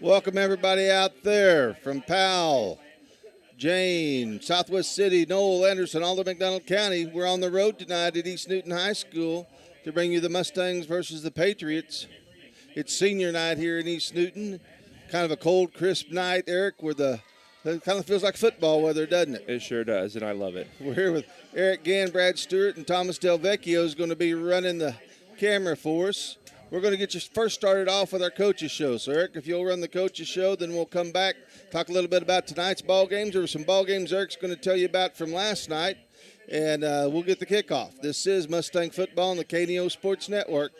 Welcome everybody out there from Powell, Jane, Southwest City, Noel, Anderson, all of McDonald County. We're on the road tonight at East Newton High School to bring you the Mustangs versus the Patriots. It's senior night here in East Newton. Kind of a cold, crisp night, Eric, it kind of feels like football weather, doesn't it? It sure does, and I love it. We're here with Eric Gann, Brad Stewart, and Thomas Del Vecchio is going to be running the camera for us. We're going to get you first started off with our coaches show. So, Eric, if you'll run the coaches show, then we'll come back, talk a little bit about tonight's ball games. There were some ball games Eric's going to tell you about from last night, and we'll get the kickoff. This is Mustang Football on the KNO Sports Network.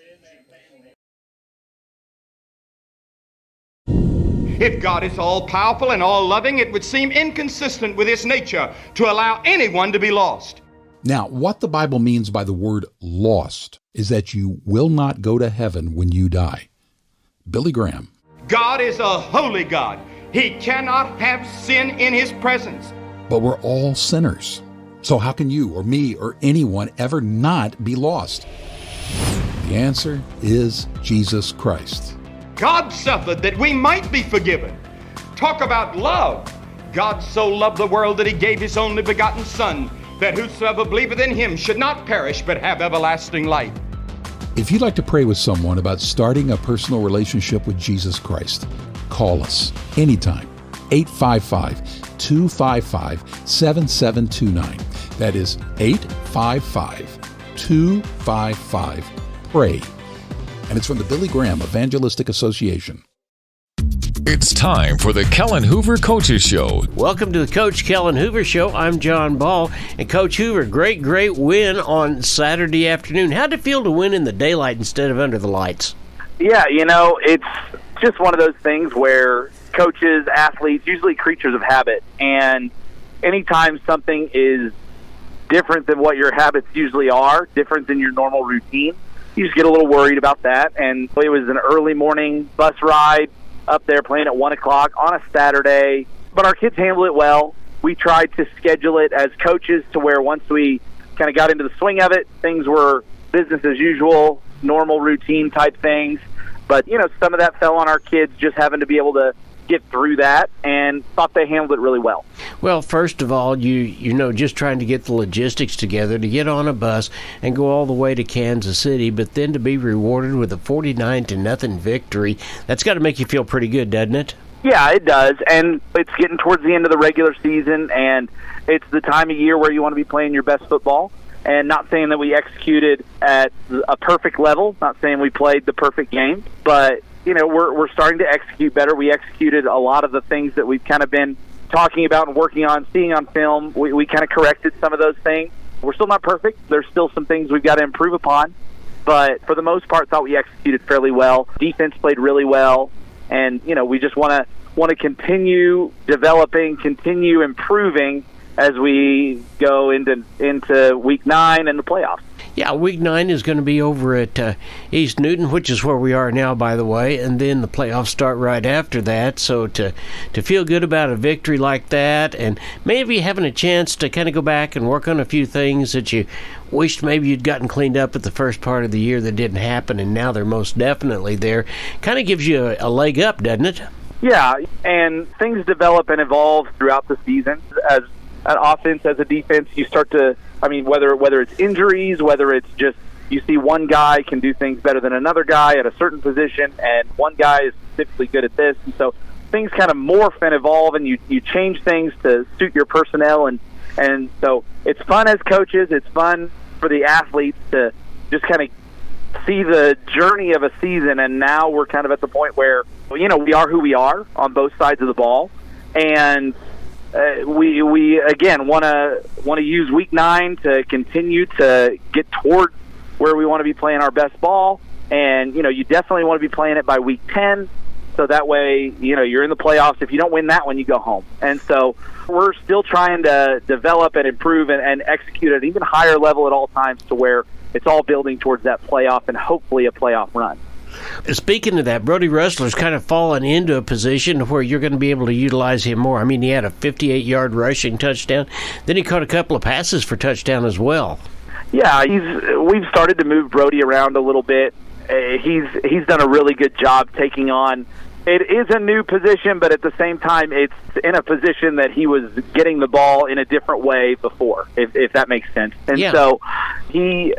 If God is all-powerful and all-loving, it would seem inconsistent with His nature to allow anyone to be lost. Now, what the Bible means by the word lost is that you will not go to heaven when you die. Billy Graham. God is a holy God. He cannot have sin in His presence. But we're all sinners. So how can you or me or anyone ever not be lost? The answer is Jesus Christ. God suffered that we might be forgiven. Talk about love. God so loved the world that He gave His only begotten Son, that whosoever believeth in Him should not perish but have everlasting life. If you'd like to pray with someone about starting a personal relationship with Jesus Christ, call us anytime. 855-255-7729. That is 855-255-PRAY. And it's from the Billy Graham Evangelistic Association. It's time for the Kellen Hoover Coaches Show. Welcome to the Coach Kellen Hoover Show. I'm John Ball. And Coach Hoover, great win on Saturday afternoon. How'd it feel to win in the daylight instead of under the lights? Yeah, it's just one of those things where coaches, athletes, usually creatures of habit. And anytime something is different than what your habits usually are, different than your normal routine, you just get a little worried about that. And it was an early morning bus ride up there playing at 1 o'clock on a Saturday. But our kids handled it well. We tried to schedule it as coaches to where once we kind of got into the swing of it, things were business as usual, normal routine type things. But, some of that fell on our kids just having to be able to get through that, and thought they handled it really well. Well, first of all, just trying to get the logistics together to get on a bus and go all the way to Kansas City, but then to be rewarded with a 49-0 victory, that's got to make you feel pretty good, doesn't it? Yeah, it does, and it's getting towards the end of the regular season, and it's the time of year where you want to be playing your best football. And not saying that we executed at a perfect level, not saying we played the perfect game, but we're starting to execute better. We executed a lot of the things that we've kind of been talking about and working on, seeing on film. We kind of corrected some of those things. We're still not perfect. There's still some things we've got to improve upon. But for the most part, thought we executed fairly well. Defense played really well. And, we just want to continue developing, continue improving as we go into Week 9 and the playoffs. Yeah, Week 9 is going to be over at East Newton, which is where we are now, by the way, and then the playoffs start right after that. So to feel good about a victory like that, and maybe having a chance to kind of go back and work on a few things that you wished maybe you'd gotten cleaned up at the first part of the year that didn't happen, and now they're most definitely there, kind of gives you a leg up, doesn't it? Yeah, and things develop and evolve throughout the season. As an offense, as a defense, you start to, whether it's injuries, whether it's just you see one guy can do things better than another guy at a certain position, and one guy is specifically good at this, and so things kind of morph and evolve, and you change things to suit your personnel, and so it's fun as coaches, it's fun for the athletes to just kind of see the journey of a season, and now we're kind of at the point where, we are who we are on both sides of the ball, and we again want to use Week 9 to continue to get toward where we want to be playing our best ball, and you definitely want to be playing it by Week 10, so that way you're in the playoffs. If you don't win that one, you go home. And so we're still trying to develop and improve and execute at an even higher level at all times, to where it's all building towards that playoff and hopefully a playoff run. Speaking of that, Brody Rustler's kind of fallen into a position where you're going to be able to utilize him more. He had a 58-yard rushing touchdown. Then he caught a couple of passes for touchdown as well. Yeah, we've started to move Brody around a little bit. He's done a really good job taking on It is a new position, but at the same time, it's in a position that he was getting the ball in a different way before, if that makes sense. And so he's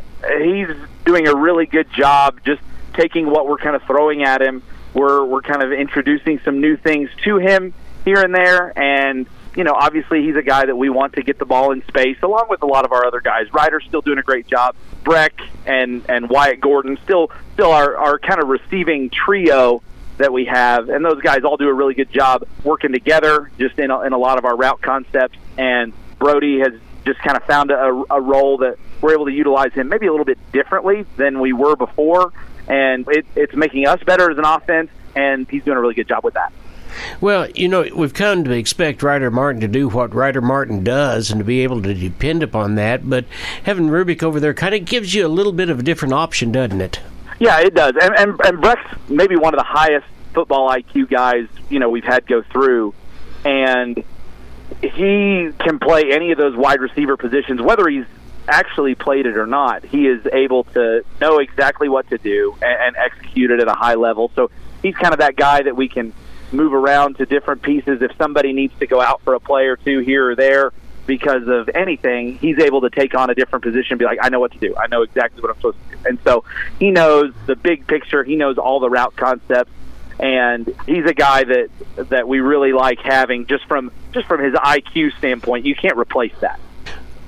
doing a really good job just taking what we're kind of throwing at him. We're kind of introducing some new things to him here and there, and obviously he's a guy that we want to get the ball in space, along with a lot of our other guys. Ryder's still doing a great job. Breck and Wyatt Gordon still our kind of receiving trio that we have, and those guys all do a really good job working together just in a lot of our route concepts. And Brody has just kind of found a role that we're able to utilize him maybe a little bit differently than we were before, and it's making us better as an offense, and he's doing a really good job with that. Well, we've come to expect Ryder Martin to do what Ryder Martin does and to be able to depend upon that, but having Rubik over there kind of gives you a little bit of a different option, doesn't it? Yeah, it does. And Breck's maybe one of the highest football IQ guys, we've had go through, and he can play any of those wide receiver positions, whether he's actually played it or not. He is able to know exactly what to do and execute it at a high level. So he's kind of that guy that we can move around to different pieces. If somebody needs to go out for a play or two here or there because of anything, he's able to take on a different position and be like, I know what to do. I know exactly what I'm supposed to do. And so he knows the big picture. He knows all the route concepts. And he's a guy that we really like having just from his IQ standpoint. You can't replace that.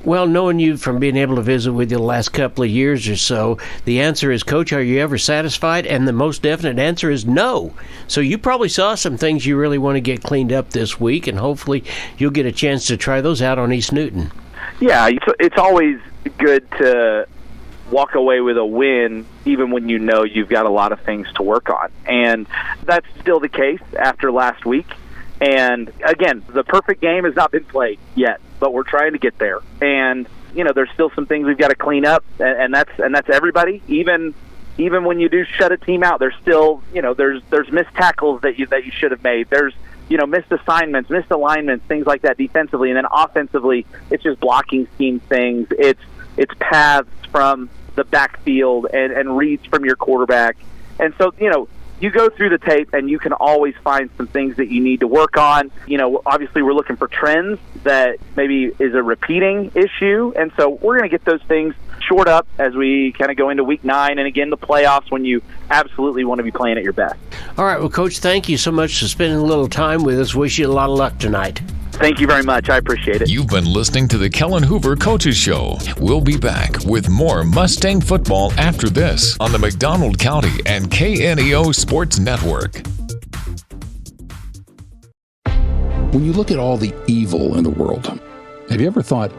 Well, knowing you from being able to visit with you the last couple of years or so, the answer is, Coach, are you ever satisfied? And the most definite answer is no. So you probably saw some things you really want to get cleaned up this week, and hopefully you'll get a chance to try those out on East Newton. Yeah, it's always good to walk away with a win, even when you've got a lot of things to work on. And that's still the case after last week. And again, the perfect game has not been played yet, but we're trying to get there. And there's still some things we've got to clean up, and that's everybody. Even when you do shut a team out, there's still there's missed tackles that you should have made. There's missed assignments, missed alignments, things like that defensively, and then offensively, it's just blocking scheme things. It's paths from the backfield and reads from your quarterback, and so you go through the tape and you can always find some things that you need to work on. Obviously we're looking for trends that maybe is a repeating issue. And so we're going to get those things shored up as we kind of go into week 9 and again the playoffs when you absolutely want to be playing at your best. All right. Well, Coach, thank you so much for spending a little time with us. Wish you a lot of luck tonight. Thank you very much. I appreciate it. You've been listening to the Kellen Hoover Coaches Show. We'll be back with more Mustang football after this on the McDonald County and KNEO Sports Network. When you look at all the evil in the world, have you ever thought,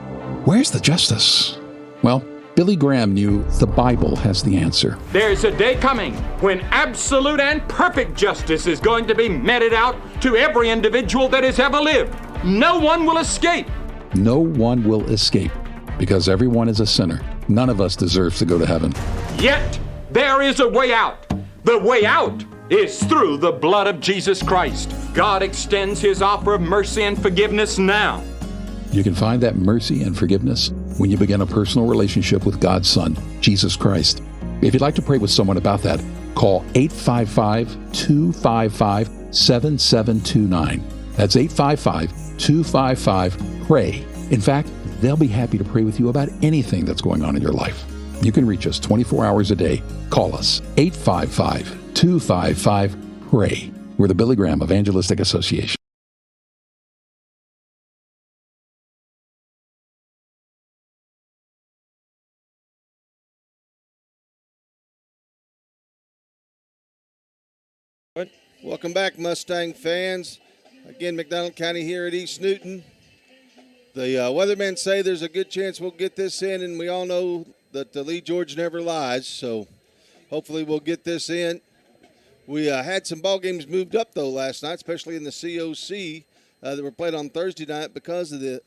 where's the justice? Well, Billy Graham knew the Bible has the answer. There's a day coming when absolute and perfect justice is going to be meted out to every individual that has ever lived. No one will escape. No one will escape because everyone is a sinner. None of us deserves to go to heaven. Yet there is a way out. The way out is through the blood of Jesus Christ. God extends his offer of mercy and forgiveness now. You can find that mercy and forgiveness when you begin a personal relationship with God's Son, Jesus Christ. If you'd like to pray with someone about that, call 855-255-7729. That's 855-255-PRAY. In fact, they'll be happy to pray with you about anything that's going on in your life. You can reach us 24 hours a day. Call us 855-255-PRAY. We're the Billy Graham Evangelistic Association. Welcome back, Mustang fans. Again, McDonald County here at East Newton. The weathermen say there's a good chance we'll get this in, and we all know that Lee George never lies, so hopefully we'll get this in. We had some ball games moved up, though, last night, especially in the COC that were played on Thursday night because of the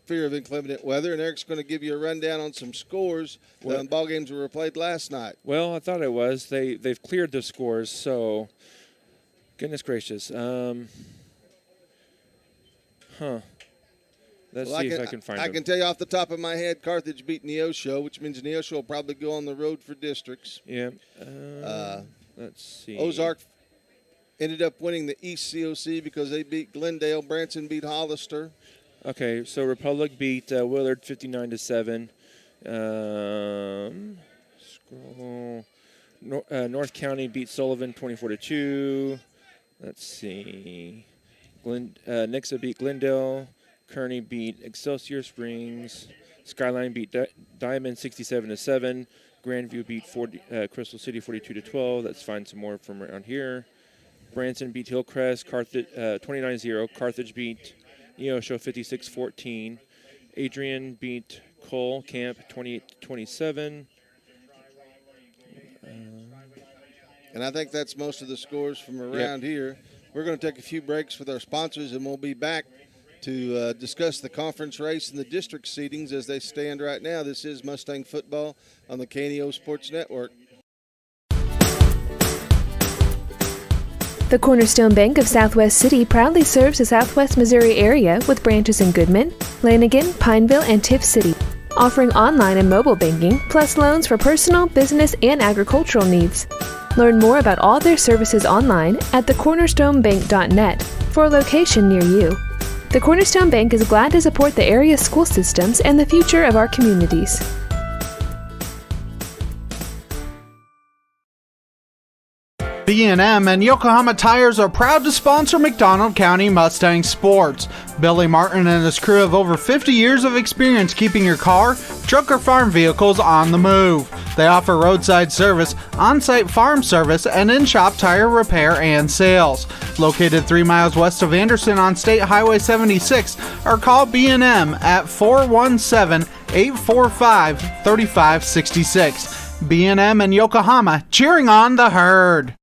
fear of inclement weather, and Eric's going to give you a rundown on some scores on ball games that were played last night. Well, I thought it was. They've cleared the scores, so goodness gracious. Let's see if I can find them. I can tell you off the top of my head, Carthage beat Neosho, which means Neosho will probably go on the road for districts. Yeah. Let's see. Ozark ended up winning the East COC because they beat Glendale. Branson beat Hollister. Okay, so Republic beat Willard 59-7. Scroll. North County beat Sullivan 24-2. Let's see. Nixa beat Glendale. Kearney beat Excelsior Springs. Skyline beat Diamond 67-7. Grandview beat Crystal City 42-12. Let's find some more from around here. Branson beat Hillcrest 29-0. Carthage beat Neosho 56-14. Adrian beat Cole Camp 28-27. And I think that's most of the scores from around here. We're going to take a few breaks with our sponsors, and we'll be back to discuss the conference race and the district seedings as they stand right now. This is Mustang Football on the KNEO Sports Network. The Cornerstone Bank of Southwest City proudly serves the Southwest Missouri area with branches in Goodman, Lanigan, Pineville, and Tiff City, offering online and mobile banking, plus loans for personal, business, and agricultural needs. Learn more about all their services online at thecornerstonebank.net for a location near you. The Cornerstone Bank is glad to support the area school systems and the future of our communities. B&M and Yokohama Tires are proud to sponsor McDonald County Mustang Sports. Billy Martin and his crew have over 50 years of experience keeping your car, truck, or farm vehicles on the move. They offer roadside service, on-site farm service, and in-shop tire repair and sales. Located 3 miles west of Anderson on State Highway 76, or call B&M at 417-845-3566. B&M and Yokohama, cheering on the herd.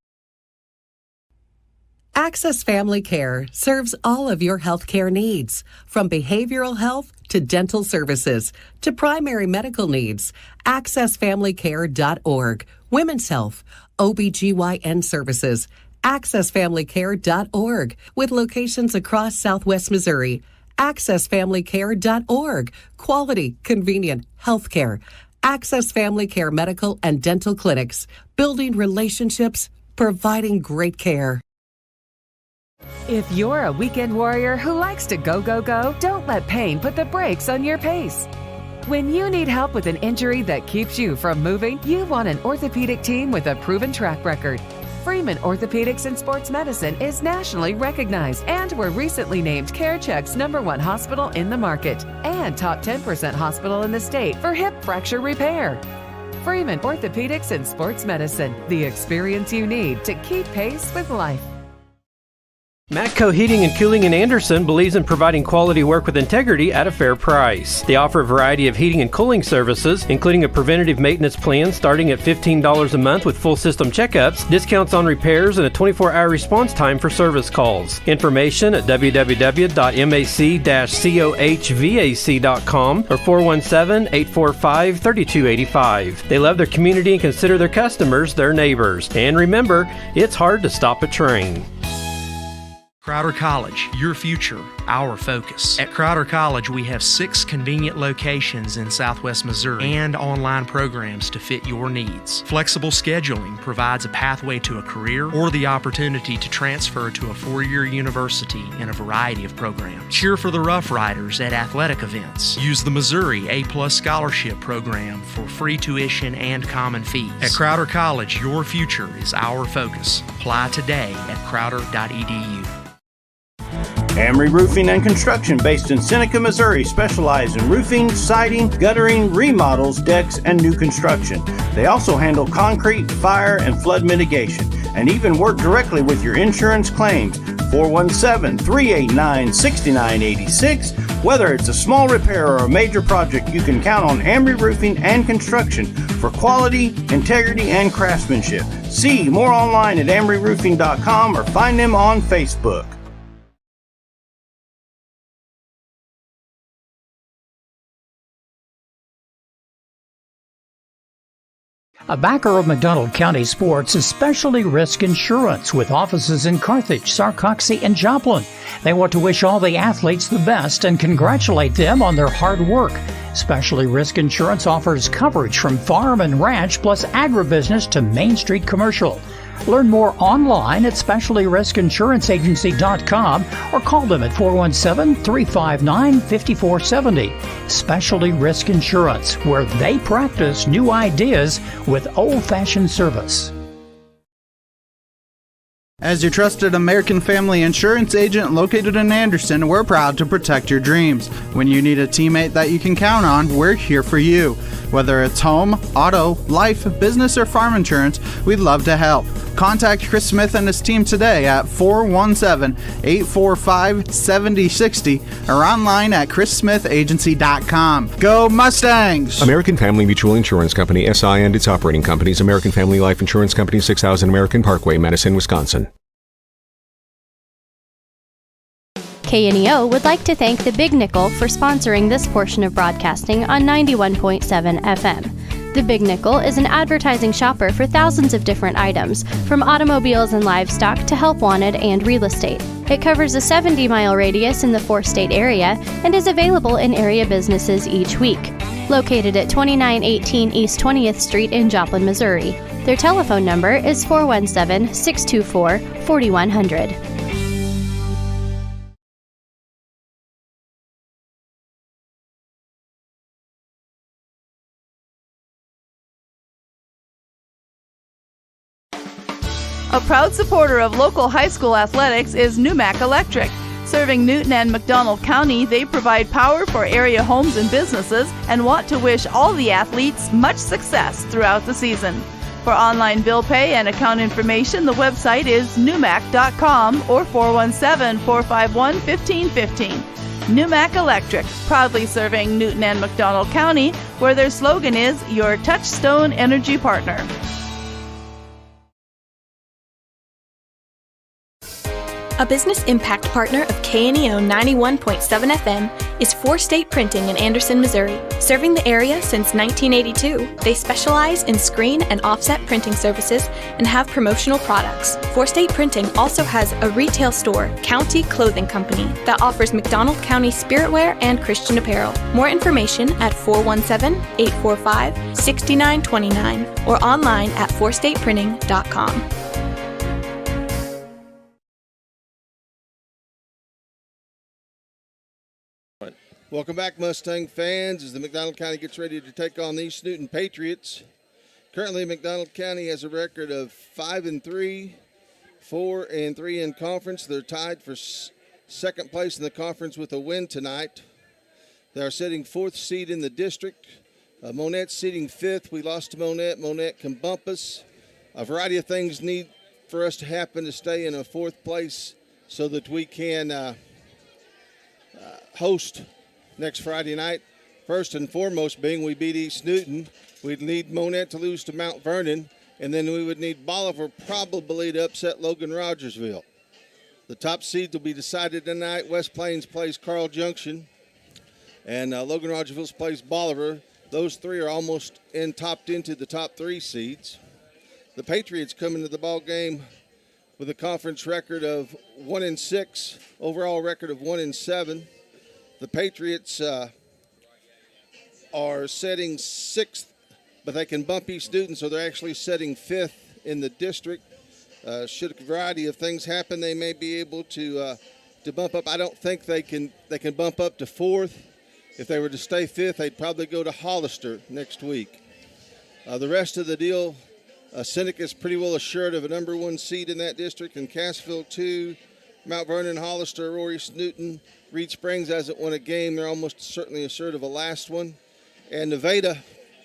Access Family Care serves all of your health care needs, from behavioral health to dental services to primary medical needs. AccessFamilyCare.org. Women's health, OBGYN services. AccessFamilyCare.org, with locations across Southwest Missouri. AccessFamilyCare.org. Quality, convenient health care. Access Family Care medical and dental clinics. Building relationships, providing great care. If you're a weekend warrior who likes to go, go, go, don't let pain put the brakes on your pace. When you need help with an injury that keeps you from moving, you want an orthopedic team with a proven track record. Freeman Orthopedics and Sports Medicine is nationally recognized, and were recently named CareCheck's #1 hospital in the market and top 10% hospital in the state for hip fracture repair. Freeman Orthopedics and Sports Medicine, the experience you need to keep pace with life. Matco Heating and Cooling in Anderson believes in providing quality work with integrity at a fair price. They offer a variety of heating and cooling services, including a preventative maintenance plan starting at $15 a month with full system checkups, discounts on repairs, and a 24-hour response time for service calls. Information at www.mac-cohvac.com or 417-845-3285. They love their community and consider their customers their neighbors. And remember, it's hard to stop a train. Crowder College, your future, our focus. At Crowder College, we have 6 convenient locations in Southwest Missouri and online programs to fit your needs. Flexible scheduling provides a pathway to a career or the opportunity to transfer to a 4-year university in a variety of programs. Cheer for the Rough Riders at athletic events. Use the Missouri A+ Scholarship Program for free tuition and common fees. At Crowder College, your future is our focus. Apply today at crowder.edu. Hamry Roofing and Construction, based in Seneca, Missouri, specialize in roofing, siding, guttering, remodels, decks, and new construction. They also handle concrete, fire, and flood mitigation, and even work directly with your insurance claims. 417-389-6986. Whether it's a small repair or a major project, you can count on Hamry Roofing and Construction for quality, integrity, and craftsmanship. See more online at amryroofing.com or find them on Facebook. A backer of McDonald County Sports is Specialty Risk Insurance with offices in Carthage, Sarcoxie, and Joplin. They want to wish all the athletes the best and congratulate them on their hard work. Specialty Risk Insurance offers coverage from farm and ranch plus agribusiness to Main Street commercial. Learn more online at specialtyriskinsuranceagency.com or call them at 417-359-5470. Specialty Risk Insurance, where they practice new ideas with old-fashioned service. As your trusted American Family Insurance agent located in Anderson, we're proud to protect your dreams. When you need a teammate that you can count on, we're here for you. Whether it's home, auto, life, business, or farm insurance, we'd love to help. Contact Chris Smith and his team today at 417-845-7060 or online at chrissmithagency.com. Go Mustangs! American Family Mutual Insurance Company, SI and its operating companies, American Family Life Insurance Company, 6000 American Parkway, Madison, Wisconsin. KNEO would like to thank the Big Nickel for sponsoring this portion of broadcasting on 91.7 FM. The Big Nickel is an advertising shopper for thousands of different items, from automobiles and livestock to help wanted and real estate. It covers a 70-mile radius in the 4-state area and is available in area businesses each week. Located at 2918 East 20th Street in Joplin, Missouri. Their telephone number is 417-624-4100. A proud supporter of local high school athletics is Numac Electric. Serving Newton and McDonald County, they provide power for area homes and businesses and want to wish all the athletes much success throughout the season. For online bill pay and account information, the website is numac.com or 417-451-1515. Numac Electric, proudly serving Newton and McDonald County, where their slogan is your touchstone energy partner. A business impact partner of KNEO 91.7 FM is 4-State Printing in Anderson, Missouri. Serving the area since 1982, they specialize in screen and offset printing services and have promotional products. 4-State Printing also has a retail store, County Clothing Company, that offers McDonald County spiritwear and Christian apparel. More information at 417-845-6929 or online at 4stateprinting.com. Welcome back, Mustang fans, as the McDonald County gets ready to take on the East Newton Patriots. Currently, McDonald County has a record of 5-3, 4-3 in conference. They're tied for second place in the conference with a win tonight. They are sitting 4th seed in the district. Monette's sitting 5th. We lost to Monette. Monette can bump us. A variety of things need for us to happen to stay in a 4th place so that we can host next Friday night. First and foremost being we beat East Newton. We'd need Monette to lose to Mount Vernon, and then we would need Bolivar probably to upset Logan Rogersville. The top seed will be decided tonight. West Plains plays Carl Junction, and Logan Rogersville plays Bolivar. Those three are almost topped into the top 3 seeds. The Patriots come into the ball game with a conference record of 1-6, overall record of 1-7. The Patriots are setting 6th, but they can bump East Newton, so they're actually setting 5th in the district. Should a variety of things happen, they may be able to bump up. I don't think they can bump up to 4th. If they were to stay 5th, they'd probably go to Hollister next week. The rest of the deal, Seneca is pretty well assured of a number 1 seed in that district, and Cassville 2, Mount Vernon, Hollister, or East Newton. Reed Springs hasn't won a game. They're almost certainly assured of a last one. And Nevada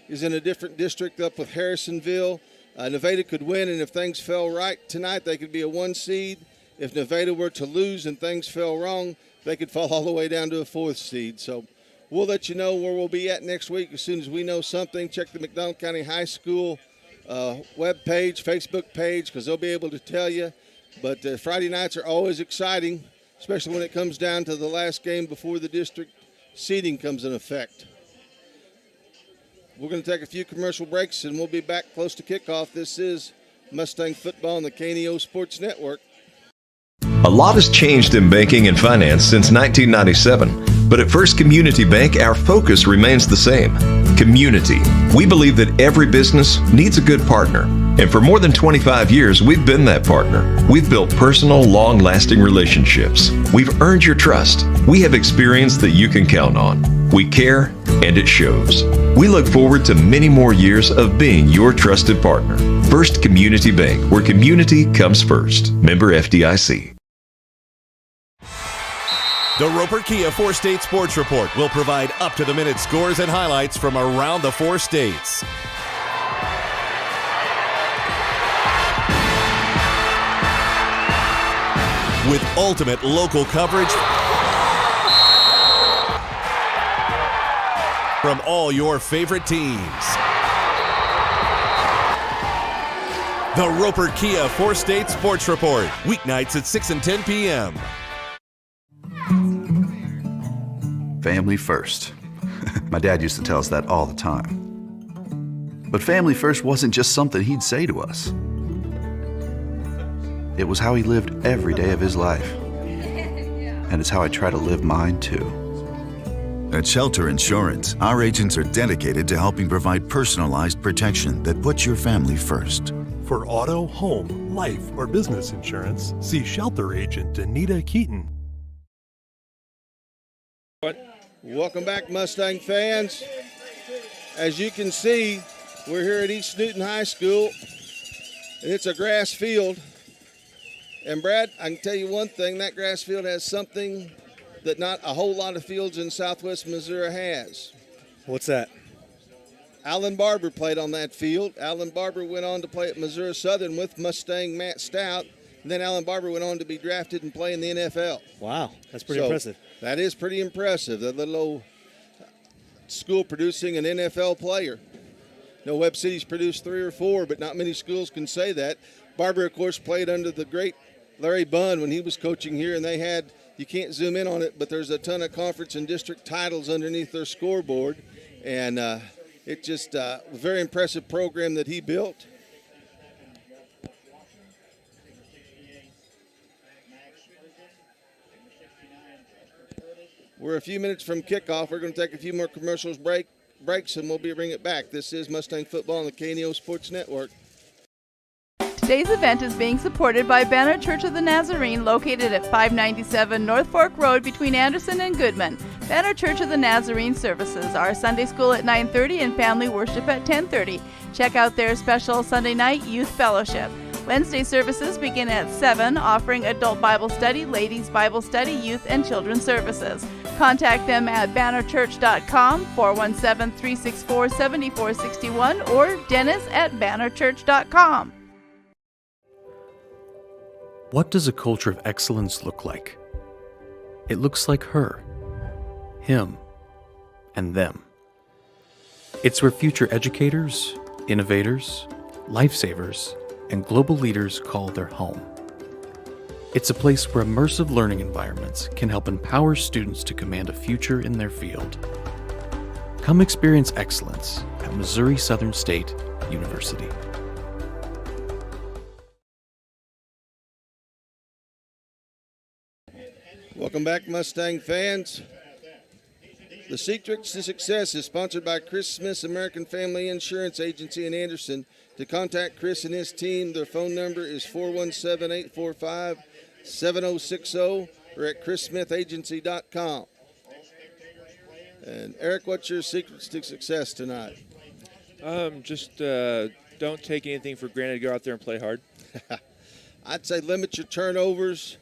is in a different district up with Harrisonville. Nevada could win, and if things fell right tonight, they could be a 1 seed. If Nevada were to lose and things fell wrong, they could fall all the way down to a 4th seed. So we'll let you know where we'll be at next week as soon as we know something. Check the McDonald County High School web page, Facebook page, because they'll be able to tell you. But Friday nights are always exciting, especially when it comes down to the last game before the district seeding comes in effect. We're going to take a few commercial breaks, and we'll be back close to kickoff. This is Mustang Football on the KNEO Sports Network. A lot has changed in banking and finance since 1997, but at First Community Bank, our focus remains the same. Community. We believe that every business needs a good partner. And for more than 25 years, we've been that partner. We've built personal, long-lasting relationships. We've earned your trust. We have experience that you can count on. We care, and it shows. We look forward to many more years of being your trusted partner. First Community Bank, where community comes first. Member FDIC. The Roper Kia 4-State Sports Report will provide up-to-the-minute scores and highlights from around the 4 states. With ultimate local coverage from all your favorite teams. The Roper Kia 4-State Sports Report, weeknights at 6 and 10 p.m. Family first. My dad used to tell us that all the time. But family first wasn't just something he'd say to us. It was how he lived every day of his life. And it's how I try to live mine too. At Shelter Insurance, our agents are dedicated to helping provide personalized protection that puts your family first. For auto, home, life, or business insurance, see Shelter Agent Anita Keaton. Welcome back, Mustang fans. As you can see, we're here at East Newton High School, and it's a grass field. And Brad, I can tell you one thing, that grass field has something that not a whole lot of fields in Southwest Missouri has. What's that? Alan Barber played on that field. Alan Barber went on to play at Missouri Southern with Mustang Matt Stout. And then Alan Barber went on to be drafted and play in the NFL. Wow, that's pretty impressive. That is pretty impressive, that little old school producing an NFL player. No, Webb City's produced 3 or 4, but not many schools can say that. Barber, of course, played under the great Larry Bunn when he was coaching here, and they had, you can't zoom in on it, but there's a ton of conference and district titles underneath their scoreboard. And it's just a very impressive program that he built. We're a few minutes from kickoff. We're going to take a few more commercials breaks, and we'll bring it back. This is Mustang Football on the KNEO Sports Network. Today's event is being supported by Banner Church of the Nazarene, located at 597 North Fork Road between Anderson and Goodman. Banner Church of the Nazarene services are Sunday school at 9:30 and family worship at 10:30. Check out their special Sunday night youth fellowship. Wednesday services begin at 7, offering adult Bible study, ladies Bible study, youth and children's services. Contact them at bannerchurch.com, 417-364-7461, or Dennis at bannerchurch.com. What does a culture of excellence look like? It looks like her, him, and them. It's where future educators, innovators, lifesavers, and global leaders call their home. It's a place where immersive learning environments can help empower students to command a future in their field. Come experience excellence at Missouri Southern State University. Welcome back, Mustang fans. The Secrets to Success is sponsored by Chris Smith's American Family Insurance Agency in Anderson. To contact Chris and his team, their phone number is 417-845-7060 or at chrissmithagency.com. And Eric, what's your secrets to success tonight? Just don't take anything for granted. Go out there and play hard. I'd say limit your turnovers.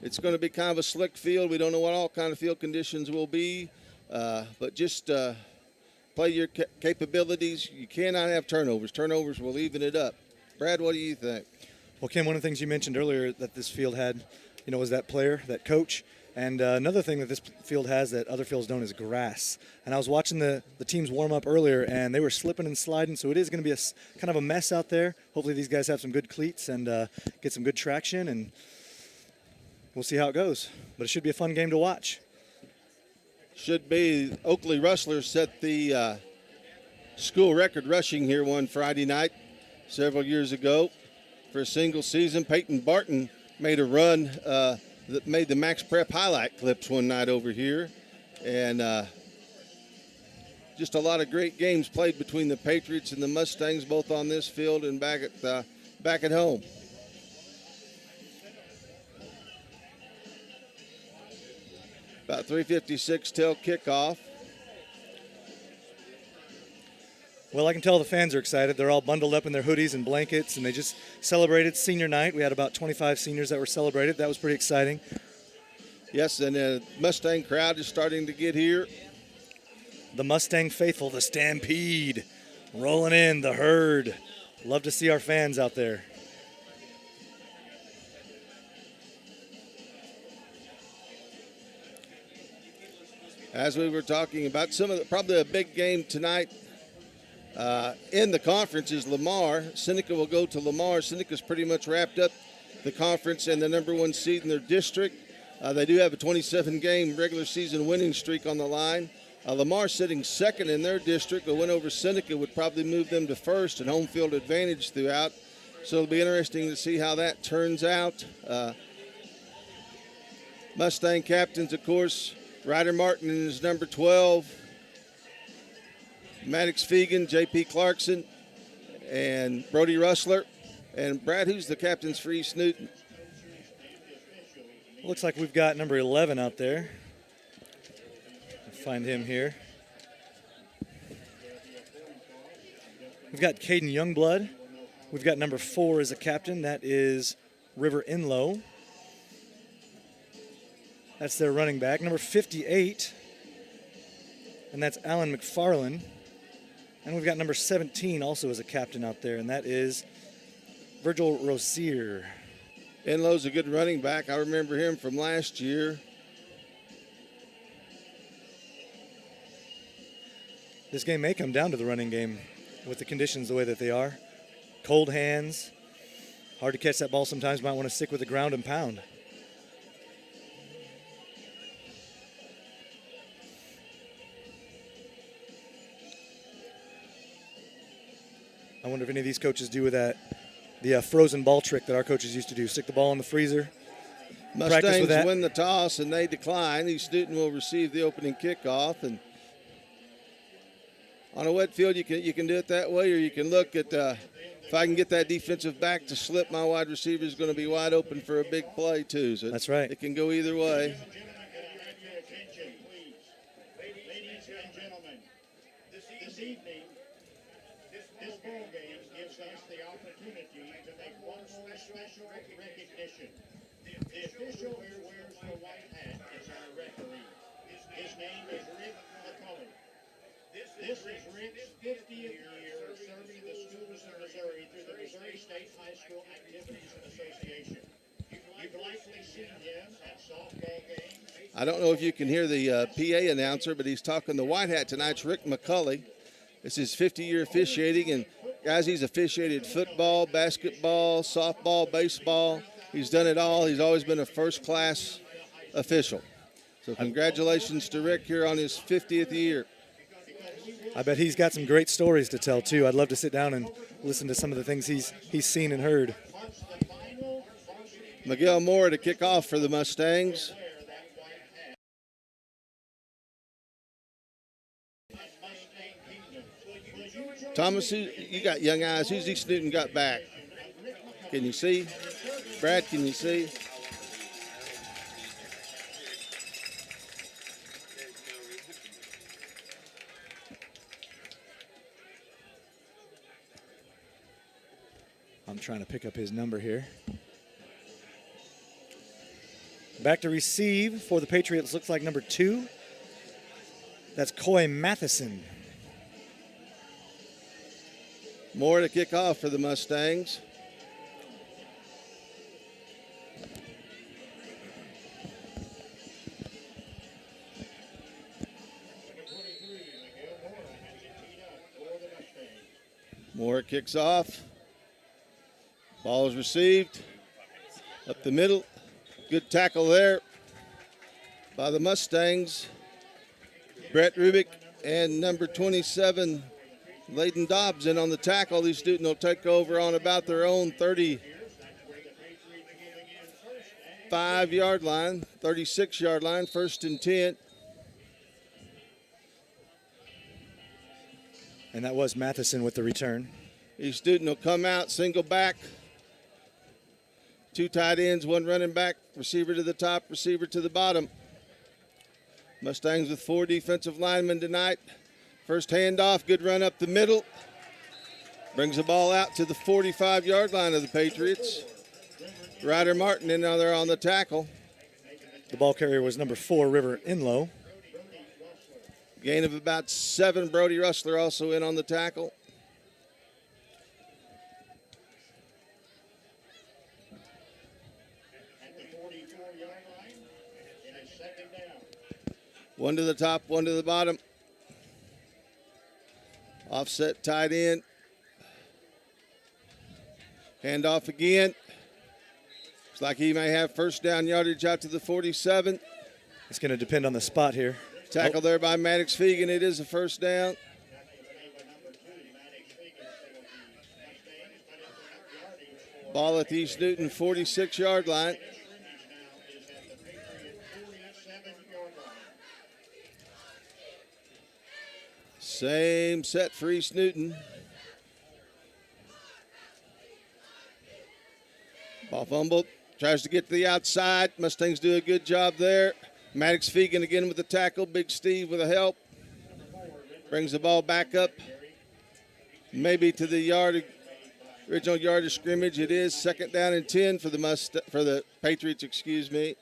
It's going to be kind of a slick field. We don't know what all kind of field conditions will be, but just play your capabilities. You cannot have turnovers. Turnovers will even it up. Brad, what do you think? Well, Kim, one of the things you mentioned earlier that this field had, was that player, that coach. And another thing that this field has that other fields don't is grass. And I was watching the teams warm up earlier, and they were slipping and sliding, so it is going to be kind of a mess out there. Hopefully these guys have some good cleats and get some good traction, and we'll see how it goes. But it should be a fun game to watch. Should be. Oakley Rustlers set the school record rushing here one Friday night several years ago for a single season. Peyton Barton made a run that made the Max Prep highlight clips one night over here. And just a lot of great games played between the Patriots and the Mustangs, both on this field and back at home. About 3:56 till kickoff. Well, I can tell the fans are excited. They're all bundled up in their hoodies and blankets, and they just celebrated senior night. We had about 25 seniors that were celebrated. That was pretty exciting. Yes, and the Mustang crowd is starting to get here. The Mustang faithful, the Stampede, rolling in, the herd. Love to see our fans out there. As we were talking about, probably a big game tonight in the conference is Lamar. Seneca will go to Lamar. Seneca's pretty much wrapped up the conference and the number one seed in their district. They do have a 27-game regular season winning streak on the line. Lamar sitting second in their district. A win over Seneca would probably move them to first and home field advantage throughout. So it'll be interesting to see how that turns out. Mustang captains, of course, Ryder Martin is number 12. Maddox Fegan, J.P. Clarkson, and Brody Russler. And Brad, who's the captains for East Newton? Looks like we've got number 11 out there. I'll find him here. We've got Caden Youngblood. We've got number 4 as a captain. That is River Inlow. That's their running back. Number 58, and that's Alan McFarland. And we've got number 17 also as a captain out there, and that is Virgil Rosier. Inlow's a good running back. I remember him from last year. This game may come down to the running game with the conditions the way that they are. Cold hands, hard to catch that ball sometimes. Might want to stick with the ground and pound. I wonder if any of these coaches do with that, the frozen ball trick that our coaches used to do. Stick the ball in the freezer. Mustangs win the toss and they decline. East Newton will receive the opening kickoff. And on a wet field, you can do it that way, or you can look at if I can get that defensive back to slip, my wide receiver is going to be wide open for a big play too. So that's right. It can go either way. Ladies and gentlemen, this evening, this ball game gives us the opportunity to make one special recognition. The official who wears the white hat is our referee. His name is Rick McCullough. This is Rick's 50th year serving the schools of Missouri through the Missouri State High School Activities and Association. You've likely seen him at softball games. I don't know if you can hear the PA announcer, but he's talking the white hat tonight's Rick McCullough. It's his 50-year officiating, and guys, he's officiated football, basketball, softball, baseball. He's done it all. He's always been a first-class official. So congratulations to Rick here on his 50th year. I bet he's got some great stories to tell, too. I'd love to sit down and listen to some of the things he's seen and heard. Miguel Moore to kick off for the Mustangs. Thomas, you got young eyes. Who's East Newton got back? Can you see? Brad, can you see? I'm trying to pick up his number here. Back to receive for the Patriots looks like number 2. That's Coy Matheson. More to kick off for the Mustangs. Moore kicks off. Ball is received. Up the middle. Good tackle there by the Mustangs. Brett Rubick and number 27, Layden Dobbs in on the tackle. These students will take over on about their own 35-yard line, 36-yard line, 1st and 10. And that was Matheson with the return. East Newton will come out, single back. 2 tight ends, 1 running back, receiver to the top, receiver to the bottom. Mustangs with 4 defensive linemen tonight. First handoff, good run up the middle. Brings the ball out to the 45-yard line of the Patriots. Ryder Martin in there on the tackle. The ball carrier was number 4, River Inlow. Gain of about 7. Brody Rustler also in on the tackle. At the 44-yard line, it is second down. 1 to the top, 1 to the bottom. Offset tight end. Handoff again. Looks like he may have first down yardage out to the 47. It's going to depend on the spot here. Tackle there by Maddox Fegan. It is a first down. Ball at the East Newton 46-yard line. Same set for East Newton. Ball fumbled. Tries to get to the outside. Mustangs do a good job there. Maddox Fegan again with the tackle. Big Steve with a help. Brings the ball back up. Maybe to the original yard of scrimmage. It is second down and 10 for the Patriots, excuse me.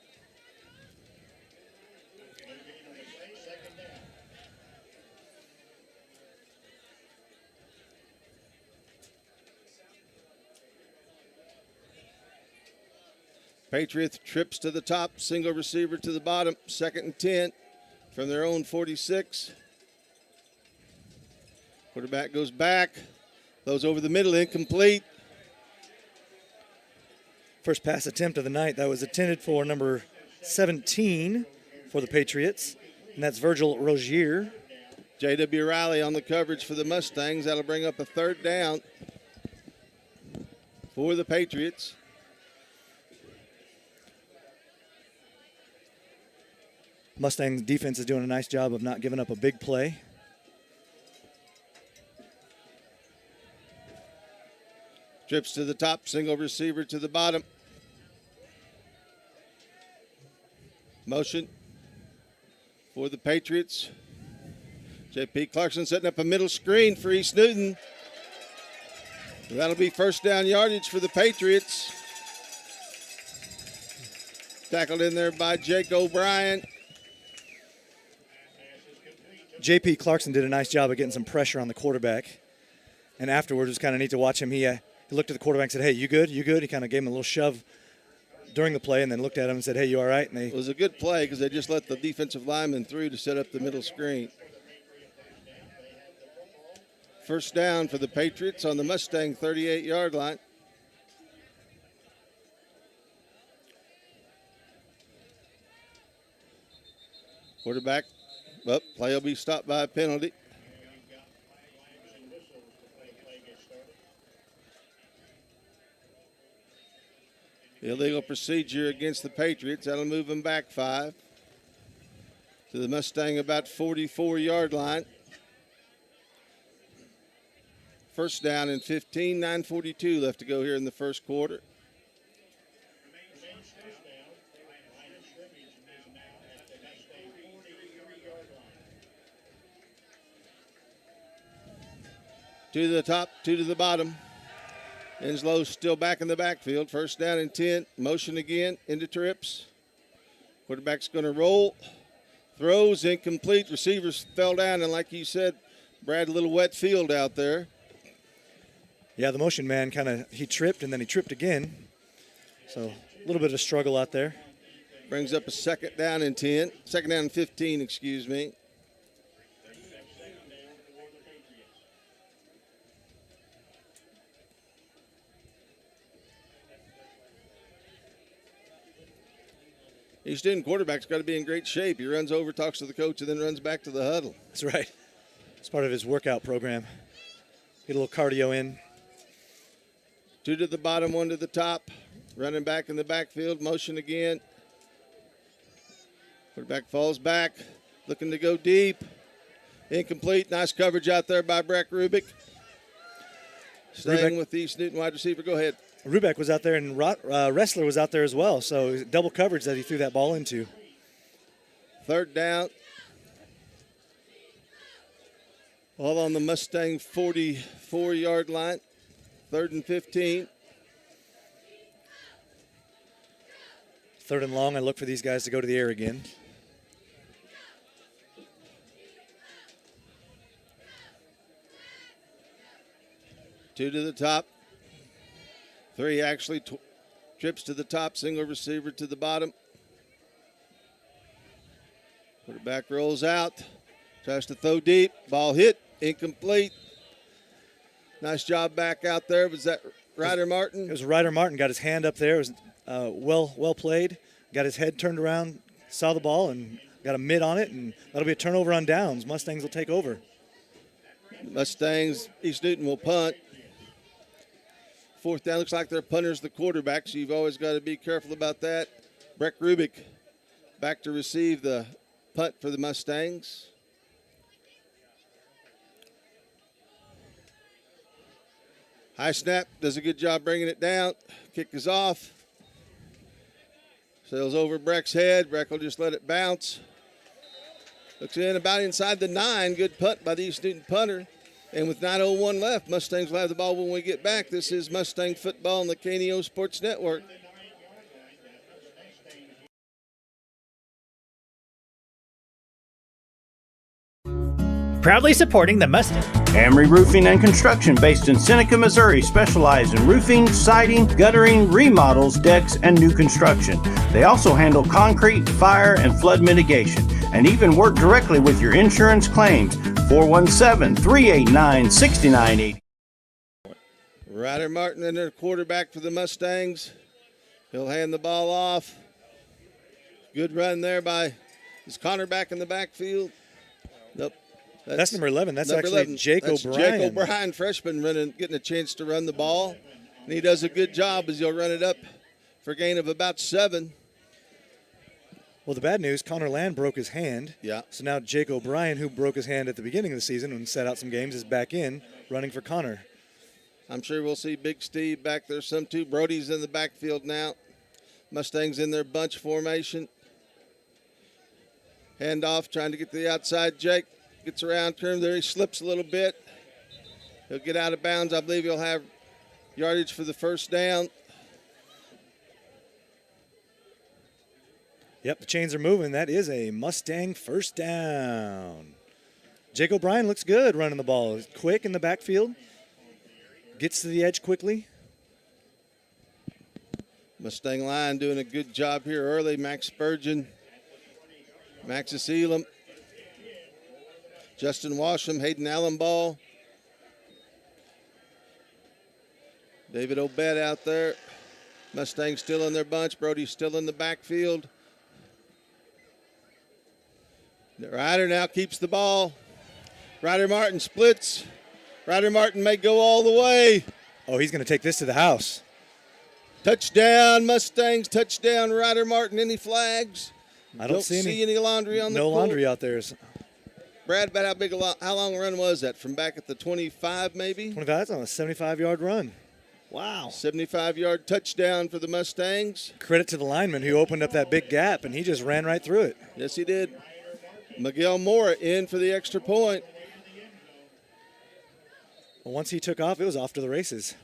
Patriots trips to the top, single receiver to the bottom, second and 10 from their own 46. Quarterback goes back, throws over the middle, incomplete. First pass attempt of the night. That was intended for number 17 for the Patriots, and that's Virgil Rogier. J.W. Riley on the coverage for the Mustangs. That'll bring up a third down for the Patriots. Mustang defense is doing a nice job of not giving up a big play. Trips to the top, single receiver to the bottom. Motion for the Patriots. J.P. Clarkson setting up a middle screen for East Newton. That'll be first down yardage for the Patriots. Tackled in there by Jake O'Brien. J.P. Clarkson did a nice job of getting some pressure on the quarterback. And afterwards, it was kind of neat to watch him. He looked at the quarterback and said, "Hey, you good? You good?" He kind of gave him a little shove during the play and then looked at him and said, "Hey, you all right?" And It was a good play because they just let the defensive lineman through to set up the middle screen. First down for the Patriots on the Mustang 38-yard line. Quarterback, play will be stopped by a penalty. Illegal procedure against the Patriots. That'll move them back 5 to the Mustang about 44-yard line. First down and 15, 9:42 left to go here in the first quarter. Two to the top, 2 to the bottom. Enslow still back in the backfield. First down and 10. Motion again into trips. Quarterback's going to roll. Throws incomplete. Receivers fell down, and like you said, Brad, a little wet field out there. Yeah, the motion man he tripped and then he tripped again. So a little bit of a struggle out there. Brings up a second down and 10. Second down and 15, excuse me. East Newton quarterback's got to be in great shape. He runs over, talks to the coach, and then runs back to the huddle. That's right. It's part of his workout program. Get a little cardio in. 2 to the bottom, 1 to the top. Running back in the backfield. Motion again. Quarterback falls back. Looking to go deep. Incomplete. Nice coverage out there by Breck Rubick. Staying with the East Newton wide receiver. Go ahead. Rubeck was out there, and Wrestler was out there as well. So double coverage that he threw that ball into. Third down. All on the Mustang 44-yard line. 3rd and 15. 3rd and long. I look for these guys to go to the air again. Two to the top. 3 actually trips to the top. Single receiver to the bottom. Quarterback rolls out. Tries to throw deep. Ball hit. Incomplete. Nice job back out there. Was that Ryder Martin? It was Ryder Martin. Got his hand up there. It was well played. Got his head turned around, saw the ball, and got a mid on it, and that'll be a turnover on downs. Mustangs will take over. Mustangs, East Newton will punt. 4th down, looks like their punter's the quarterback, so you've always got to be careful about that. Breck Rubick back to receive the punt for the Mustangs. High snap, does a good job bringing it down. Kick is off. Sails over Breck's head. Breck will just let it bounce. Looks in about inside the 9. Good punt by the East Newton punter. And with 9:01 left, Mustangs will have the ball when we get back. This is Mustang Football on the KNEO Sports Network. Proudly supporting the Mustang. Amry Roofing and Construction, based in Seneca, Missouri, specialize in roofing, siding, guttering, remodels, decks, and new construction. They also handle concrete, fire, and flood mitigation, and even work directly with your insurance claims. 417-389-6980. Ryder Martin in their quarterback for the Mustangs. He'll hand the ball off. Good run there by, is Connor back in the backfield? Nope. That's number 11. That's number actually 11. Jake That's O'Brien. Jake O'Brien, freshman, getting a chance to run the ball. And he does a good job as he'll run it up for a gain of about 7. Well, the bad news, Connor Land broke his hand. Yeah. So now Jake O'Brien, who broke his hand at the beginning of the season and sat out some games, is back in running for Connor. I'm sure we'll see Big Steve back there some too. Brody's in the backfield now. Mustangs in their bunch formation. Handoff, trying to get to the outside. Jake gets around to him there. He slips a little bit. He'll get out of bounds. I believe he'll have yardage for the first down. Yep, the chains are moving. That is a Mustang first down. Jake O'Brien looks good running the ball. He's quick in the backfield. Gets to the edge quickly. Mustang line doing a good job here early. Max Spurgeon, Maxis Elam, Justin Washam, Hayden Allenball, David Obed out there. Mustangs still in their bunch. Brody's still in the backfield. The Ryder now keeps the ball. Ryder Martin splits. Ryder Martin may go all the way. Oh, he's going to take this to the house. Touchdown, Mustangs. Touchdown, Ryder Martin. Any flags? I don't see any laundry on the court. No laundry out there. Brad, about how long a run was that? From back at the 25, maybe? 25. That's on a 75-yard run. Wow. 75-yard touchdown for the Mustangs. Credit to the lineman who opened up that big gap, and he just ran right through it. Yes, he did. Miguel Mora in for the extra point. Well, once he took off, it was off to the races.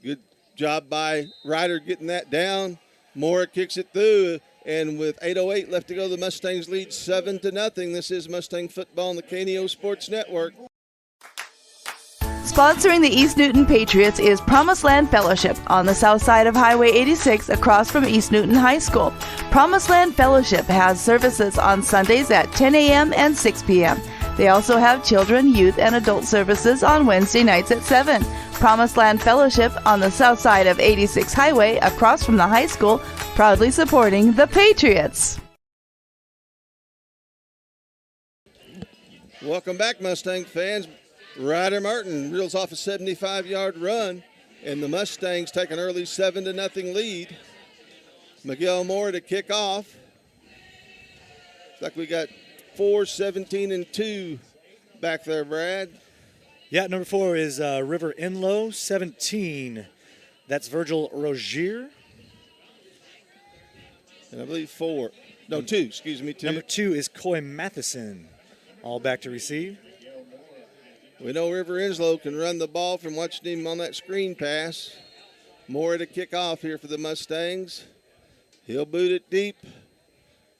Good job by Ryder getting that down. Mora kicks it through, and with 8:08 left to go, the Mustangs lead 7-0. This is Mustang Football on the KNEO Sports Network. Sponsoring the East Newton Patriots is Promised Land Fellowship on the south side of Highway 86 across from East Newton High School. Promised Land Fellowship has services on Sundays at 10 a.m. and 6 p.m. They also have children, youth, and adult services on Wednesday nights at 7. Promised Land Fellowship on the south side of 86 Highway across from the high school, proudly supporting the Patriots. Welcome back, Mustang fans. Ryder Martin reels off a 75-yard run, and the Mustangs take an early 7-0 lead. Miguel Moore to kick off. Looks like we got 4, 17, and 2 back there, Brad. Yeah, number 4 is River Inlow. 17, that's Virgil Rogier. And I believe 4. No, 2, excuse me, 2. Number 2 is Coy Matheson, all back to receive. We know River Inslow can run the ball from watching him on that screen pass. Moore to kick off here for the Mustangs. He'll boot it deep,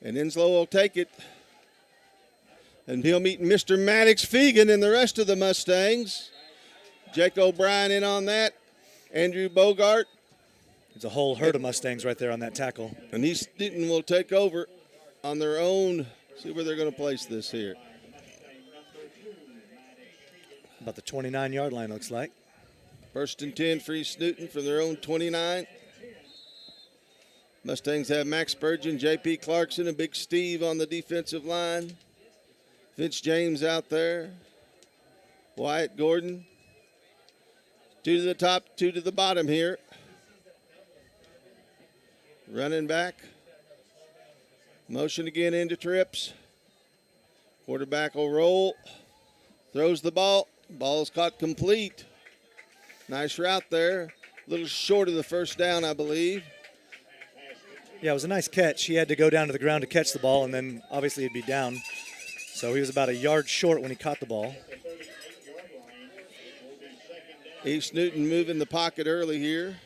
and Inslow will take it. And he'll meet Mr. Maddox Fegan and the rest of the Mustangs. Jake O'Brien in on that. Andrew Bogart. It's a whole herd of Mustangs right there on that tackle. And East Newton will take over on their own. See where they're going to place this here. About the 29-yard line, looks like. 1st and 10 for East Newton from their own 29. Mustangs have Max Spurgeon, J.P. Clarkson, and Big Steve on the defensive line. Vince James out there. Wyatt Gordon. 2 to the top, 2 to the bottom here. Running back. Motion again into trips. Quarterback will roll. Throws the ball. Ball's caught complete. Nice route there. A little short of the first down, I believe. Yeah, it was a nice catch. He had to go down to the ground to catch the ball, and then obviously he'd be down. So he was about a yard short when he caught the ball. East Newton moving the pocket early here.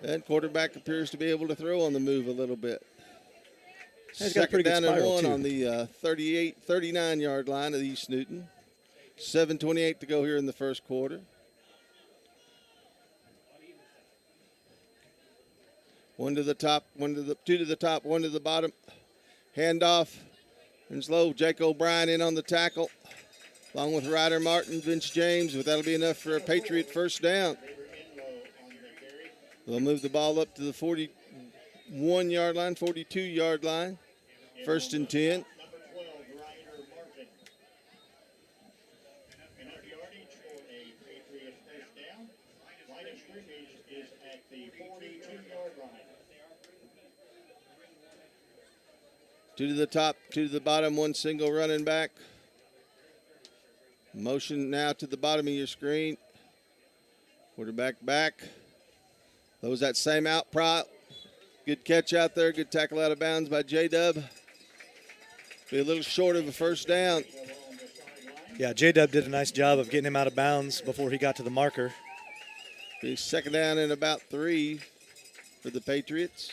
And quarterback appears to be able to throw on the move a little bit. He's got a pretty Second good down and spiral, 1 too. on the 39-yard line of East Newton. 7:28 to go here in the first quarter. One to the top, 2 to the top, 1 to the bottom. Handoff. And slow. Jake O'Brien in on the tackle. Along with Ryder Martin, Vince James, but that'll be enough for a Patriot first down. They'll move the ball up to the 41-yard line, 42-yard line. 1st and 10. Two to the top, 2 to the bottom, 1 single running back. Motion now to the bottom of your screen. Quarterback back. Those that same out prop. Good catch out there. Good tackle out of bounds by J-Dub. Be a little short of a first down. Yeah, J-Dub did a nice job of getting him out of bounds before he got to the marker. Be second down and about 3 for the Patriots.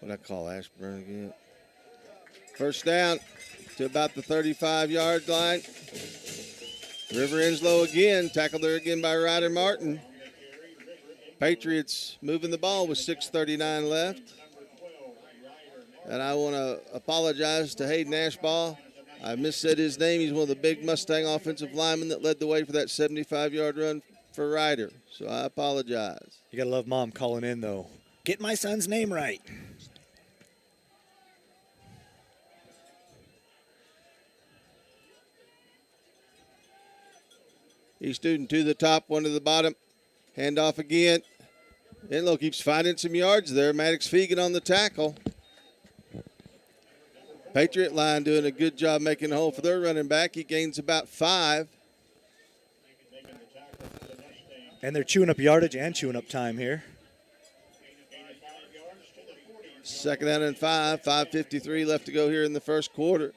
What I call Ashburn again. First down to about the 35-yard line. River Inslow again, tackled there again by Ryder Martin. Patriots moving the ball with 6:39 left. And I want to apologize to Hayden Ashbaugh. I missaid his name. He's one of the big Mustang offensive linemen that led the way for that 75-yard run for Ryder. So I apologize. You got to love Mom calling in, though. Get my son's name right. East Newton to the top, 1 to the bottom. Handoff again. Inlow keeps finding some yards there. Maddox Fegan on the tackle. Patriot line doing a good job making a hole for their running back. He gains about 5. And they're chewing up yardage and chewing up time here. Second down and 5. 5:53 left to go here in the first quarter.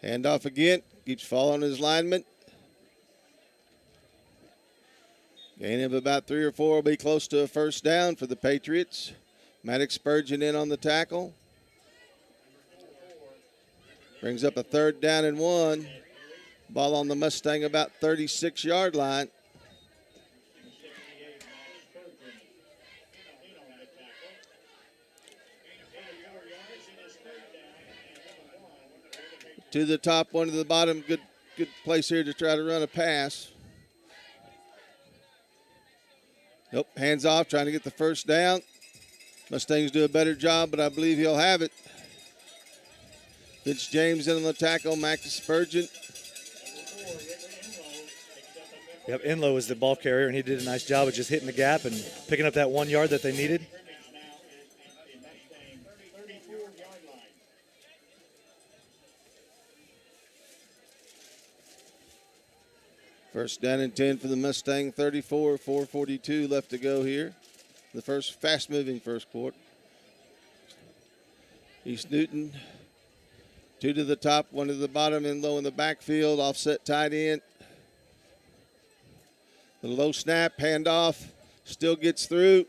Handoff again. Keeps following his lineman. Gain of about 3 or 4 will be close to a first down for the Patriots. Maddox Spurgeon in on the tackle. Brings up a 3rd down and 1. Ball on the Mustang about 36-yard line. To the top, one to the bottom. Good place here to try to run a pass. Nope, hands off, trying to get the first down. Mustangs do a better job, but I believe he'll have it. Vince James in on the tackle, Mac Spurgeon. Yep, Enlow was the ball carrier, and he did a nice job of just hitting the gap and picking up that 1 yard that they needed. First down and 10 for the Mustang, 34, 4:42 left to go here. The first fast-moving first quarter. East Newton, 2 to the top, 1 to the bottom, and low in the backfield, offset tight end. The low snap, handoff, still gets through.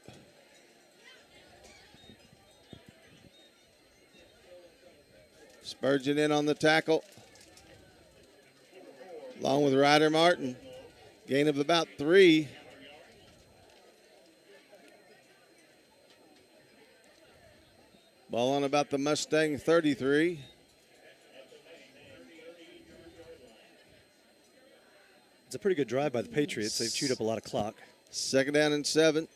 Spurgeon in on the tackle. Along with Ryder Martin. Gain of about 3. Ball on about the Mustang 33. It's a pretty good drive by the Patriots. They've chewed up a lot of clock. Second down and 7.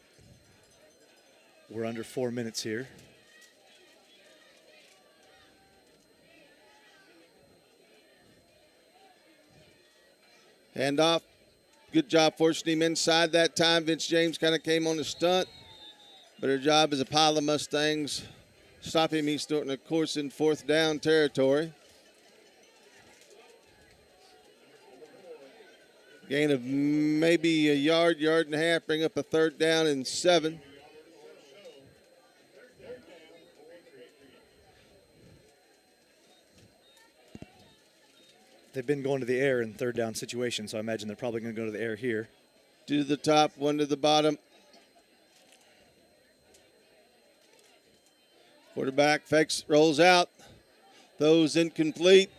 We're under 4 minutes here. Handoff. Good job forcing him inside that time. Vince James kind of came on the stunt. Better job as a pile of Mustangs. Stop him. He's starting a course in 4th down territory. Gain of maybe a yard, yard and a half. Bring up a 3rd down and 7. They've been going to the air in 3rd down situations, so I imagine they're probably going to go to the air here. 2 to the top, 1 to the bottom. Quarterback fakes, rolls out. Those incomplete.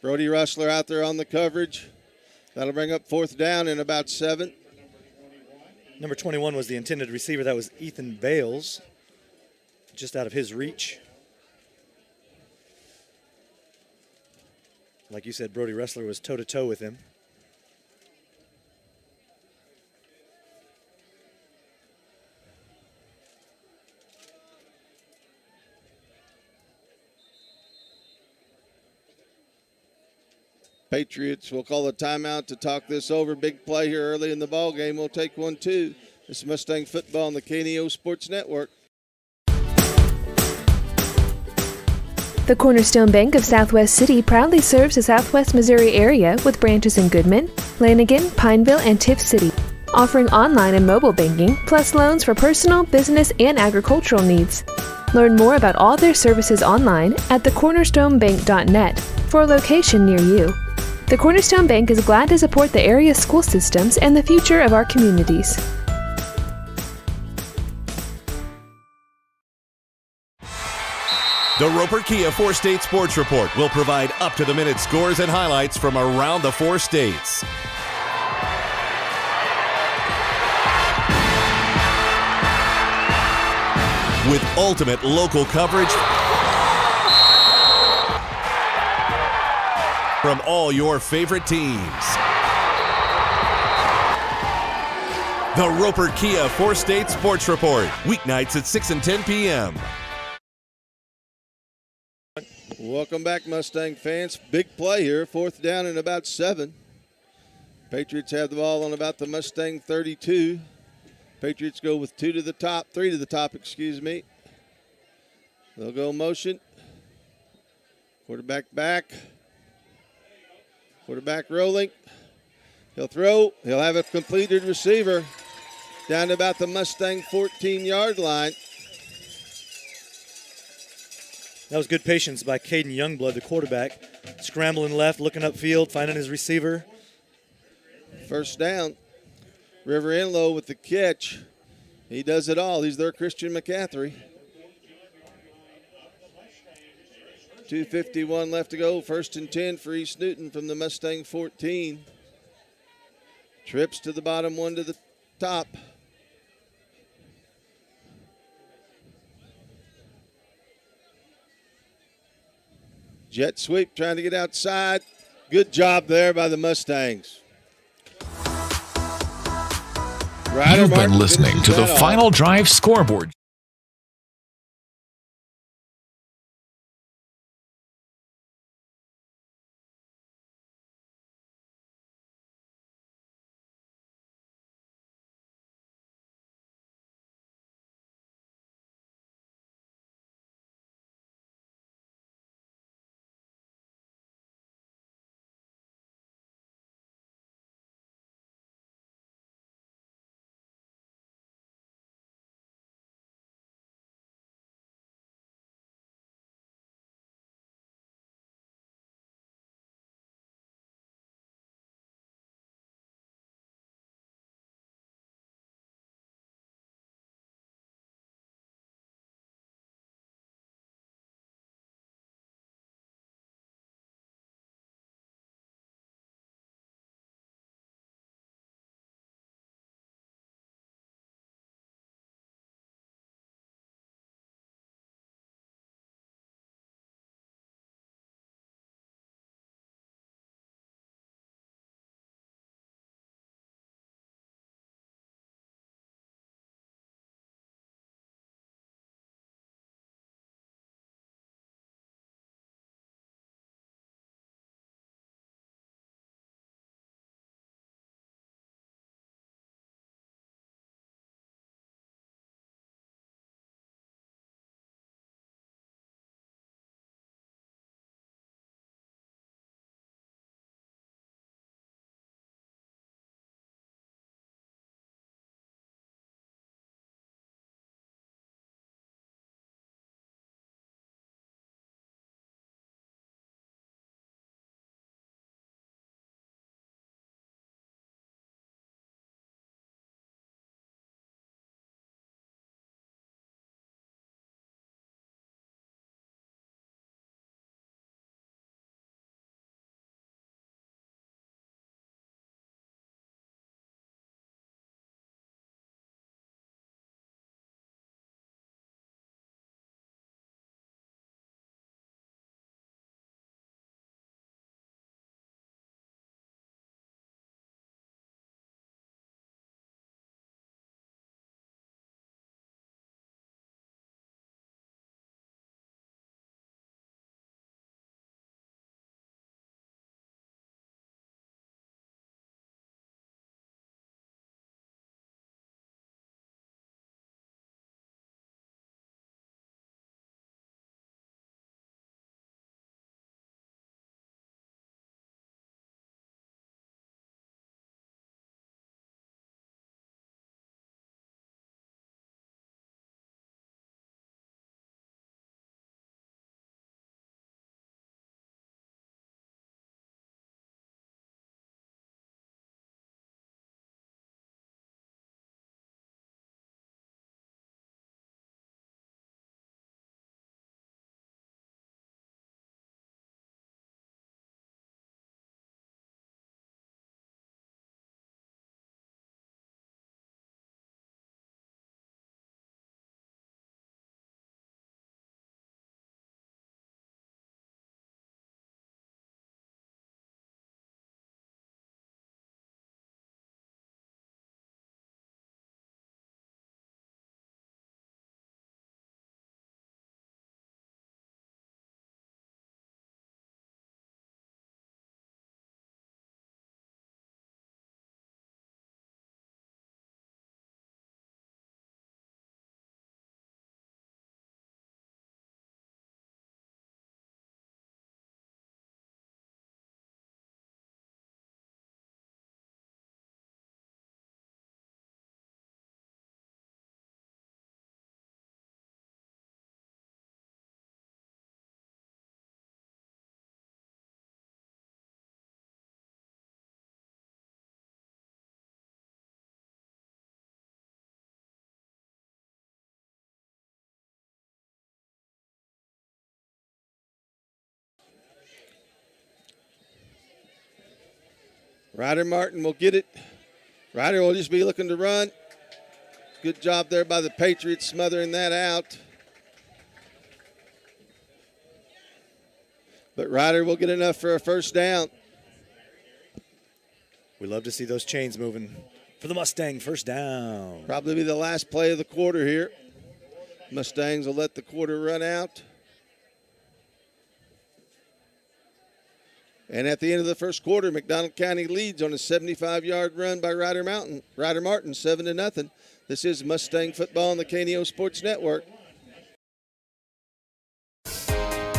Brody Russler out there on the coverage. That'll bring up 4th down and about 7. Number 21 was the intended receiver. That was Ethan Bales, just out of his reach. Like you said, Brody Russler was toe-to-toe with him. Patriots will call a timeout to talk this over. Big play here early in the ball game. We'll take 1-2. This is Mustang football on the KNEO Sports Network. The Cornerstone Bank of Southwest City proudly serves the Southwest Missouri area with branches in Goodman, Lanigan, Pineville, and Tiff City, offering online and mobile banking, plus loans for personal, business, and agricultural needs. Learn more about all their services online at thecornerstonebank.net for a location near you. The Cornerstone Bank is glad to support the area school systems and the future of our communities. The Roper Kia 4-State Sports Report will provide up-to-the-minute scores and highlights from around the 4 states. With ultimate local coverage from all your favorite teams. The Roper Kia 4-State Sports Report, weeknights at 6 and 10 p.m. Welcome back, Mustang fans. Big play here, 4th down and about 7. Patriots have the ball on about the Mustang 32. Patriots go with 3 to the top, excuse me. They'll go motion. Quarterback back. Quarterback rolling. He'll throw. He'll have a completed receiver down to about the Mustang 14-yard line. That was good patience by Caden Youngblood, the quarterback. Scrambling left, looking upfield, finding his receiver. First down. River Enlow with the catch. He does it all. He's their Christian McCaffrey. 2:51 left to go. 1st and 10 for East Newton from the Mustang 14. Trips to the bottom, one to the top. Jet sweep trying to get outside. Good job there by the Mustangs. You've been listening to the Final Drive Scoreboard. Ryder Martin will get it. Ryder will just be looking to run. Good job there by the Patriots smothering that out. But Ryder will get enough for a first down. We love to see those chains moving for the Mustang. First down. Probably be the last play of the quarter here. Mustangs will let the quarter run out. And at the end of the first quarter, McDonald County leads on a 75-yard run by Ryder Martin, 7-0. This is Mustang Football on the KNEO Sports Network.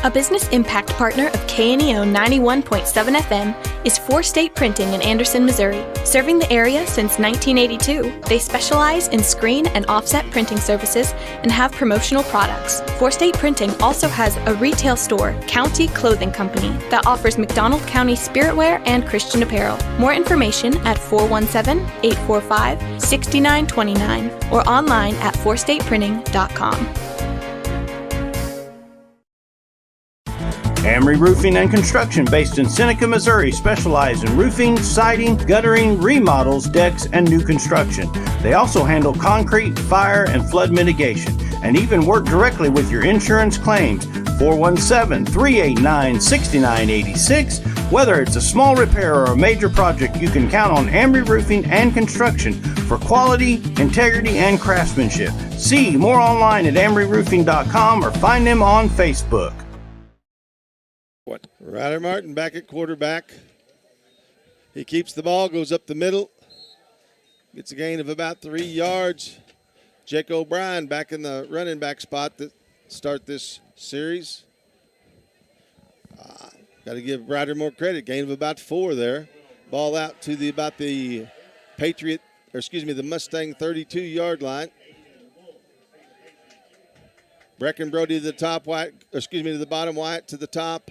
A business impact partner of KNEO 91.7 FM is Four State Printing in Anderson, Missouri. Serving the area since 1982, they specialize in screen and offset printing services and have promotional products. Four State Printing also has a retail store, County Clothing Company, that offers McDonald County spiritwear and Christian apparel. More information at 417-845-6929 or online at fourstateprinting.com. Amory Roofing and Construction, based in Seneca, Missouri, specialize in roofing, siding, guttering, remodels, decks, and new construction. They also handle concrete, fire, and flood mitigation, and even work directly with your insurance claims. 417-389-6986. Whether it's a small repair or a major project, you can count on Amory Roofing and Construction for quality, integrity, and craftsmanship. See more online at amoryroofing.com or find them on Facebook. Ryder Martin back at quarterback. He keeps the ball, goes up the middle, gets a gain of about 3 yards. Jake O'Brien back in the running back spot to start this series. Got to give Ryder more credit. Gain of about 4 there. Ball out to the Mustang 32-yard line. Brecken Brody to the top, to the bottom, Wyatt to the top.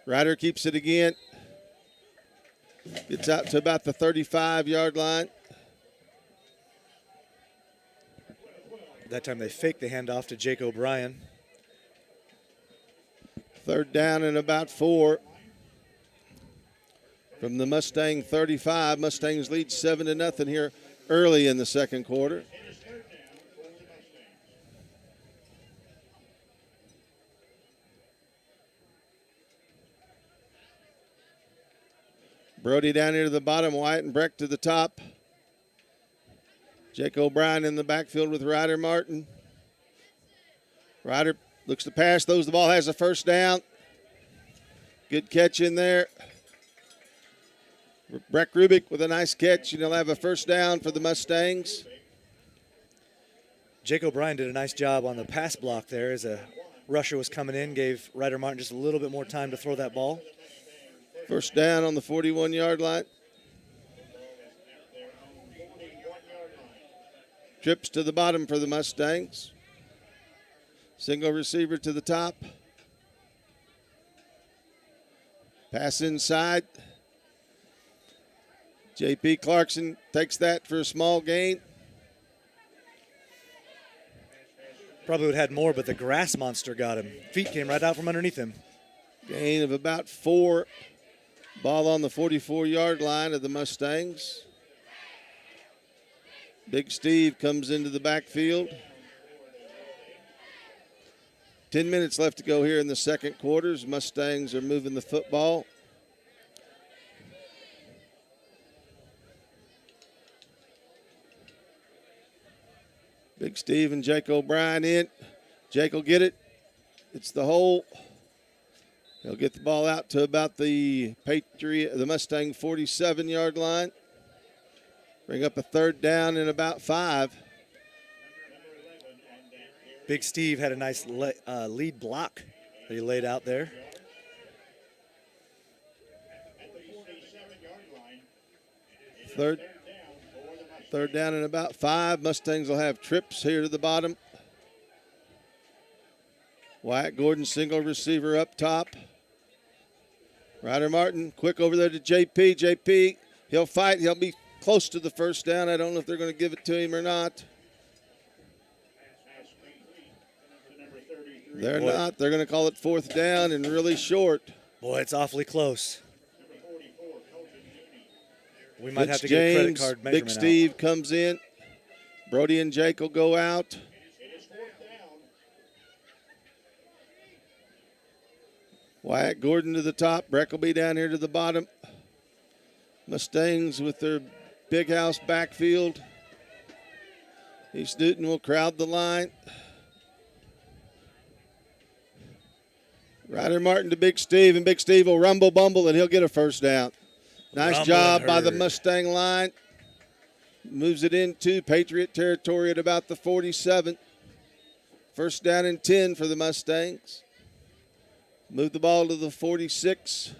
Ryder keeps it again. Gets out to about the 35-yard line. That time they fake the handoff to Jake O'Brien. Third down and about 4. From the Mustang 35. Mustangs lead 7-0 here early in the second quarter. Brody down here to the bottom, Wyatt and Breck to the top. Jake O'Brien in the backfield with Ryder Martin. Ryder looks to pass, throws the ball, has a first down. Good catch in there. Breck Rubik with a nice catch, and he'll have a first down for the Mustangs. Jake O'Brien did a nice job on the pass block there as a rusher was coming in, gave Ryder Martin just a little bit more time to throw that ball. First down on the 41-yard line. Trips to the bottom for the Mustangs. Single receiver to the top. Pass inside. J.P. Clarkson takes that for a small gain. Probably would have had more, but the grass monster got him. Feet came right out from underneath him. Gain of about 4. Ball on the 44-yard line of the Mustangs. Big Steve comes into the backfield. 10 minutes left to go here in the second quarter. Mustangs are moving the football. Big Steve and Jake O'Brien in. Jake will get it. It's the hole. He'll get the ball out to about the Mustang 47-yard line. Bring up a third down and about 5. Big Steve had a nice lead block that he laid out there. Third down and about 5. Mustangs will have trips here to the bottom. Wyatt Gordon, single receiver up top. Ryder Martin, quick over there to JP. JP, he'll fight. He'll be close to the first down. I don't know if they're going to give it to him or not. They're not. They're going to call it fourth down and really short. Boy, it's awfully close. We might have to James, get a credit card measurement Big Steve comes in. Brody and Jake will go out. Wyatt Gordon to the top. Breckleby down here to the bottom. Mustangs with their big house backfield. East Newton will crowd the line. Ryder Martin to Big Steve, and Big Steve will rumble bumble, and he'll get a first down. Nice job by the Mustang line. Moves it into Patriot territory at about the 47. First down and 10 for the Mustangs. Move the ball to the 46.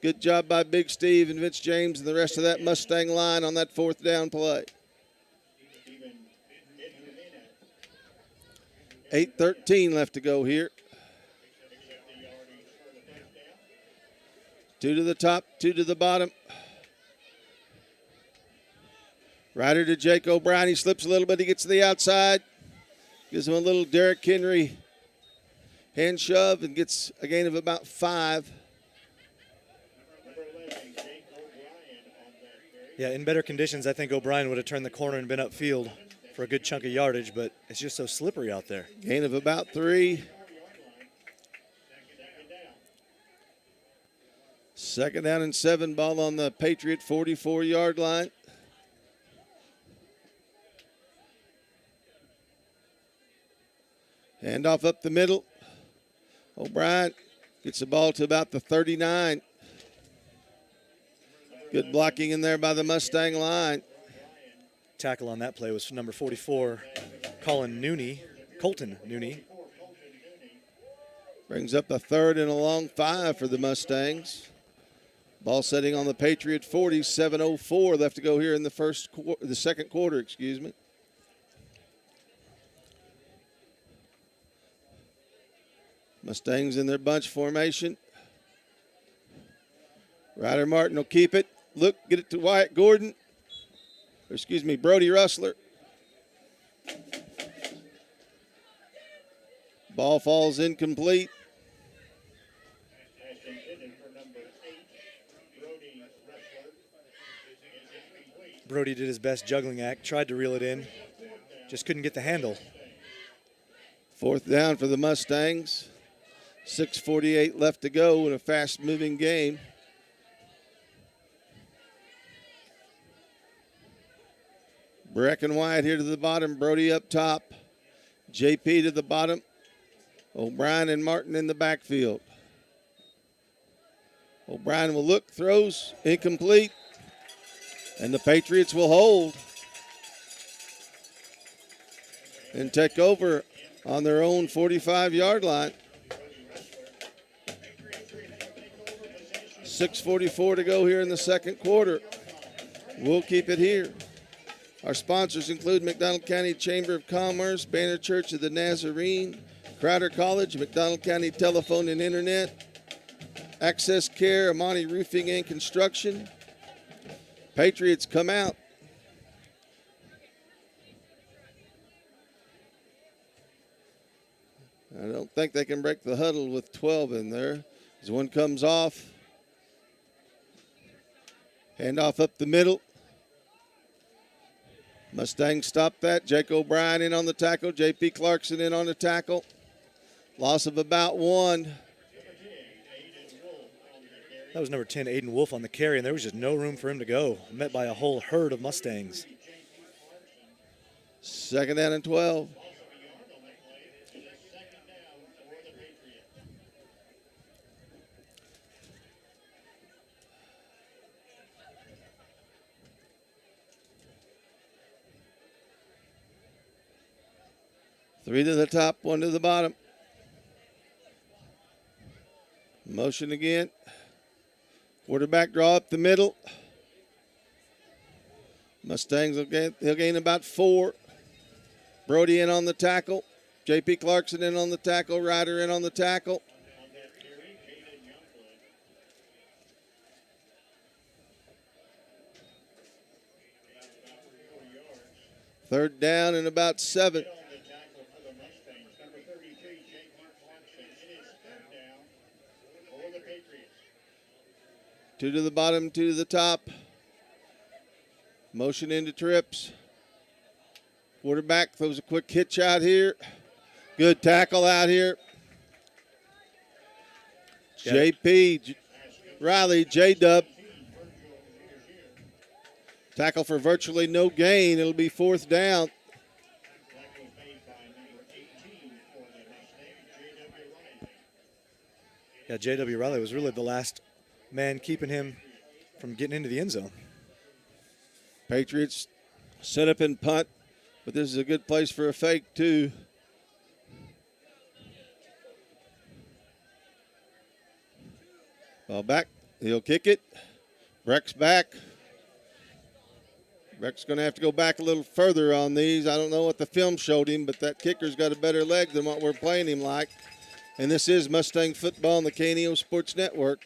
Good job by Big Steve and Vince James and the rest of that Mustang line on that fourth down play. 8:13 left to go here. 2 to the top, 2 to the bottom. Ryder to Jake O'Brien. He slips a little bit. He gets to the outside. Gives him a little Derrick Henry hand shove and gets a gain of about 5. Yeah, in better conditions, I think O'Brien would have turned the corner and been upfield for a good chunk of yardage, but it's just so slippery out there. Gain of about 3. Second down and 7, ball on the Patriot 44-yard line. Handoff up the middle. O'Brien gets the ball to about the 39. Good blocking in there by the Mustang line. Tackle on that play was number 44, Colton Nooney. Brings up a 3rd and a long 5 for the Mustangs. Ball setting on the Patriot 40, 7:04 left to go here in the second quarter, excuse me. Mustangs in their bunch formation. Ryder Martin will keep it. Look, get it to Wyatt Gordon. Brody Rustler. Ball falls incomplete. Brody did his best juggling act, tried to reel it in, just couldn't get the handle. 4th down for the Mustangs. 6:48 left to go in a fast-moving game. Breck and Wyatt here to the bottom. Brody up top. JP to the bottom. O'Brien and Martin in the backfield. O'Brien will look, throws, incomplete. And the Patriots will hold and take over on their own 45-yard line. 6:44 to go here in the second quarter. We'll keep it here. Our sponsors include McDonald County Chamber of Commerce, Banner Church of the Nazarene, Crowder College, McDonald County Telephone and Internet, Access Care, Amani Roofing and Construction. Patriots come out. I don't think they can break the huddle with 12 in there. As one comes off. Handoff up the middle. Mustangs stop that. Jake O'Brien in on the tackle. J.P. Clarkson in on the tackle. Loss of about 1. That was number 10, Aiden Wolf, on the carry, and there was just no room for him to go. Met by a whole herd of Mustangs. 2nd down and 12. Three to the top, 1 to the bottom. Motion again. Quarterback draw up the middle. Mustangs he'll gain about 4. Brody in on the tackle. J.P. Clarkson in on the tackle. Ryder in on the tackle. Third down and about 7. 2 to the bottom, 2 to the top. Motion into trips. Quarterback throws a quick hitch out here. Good tackle out here. JP, Riley, J-Dub. Tackle for virtually no gain. It'll be 4th down. Yeah, J.W. Riley was really the last man keeping him from getting into the end zone. Patriots set up and punt, but this is a good place for a fake too. Ball back. He'll kick it. Breck's back. Breck's going to have to go back a little further on these. I don't know what the film showed him, but that kicker's got a better leg than what we're playing him like. And this is Mustang Football on the KNEO Sports Network.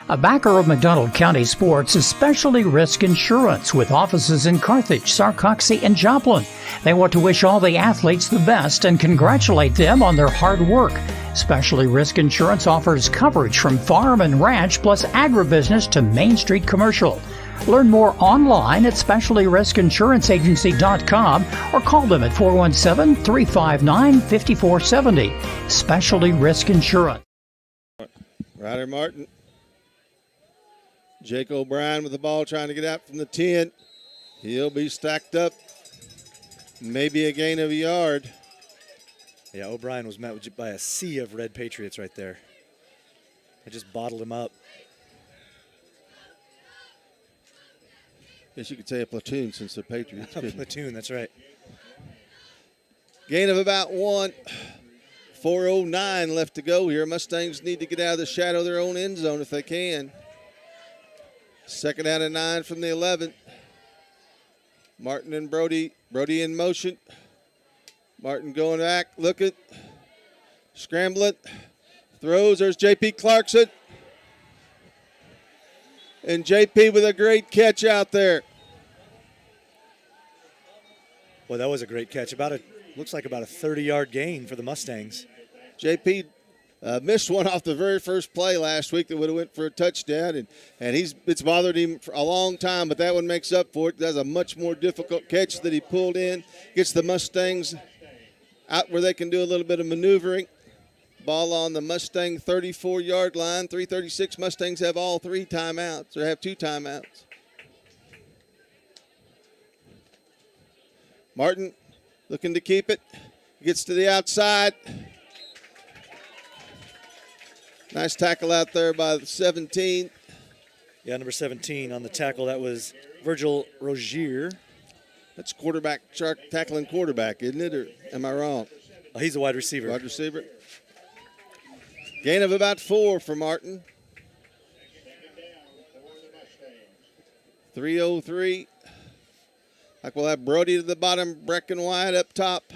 A backer of McDonald County Sports is Specialty Risk Insurance with offices in Carthage, Sarcoxie, and Joplin. They want to wish all the athletes the best and congratulate them on their hard work. Specialty Risk Insurance offers coverage from farm and ranch plus agribusiness to Main Street commercial. Learn more online at specialtyriskinsuranceagency.com or call them at 417-359-5470. Specialty Risk Insurance. Ryder Martin. Jake O'Brien with the ball trying to get out from the 10. He'll be stacked up. Maybe a gain of a yard. Yeah, O'Brien was met by a sea of red Patriots right there. They just bottled him up. Guess you could say a platoon since they're Patriots. A platoon, that's right. Gain of about 1. 4:09 left to go here. Mustangs need to get out of the shadow of their own end zone if they can. 2nd out of 9 from the 11. Martin and Brody. Brody in motion. Martin going back. Look it. Scramble it. Throws. There's J.P. Clarkson. And J.P. with a great catch out there. Well, that was a great catch. Looks like about a 30-yard gain for the Mustangs. J.P. Missed one off the very first play last week that would have went for a touchdown, and it's bothered him for a long time, but that one makes up for it. That's a much more difficult catch that he pulled in. Gets the Mustangs out where they can do a little bit of maneuvering. Ball on the Mustang 34-yard line. 3:36. Mustangs have all 3 timeouts, or have 2 timeouts. Martin looking to keep it. Gets to the outside. Nice tackle out there by the 17. Yeah, number 17 on the tackle. That was Virgil Rogier. That's quarterback, tackling quarterback, isn't it? Or am I wrong? Oh, he's a wide receiver. Wide receiver. Gain of about 4 for Martin. 3:03. Like we'll have Brody to the bottom, Brecken Wyatt up top.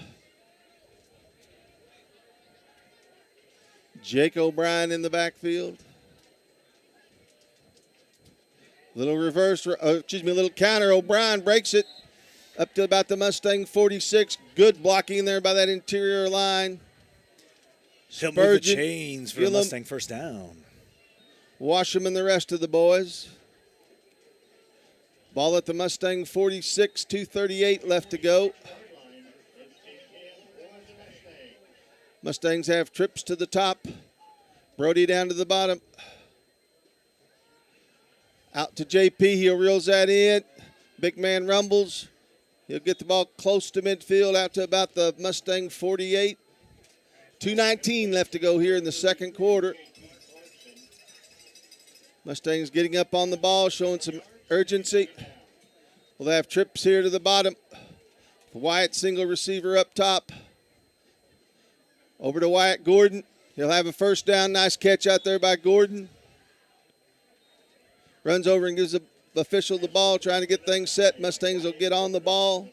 Jake O'Brien in the backfield. Little counter. O'Brien breaks it up to about the Mustang 46. Good blocking there by that interior line. He'll move the chains for the Mustang first down. Washam and the rest of the boys. Ball at the Mustang 46, 2:38 left to go. Mustangs have trips to the top. Brody down to the bottom. Out to JP. He reels that in. Big man rumbles. He'll get the ball close to midfield out to about the Mustang 48. 2:19 left to go here in the second quarter. Mustangs getting up on the ball, showing some urgency. We'll have trips here to the bottom. Wyatt single receiver up top. Over to Wyatt Gordon. He'll have a first down. Nice catch out there by Gordon. Runs over and gives the official the ball, trying to get things set. Mustangs will get on the ball.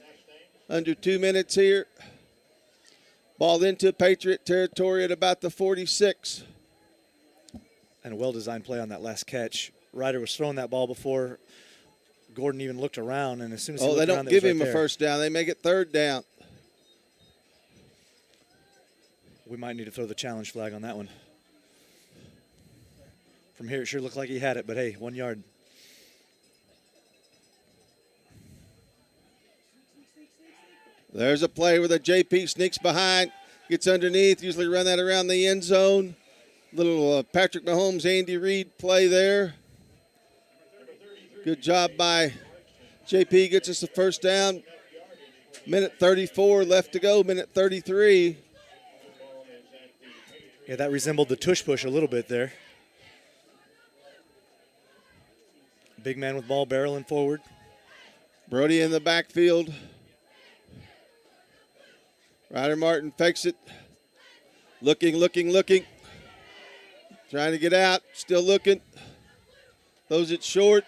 Under 2 minutes here. Ball into Patriot territory at about the 46. And a well-designed play on that last catch. Ryder was throwing that ball before Gordon even looked around, and as soon as he looked around, they don't give him a first down. They make it third down. We might need to throw the challenge flag on that one. From here, it sure looked like he had it, but hey, 1 yard. There's a play where the JP sneaks behind, gets underneath, usually run that around the end zone. Little Patrick Mahomes, Andy Reid play there. Good job by JP, gets us the first down. Minute 34 left to go, minute 33. Yeah, that resembled the tush push a little bit there. Big man with ball barreling forward. Brody in the backfield. Ryder Martin fakes it. Looking. Trying to get out, still looking. Throws it short.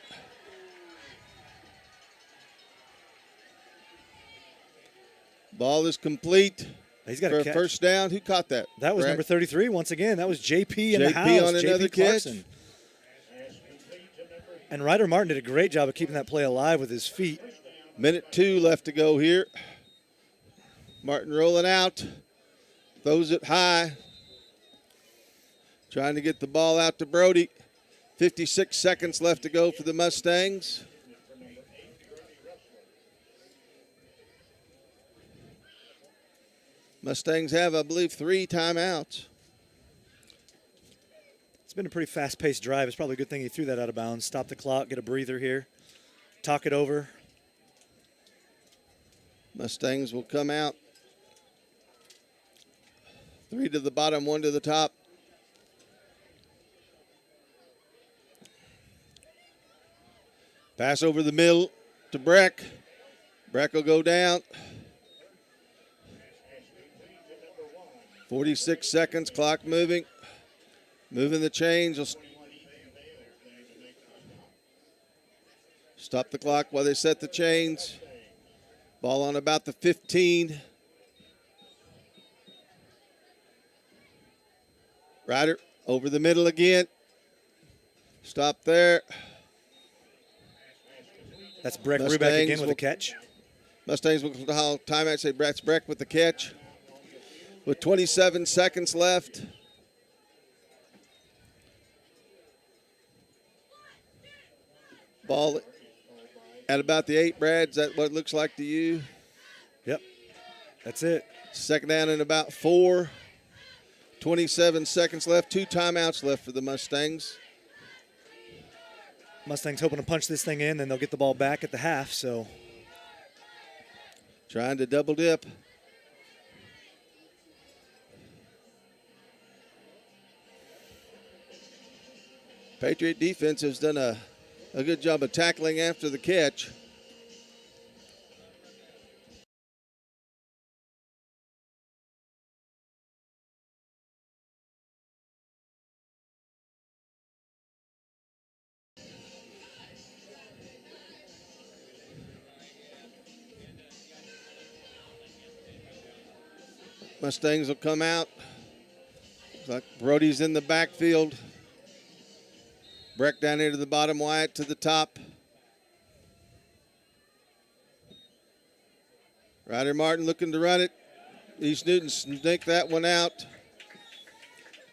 Ball is complete. He's got for a a catch. First down. Who caught that? That was Brad? number 33 once again. That was JP in the house. JP on another JP Clarkson. And Ryder Martin did a great job of keeping that play alive with his feet. Minute 2 left to go here. Martin rolling out. Throws it high. Trying to get the ball out to Brody. 56 seconds left to go for the Mustangs. Mustangs have, I believe, 3 timeouts. It's been a pretty fast-paced drive. It's probably a good thing he threw that out of bounds. Stop the clock, get a breather here, talk it over. Mustangs will come out. 3 to the bottom, 1 to the top. Pass over the middle to Breck. Breck will go down. 46 seconds, clock moving. Moving the chains. Stop the clock while they set the chains. Ball on about the 15. Ryder over the middle again. Stop there. That's Breck Rubeck again with a catch. Mustangs will call timeout, say Brett's Breck with the catch. With 27 seconds left. Ball at about the 8, Brad. Is that what it looks like to you? Yep, that's it. Second down and about 4. 27 seconds left. 2 timeouts left for the Mustangs. Mustangs hoping to punch this thing in, then they'll get the ball back at the half, so. Trying to double dip. Patriot defense has done a good job of tackling after the catch. Mustangs will come out. Looks like Brody's in the backfield. Breck down here to the bottom, Wyatt to the top. Ryder Martin looking to run it. East Newton snake that one out.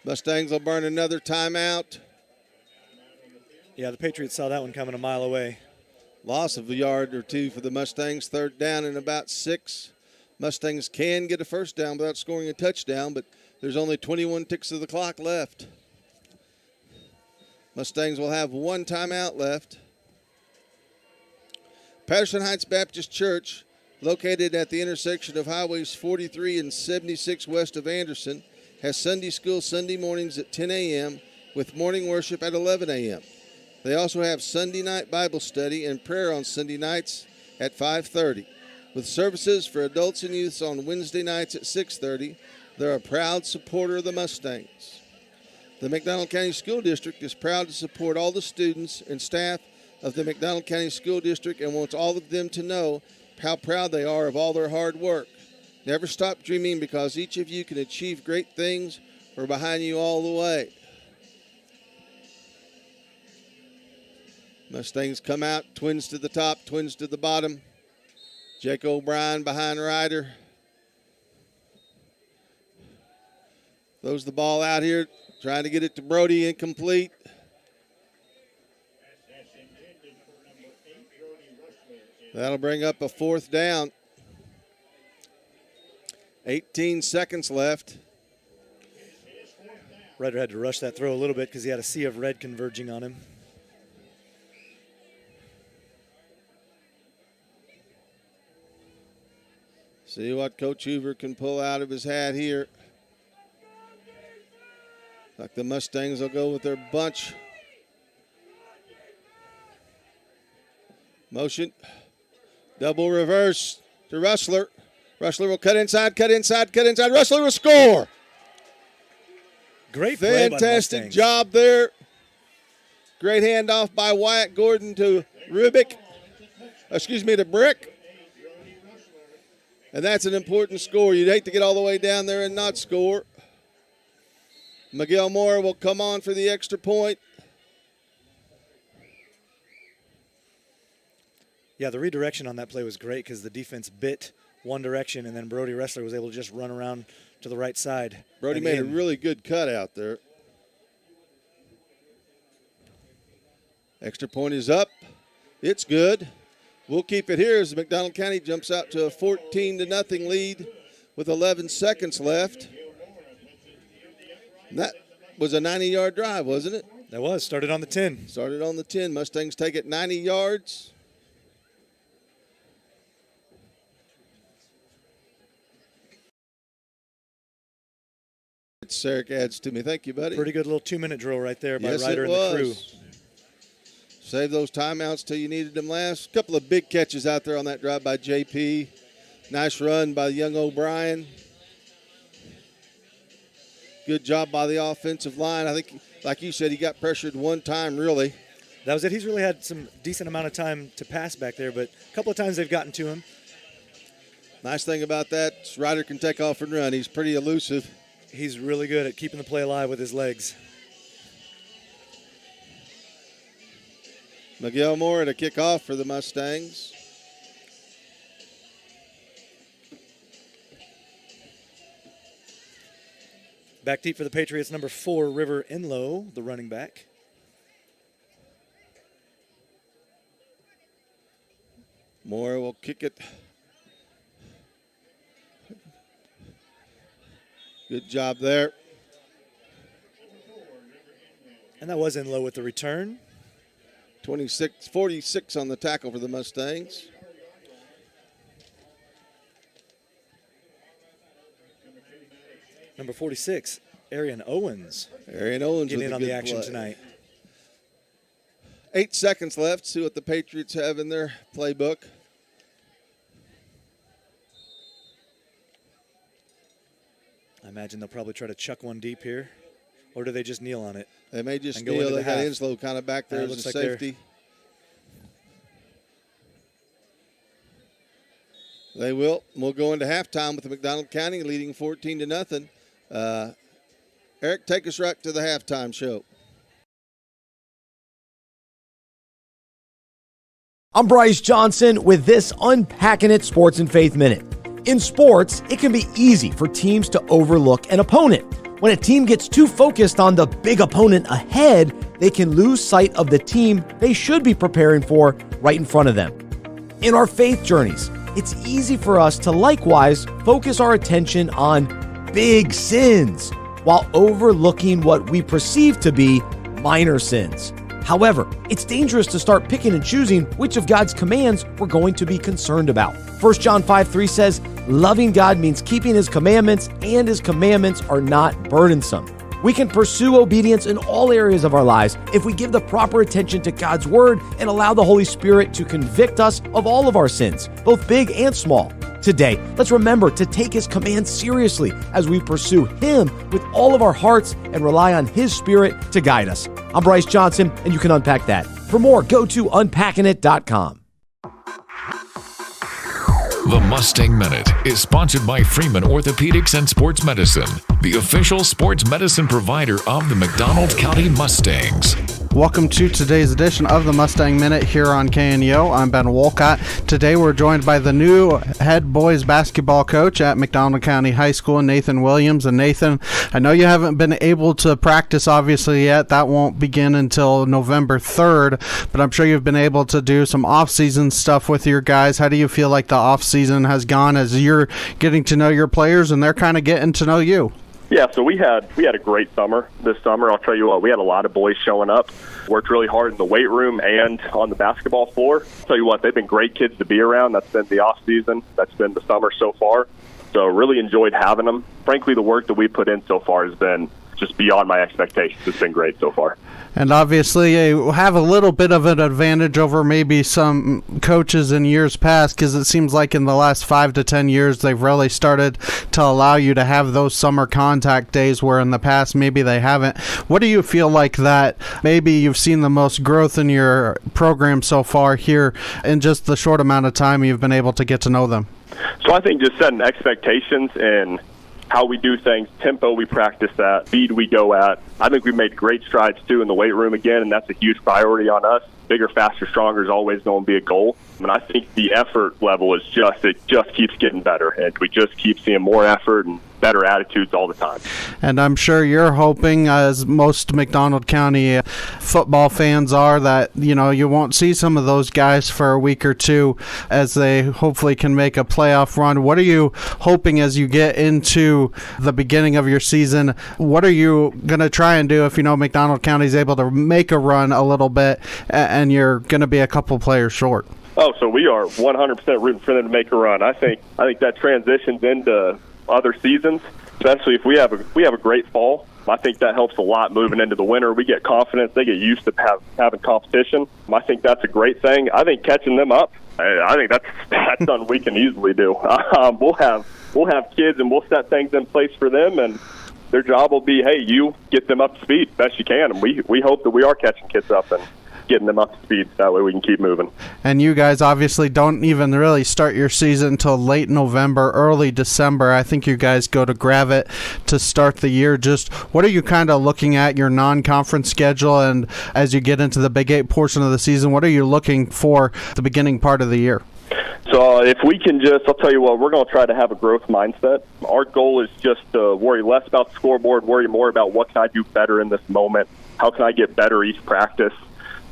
Mustangs will burn another timeout. Yeah, the Patriots saw that one coming a mile away. Loss of a yard or 2 for the Mustangs. 3rd down and about 6. Mustangs can get a first down without scoring a touchdown, but there's only 21 ticks of the clock left. Mustangs will have 1 timeout left. Patterson Heights Baptist Church, located at the intersection of Highways 43 and 76 west of Anderson, has Sunday school Sunday mornings at 10 a.m. with morning worship at 11 a.m. They also have Sunday night Bible study and prayer on Sunday nights at 5:30. With services for adults and youths on Wednesday nights at 6:30, they're a proud supporter of the Mustangs. The McDonald County School District is proud to support all the students and staff of the McDonald County School District and wants all of them to know how proud they are of all their hard work. Never stop dreaming because each of you can achieve great things. We're behind you all the way. Mustangs come out, twins to the top, twins to the bottom. Jake O'Brien behind Ryder. Throws the ball out here, trying to get it to Brody, incomplete. That'll bring up a 4th down. 18 seconds left. Ryder had to rush that throw a little bit because he had a sea of red converging on him. See what Coach Hoover can pull out of his hat here. Like the Mustangs will go with their bunch. Motion. Double reverse to Rustler. Rustler will cut inside, cut inside, cut inside. Rustler will score. Great play by the Fantastic Mustangs. job there. Great handoff by Wyatt Gordon to Rubick. To Brick. And that's an important score. You'd hate to get all the way down there and not score. Miguel Moore will come on for the extra point. Yeah, the redirection on that play was great because the defense bit one direction, and then Brody Ressler was able to just run around to the right side. Brody made a really good cut out there. Extra point is up. It's good. We'll keep it here as McDonald County jumps out to a 14-0 lead with 11 seconds left. And that was a 90-yard drive, wasn't it? That was. Started on the 10. Started on the 10. Mustangs take it 90 yards. Sarek adds to me. Thank you, buddy. Pretty good little 2-minute drill right there by Yes, Ryder it and the crew. was. Save those timeouts till you needed them last. A couple of big catches out there on that drive by JP. Nice run by young O'Brien. Good job by the offensive line. I think, like you said, he got pressured one time, really. That was it. He's really had some decent amount of time to pass back there, but a couple of times they've gotten to him. Nice thing about that is Ryder can take off and run. He's pretty elusive. He's really good at keeping the play alive with his legs. Miguel Moore to kick off for the Mustangs. Back deep for the Patriots, number 4, River Enlow, the running back. Moore will kick it. Good job there. And that was Enlow with the return. 46 on the tackle for the Mustangs. Number 46, Arian Owens. Arian Owens getting with in a on good the action play. tonight. 8 seconds left. See what the Patriots have in their playbook. I imagine they'll probably try to chuck one deep here. Or do they just kneel on it? They may just and go kneel. into They the got half? Inslow kind of back there It as a looks like they're- safety. They will. We'll go into halftime with McDonald County leading 14-0. Eric, take us right to the halftime show. I'm Bryce Johnson with this Unpacking It Sports and Faith Minute. In sports, it can be easy for teams to overlook an opponent. When a team gets too focused on the big opponent ahead, they can lose sight of the team they should be preparing for right in front of them. In our faith journeys, it's easy for us to likewise focus our attention on big sins while overlooking what we perceive to be minor sins. However, it's dangerous to start picking and choosing which of God's commands we're going to be concerned about. 1 John 5:3 says, loving God means keeping His commandments, and His commandments are not burdensome. We can pursue obedience in all areas of our lives if we give the proper attention to God's Word and allow the Holy Spirit to convict us of all of our sins, both big and small. Today, let's remember to take His commands seriously as we pursue Him with all of our hearts and rely on His Spirit to guide us. I'm Bryce Johnson, and you can unpack that. For more, go to unpackingit.com. The Mustang Minute is sponsored by Freeman Orthopedics and Sports Medicine, the official sports medicine provider of the McDonald County Mustangs. Welcome to today's edition of the Mustang Minute here on KNEO. I'm Ben Wolcott. Today we're joined by the new head boys basketball coach at McDonald County High School, Nathan Williams. And Nathan, I know you haven't been able to practice obviously yet. That won't begin until November 3rd, but I'm sure you've been able to do some off-season stuff with your guys. How do you feel like the off-season has gone as you're getting to know your players and they're kind of getting to know you? Yeah, so we had a great summer this summer. I'll tell you what, we had a lot of boys showing up, worked really hard in the weight room and on the basketball floor. I'll tell you what, they've been great kids to be around. That's been the off season. That's been the summer so far. So really enjoyed having them. Frankly, the work that we put in so far has been just beyond my expectations. It's been great so far. And obviously you have a little bit of an advantage over maybe some coaches in years past, because it seems like in the last 5 to 10 years they've really started to allow you to have those summer contact days where in the past maybe they haven't. What do you feel like that maybe you've seen the most growth in your program so far here in just the short amount of time you've been able to get to know them? So I think just setting expectations and how we do things, tempo we practice at, speed we go at. I think we've made great strides, too, in the weight room again, and that's a huge priority on us. Bigger, faster, stronger is always going to be a goal. And I think the effort level is it just keeps getting better, and we just keep seeing more effort and better attitudes all the time. And I'm sure you're hoping, as most McDonald County football fans are, that you won't see some of those guys for a week or two as they hopefully can make a playoff run. What are you hoping as you get into the beginning of your season? What are you going to try and do if McDonald County is able to make a run a little bit and you're going to be a couple players short? Oh, so we are 100% rooting for them to make a run. I think that transitions into other seasons, especially if we have a great fall. I think that helps a lot moving into the winter. We get confidence. They get used to having competition. I think that's a great thing. I think catching them up, I think that's something we can easily do. We'll have kids and we'll set things in place for them, and their job will be, hey, you get them up to speed best you can. And we hope that we are catching kids up and getting them up to speed. That way we can keep moving. And you guys obviously don't even really start your season until late November, early December. I think you guys go to Gravette to start the year. Just what are you kind of looking at your non-conference schedule, and as you get into the Big 8 portion of the season, what are you looking for the beginning part of the year? So if we can I'll tell you what, we're going to try to have a growth mindset. Our goal is just to worry less about the scoreboard, worry more about what can I do better in this moment, how can I get better each practice.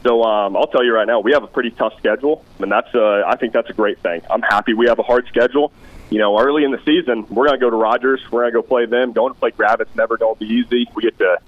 So I'll tell you right now, we have a pretty tough schedule, and I think that's a great thing. I'm happy we have a hard schedule. Early in the season, we're going to go to Rogers. We're going to go play them. Going to play Gravette's never going to be easy. We get to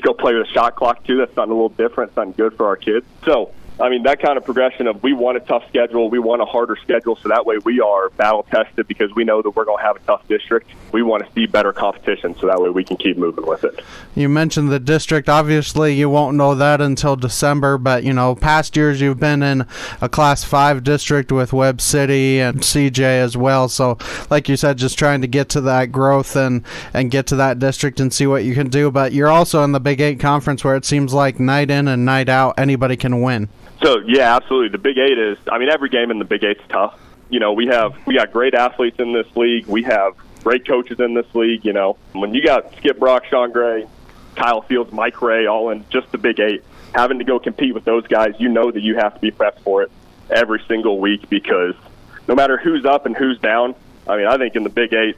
go play with a shot clock, too. That's something a little different, something good for our kids. So, that kind of progression of we want a tough schedule, we want a harder schedule, so that way we are battle-tested because we know that we're going to have a tough district. We want to see better competition, so that way we can keep moving with it. You mentioned the district. Obviously, you won't know that until December, but, past years you've been in a Class 5 district with Webb City and CJ as well. So, like you said, just trying to get to that growth and get to that district and see what you can do. But you're also in the Big 8 Conference where it seems like night in and night out, anybody can win. So, yeah, absolutely. The Big 8 is, every game in the Big 8 is tough. We got great athletes in this league. We have great coaches in this league. When you got Skip Brock, Sean Gray, Kyle Fields, Mike Ray, all in just the Big 8, having to go compete with those guys, that you have to be prepped for it every single week, because no matter who's up and who's down, I think in the Big 8,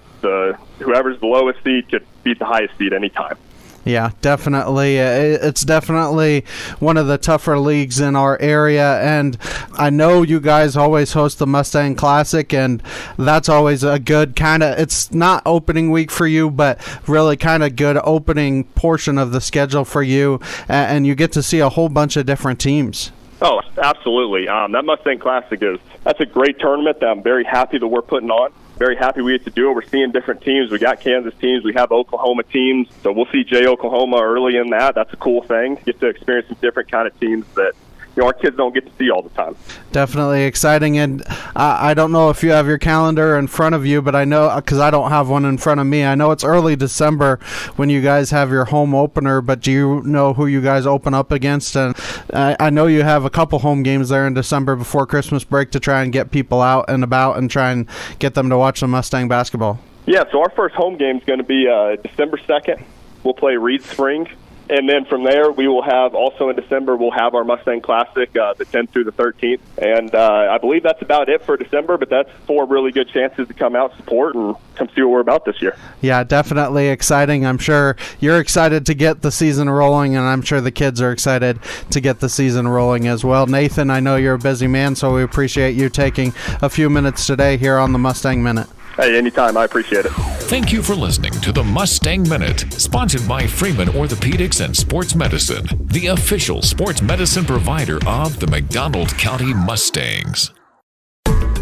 whoever's the lowest seed could beat the highest seed anytime. Yeah, definitely. It's definitely one of the tougher leagues in our area, and I know you guys always host the Mustang Classic, and that's always a good it's not opening week for you, but really kind of good opening portion of the schedule for you, and you get to see a whole bunch of different teams. Oh, absolutely. That Mustang Classic that's a great tournament that I'm very happy that we're putting on. Very happy we get to do it. We're seeing different teams. We got Kansas teams. We have Oklahoma teams. So we'll see Oklahoma early in that. That's a cool thing. Get to experience some different kind of teams that our kids don't get to see all the time. Definitely exciting. And I don't know if you have your calendar in front of you, but I know, because I don't have one in front of me, I know it's early December when you guys have your home opener, but do you know who you guys open up against? And I know you have a couple home games there in December before Christmas break to try and get people out and about and try and get them to watch the Mustang basketball. Yeah, so our first home game is going to be December 2nd. We'll play Reed Spring. And then from there, we will have, also in December, we'll have our Mustang Classic, the 10th through the 13th. And I believe that's about it for December, but that's 4 really good chances to come out, support, and come see what we're about this year. Yeah, definitely exciting. I'm sure you're excited to get the season rolling, and I'm sure the kids are excited to get the season rolling as well. Nathan, I know you're a busy man, so we appreciate you taking a few minutes today here on the Mustang Minute. Hey, anytime. I appreciate it. Thank you for listening to the Mustang Minute, sponsored by Freeman Orthopedics and Sports Medicine, the official sports medicine provider of the McDonald County Mustangs.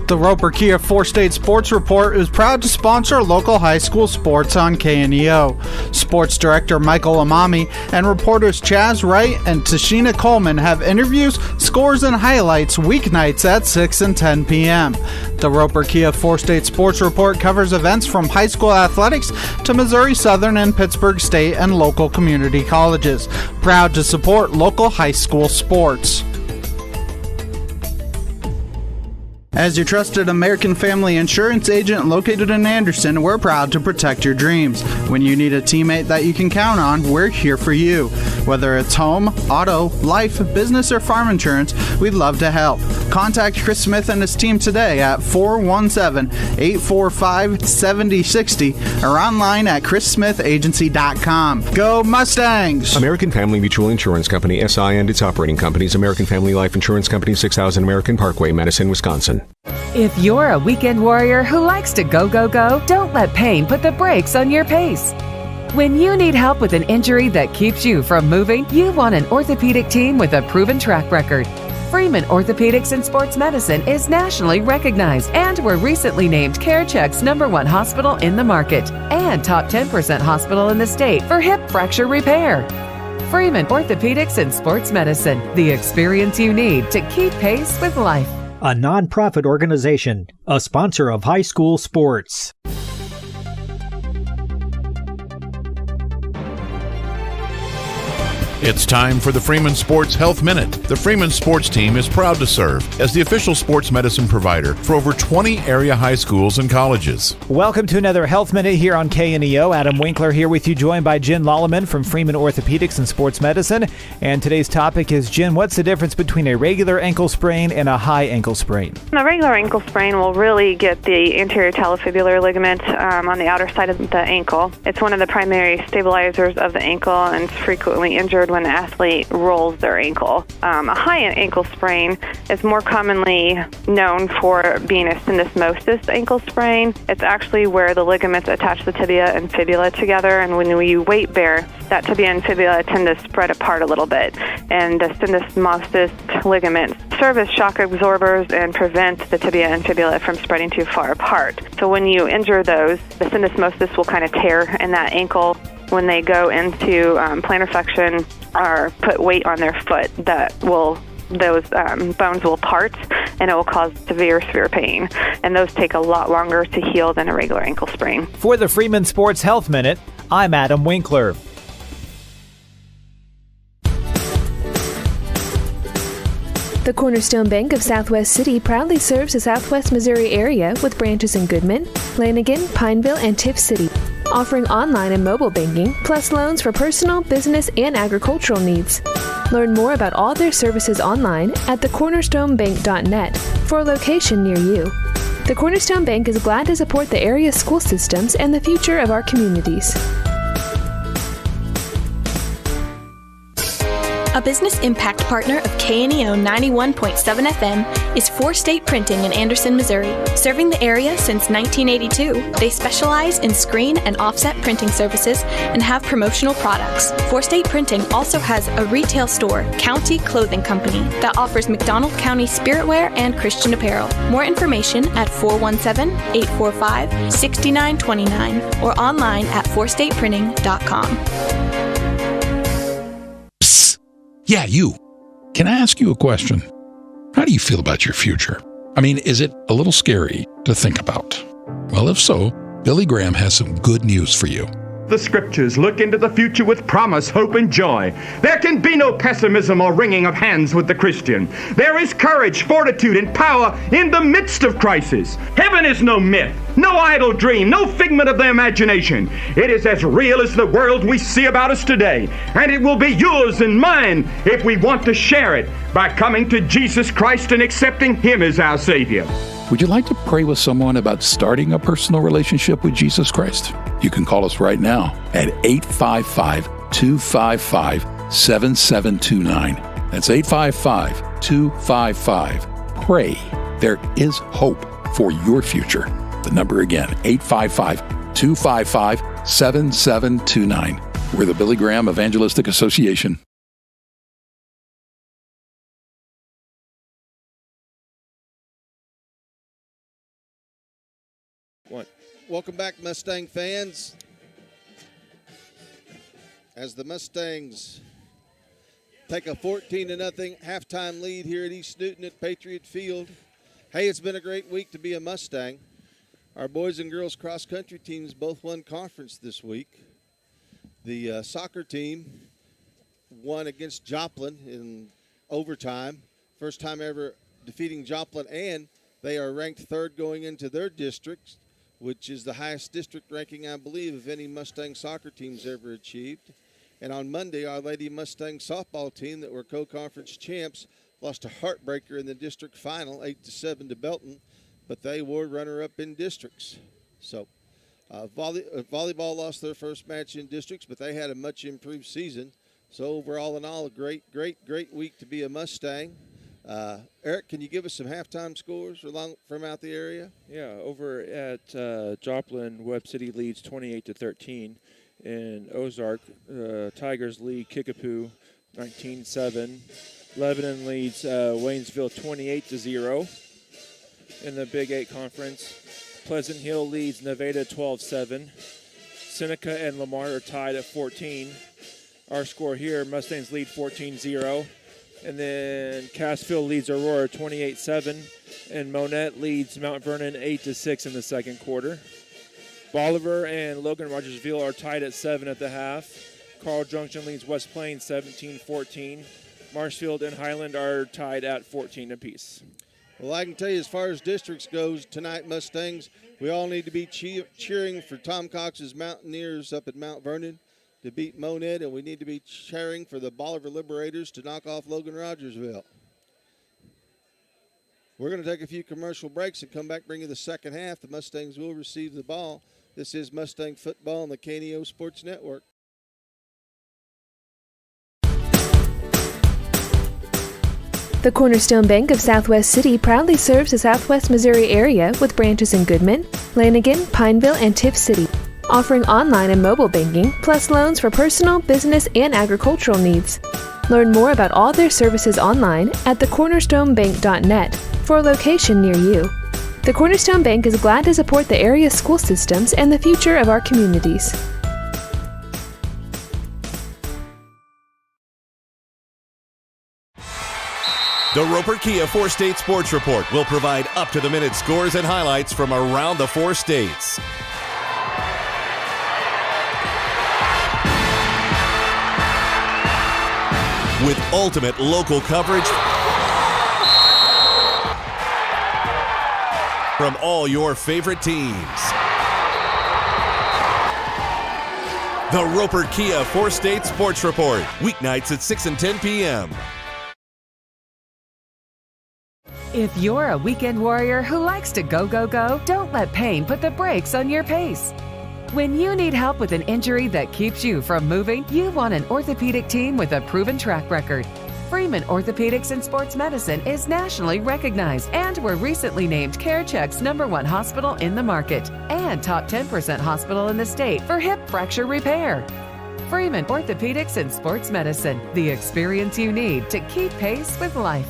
The Roper Kia 4-State Sports Report is proud to sponsor local high school sports on KNEO. Sports Director Michael Amami and reporters Chaz Wright and Tashina Coleman have interviews, scores, and highlights weeknights at 6 and 10 p.m. The Roper Kia 4-State Sports Report covers events from high school athletics to Missouri Southern and Pittsburgh State and local community colleges. Proud to support local high school sports. As your trusted American Family Insurance agent located in Anderson, we're proud to protect your dreams. When you need a teammate that you can count on, we're here for you. Whether it's home, auto, life, business, or farm insurance, we'd love to help. Contact Chris Smith and his team today at 417-845-7060 or online at chrissmithagency.com. Go Mustangs! American Family Mutual Insurance Company, SI, and its operating companies, American Family Life Insurance Company, 6000 American Parkway, Madison, Wisconsin. If you're a weekend warrior who likes to go, go, go, don't let pain put the brakes on your pace. When you need help with an injury that keeps you from moving, you want an orthopedic team with a proven track record. Freeman Orthopedics and Sports Medicine is nationally recognized and were recently named CareCheck's #1 hospital in the market and top 10% hospital in the state for hip fracture repair. Freeman Orthopedics and Sports Medicine, the experience you need to keep pace with life. A non-profit organization, a sponsor of high school sports. It's time for the Freeman Sports Health Minute. The Freeman Sports Team is proud to serve as the official sports medicine provider for over 20 area high schools and colleges. Welcome to another Health Minute here on KNEO. Adam Winkler here with you, joined by Jen Lolleman from Freeman Orthopedics and Sports Medicine. And today's topic is, Jen, what's the difference between a regular ankle sprain and a high ankle sprain? A regular ankle sprain will really get the anterior talofibular ligament on the outer side of the ankle. It's one of the primary stabilizers of the ankle and it's frequently injured when the athlete rolls their ankle. A high ankle sprain is more commonly known for being a syndesmosis ankle sprain. It's actually where the ligaments attach the tibia and fibula together, and when you weight bear, that tibia and fibula tend to spread apart a little bit, and the syndesmosis ligaments serve as shock absorbers and prevent the tibia and fibula from spreading too far apart. So when you injure those, the syndesmosis will kind of tear in that ankle. When they go into plantar flexion or put weight on their foot, those bones will part and it will cause severe pain. And those take a lot longer to heal than a regular ankle sprain. For the Freeman Sports Health Minute, I'm Adam Winkler. The Cornerstone Bank of Southwest City proudly serves the Southwest Missouri area with branches in Goodman, Lanigan, Pineville, and Tiff City, offering online and mobile banking, plus loans for personal, business, and agricultural needs. Learn more about all their services online at thecornerstonebank.net for a location near you. The Cornerstone Bank is glad to support the area school systems and the future of our communities. A business impact partner of KNEO 91.7 FM is 4-State Printing in Anderson, Missouri. Serving the area since 1982, they specialize in screen and offset printing services and have promotional products. 4-State Printing also has a retail store, County Clothing Company, that offers McDonald County spiritwear and Christian apparel. More information at 417-845-6929 or online at 4stateprinting.com. Yeah, you. Can I ask you a question? How do you feel about your future? I mean, is it a little scary to think about? Well, if so, Billy Graham has some good news for you. The scriptures look into the future with promise, hope, and joy. There can be no pessimism or wringing of hands with the Christian. There is courage, fortitude, and power in the midst of crisis. Heaven is no myth, no idle dream, no figment of the imagination. It is as real as the world we see about us today, and it will be yours and mine if we want to share it by coming to Jesus Christ and accepting Him as our Savior. Would you like to pray with someone about starting a personal relationship with Jesus Christ? You can call us right now at 855-255-7729. That's 855-255-PRAY. There is hope for your future. The number again, 855-255-7729. We're the Billy Graham Evangelistic Association. Welcome back, Mustang fans. As the Mustangs take a 14-0 halftime lead here at East Newton at Patriot Field. Hey, it's been a great week to be a Mustang. Our boys and girls cross-country teams both won conference this week. The soccer team won against Joplin in overtime. First time ever defeating Joplin, and they are ranked third going into their district, which is the highest district ranking, I believe, of any Mustang soccer team's ever achieved. And on Monday, our Lady Mustang softball team that were co-conference champs lost a heartbreaker in the district final, 8-7 to Belton, but they were runner-up in districts. So volleyball lost their first match in districts, but they had a much improved season. So overall in all, a great week to be a Mustang. Eric, can you give us some halftime scores from out the area? Yeah, over at Joplin, Webb City leads 28-13. In Ozark, Tigers lead Kickapoo 19-7. Lebanon leads Waynesville 28-0. In the Big 8 Conference, Pleasant Hill leads Nevada 12-7. Seneca and Lamar are tied at 14. Our score here, Mustangs lead 14-0. And then Cassville leads Aurora 28-7, and Monette leads Mount Vernon 8-6 in the second quarter. Bolivar and Logan Rogersville are tied at 7 at the half. Carl Junction leads West Plains 17-14. Marshfield and Highland are tied at 14 apiece. Well, I can tell you as far as districts goes tonight, Mustangs, we all need to be cheering for Tom Cox's Mountaineers up at Mount Vernon to beat Monette, and we need to be cheering for the Bolivar Liberators to knock off Logan Rogersville. We're going to take a few commercial breaks and come back, bring you the second half. The Mustangs will receive the ball. This is Mustang Football on the KNEO Sports Network. The Cornerstone Bank of Southwest City proudly serves the Southwest Missouri area with branches in Goodman, Lanigan, Pineville, and Tiff City, offering online and mobile banking, plus loans for personal, business, and agricultural needs. Learn more about all their services online at thecornerstonebank.net for a location near you. The Cornerstone Bank is glad to support the area school systems and the future of our communities. The Roper Kia 4-State Sports Report will provide up-to-the-minute scores and highlights from around the 4 states. With ultimate local coverage from all your favorite teams. The Roper Kia 4-State Sports Report, weeknights at 6 and 10 p.m. If you're a weekend warrior who likes to go, don't let pain put the brakes on your pace. When you need help with an injury that keeps you from moving, you want an orthopedic team with a proven track record. Freeman Orthopedics and Sports Medicine is nationally recognized, and were recently named CareCheck's #1 hospital in the market and top 10% hospital in the state for hip fracture repair. Freeman Orthopedics and Sports Medicine, the experience you need to keep pace with life.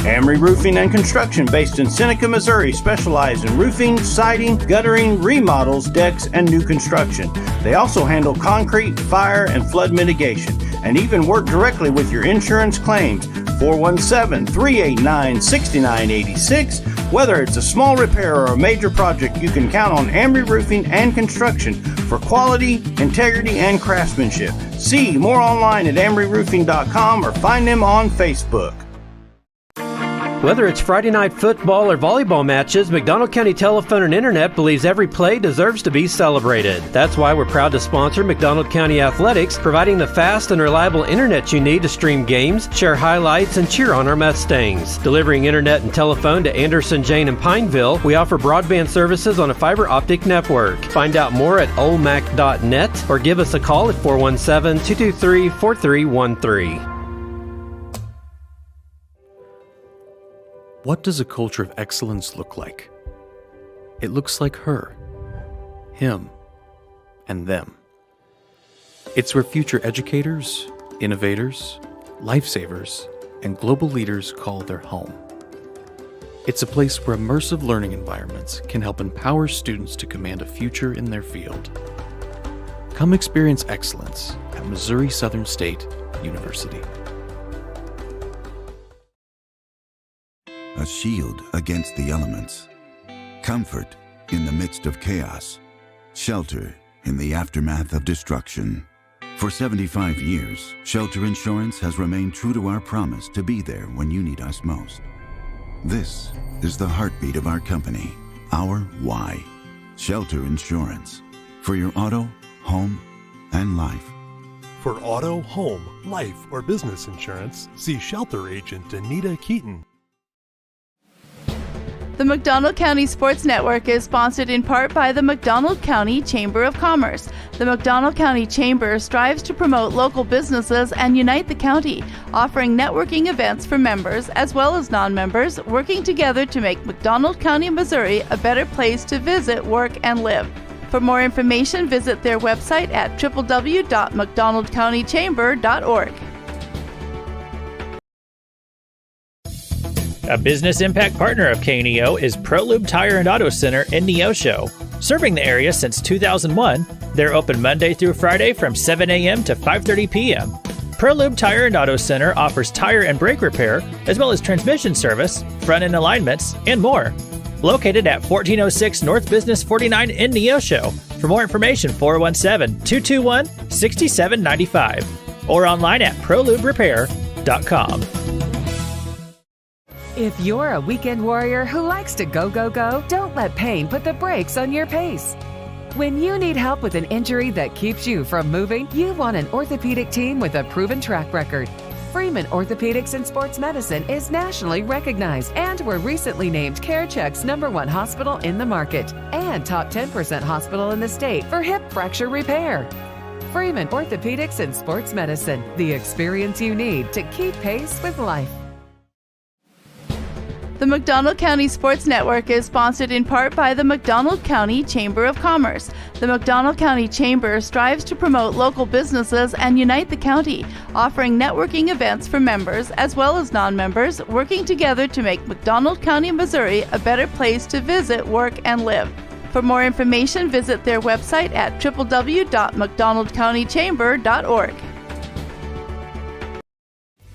Amry Roofing and Construction, based in Seneca, Missouri, specialize in roofing, siding, guttering, remodels, decks, and new construction. They also handle concrete, fire, and flood mitigation, and even work directly with your insurance claims. 417-389-6986 Whether it's a small repair or a major project, you can count on Embry Roofing and Construction for quality, integrity, and craftsmanship. See more online at embryroofing.com or find them on Facebook. Whether it's Friday night football or volleyball matches, McDonald County Telephone and Internet believes every play deserves to be celebrated. That's why we're proud to sponsor McDonald County Athletics, providing the fast and reliable internet you need to stream games, share highlights, and cheer on our Mustangs. Delivering internet and telephone to Anderson, Jane, and Pineville, we offer broadband services on a fiber optic network. Find out more at olmac.net or give us a call at 417-223-4313. What does a culture of excellence look like? It looks like her, him, and them. It's where future educators, innovators, lifesavers, and global leaders call their home. It's a place where immersive learning environments can help empower students to command a future in their field. Come experience excellence at Missouri Southern State University. A shield against the elements, comfort in the midst of chaos, shelter in the aftermath of destruction. For 75 years, Shelter Insurance has remained true to our promise to be there when you need us most. This is the heartbeat of our company, our why. Shelter Insurance, for your auto, home, and life. For auto, home, life, or business insurance, see Shelter Agent Anita Keaton. The McDonald County Sports Network is sponsored in part by the McDonald County Chamber of Commerce. The McDonald County Chamber strives to promote local businesses and unite the county, offering networking events for members as well as non-members, working together to make McDonald County, Missouri a better place to visit, work, and live. For more information, visit their website at www.mcdonaldcountychamber.org. A business impact partner of KNEO is ProLube Tire and Auto Center in Neosho. Serving the area since 2001, they're open Monday through Friday from 7 a.m. to 5:30 p.m. ProLube Tire and Auto Center offers tire and brake repair, as well as transmission service, front-end alignments, and more. Located at 1406 North Business 49 in Neosho. For more information, 417-221-6795 or online at proluberepair.com. If you're a weekend warrior who likes to go, go, go, don't let pain put the brakes on your pace. When you need help with an injury that keeps you from moving, you want an orthopedic team with a proven track record. Freeman Orthopedics and Sports Medicine is nationally recognized, and were recently named CareCheck's #1 hospital in the market and top 10% hospital in the state for hip fracture repair. Freeman Orthopedics and Sports Medicine, the experience you need to keep pace with life. The McDonald County Sports Network is sponsored in part by the McDonald County Chamber of Commerce. The McDonald County Chamber strives to promote local businesses and unite the county, offering networking events for members as well as non-members, working together to make McDonald County, Missouri a better place to visit, work, and live. For more information, visit their website at www.mcdonaldcountychamber.org.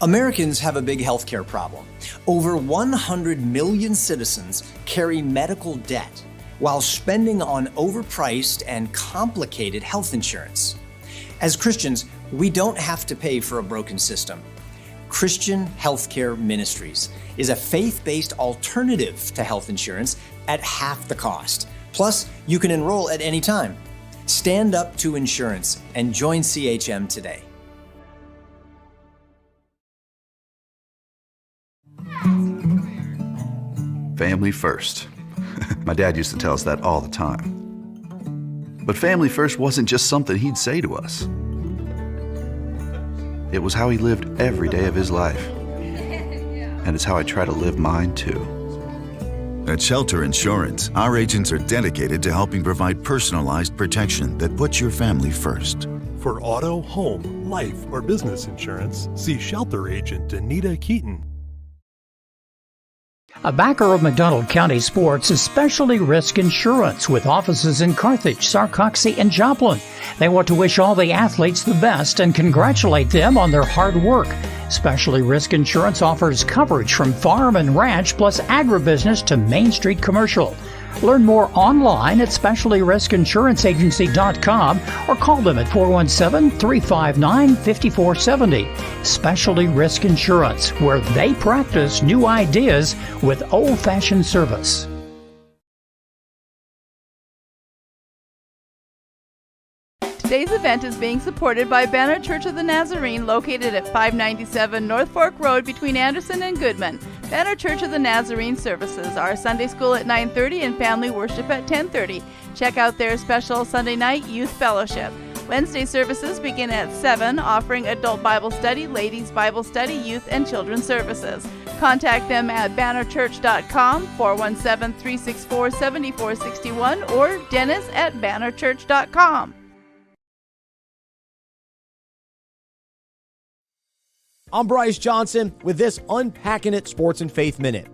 Americans have a big healthcare problem. Over 100 million citizens carry medical debt while spending on overpriced and complicated health insurance. As Christians, we don't have to pay for a broken system. Christian Healthcare Ministries is a faith-based alternative to health insurance at half the cost. Plus, you can enroll at any time. Stand up to insurance and join CHM today. Family first. My dad used to tell us that all the time. But family first wasn't just something he'd say to us. It was how he lived every day of his life. And it's how I try to live mine too. At Shelter Insurance, our agents are dedicated to helping provide personalized protection that puts your family first. For auto, home, life, or business insurance, see Shelter Agent Anita Keaton. A backer of McDonald County sports is Specialty Risk Insurance with offices in Carthage, Sarcoxie, and Joplin. They want to wish all the athletes the best and congratulate them on their hard work. Specialty Risk Insurance offers coverage from farm and ranch plus agribusiness to Main Street commercial. Learn more online at specialtyriskinsuranceagency.com or call them at 417-359-5470. Specialty Risk Insurance, where they practice new ideas with old-fashioned service. Today's event is being supported by Banner Church of the Nazarene, located at 597 North Fork Road between Anderson and Goodman. Banner Church of the Nazarene services are Sunday school at 9:30 and family worship at 10:30. Check out their special Sunday night youth fellowship. Wednesday services begin at 7, offering adult Bible study, ladies Bible study, youth and children's services. Contact them at bannerchurch.com, 417-364-7461, or Dennis at bannerchurch.com. I'm Bryce Johnson with this Unpacking It Sports and Faith Minute.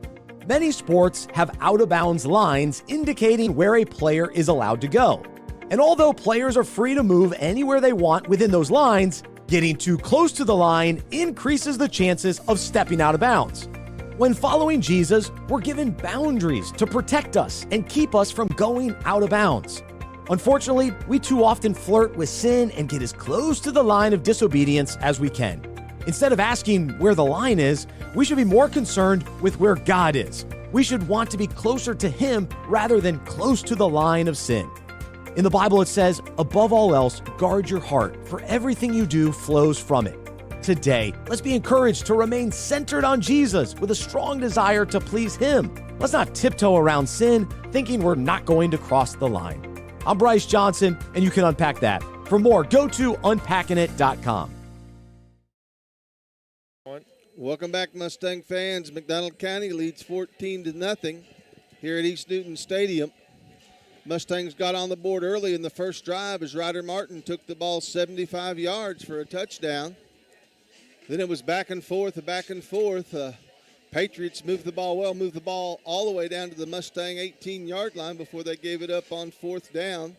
Many sports have out-of-bounds lines indicating where a player is allowed to go. And although players are free to move anywhere they want within those lines, getting too close to the line increases the chances of stepping out of bounds. When following Jesus, we're given boundaries to protect us and keep us from going out of bounds. Unfortunately, we too often flirt with sin and get as close to the line of disobedience as we can. Instead of asking where the line is, we should be more concerned with where God is. We should want to be closer to Him rather than close to the line of sin. In the Bible, it says, above all else, guard your heart, for everything you do flows from it. Today, let's be encouraged to remain centered on Jesus with a strong desire to please Him. Let's not tiptoe around sin, thinking we're not going to cross the line. I'm Bryce Johnson, and you can unpack that. For more, go to unpackingit.com. Welcome back, Mustang fans. McDonald County leads 14-0 here at East Newton Stadium. Mustangs got on the board early in the first drive as Ryder Martin took the ball 75 yards for a touchdown. Then it was back and forth. Patriots moved the ball well, moved the ball all the way down to the Mustang 18-yard line before they gave it up on fourth down.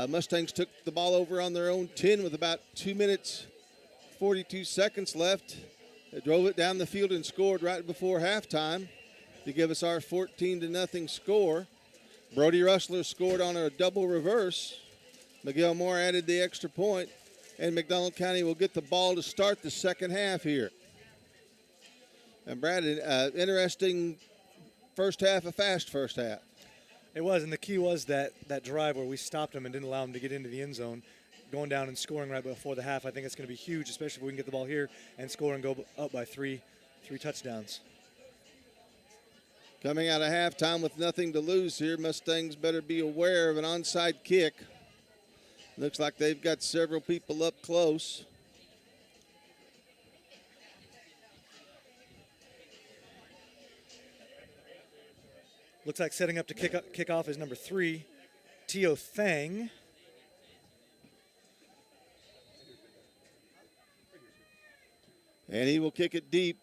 Mustangs took the ball over on their own 10 with about 2 minutes, 42 seconds left. They drove it down the field and scored right before halftime to give us our 14-0 score. Brody Russler scored on a double reverse. Miguel Moore added the extra point, and McDonald County will get the ball to start the second half here. And Brad, interesting first half, a fast first half. It was, and the key was that drive where we stopped them and didn't allow them to get into the end zone. Going down and scoring right before the half, I think it's going to be huge, especially if we can get the ball here and score and go up by three touchdowns. Coming out of halftime with nothing to lose here, Mustangs better be aware of an onside kick. Looks like they've got several people up close. Looks like setting up to kick off is number 3, Tio Thang. And he will kick it deep.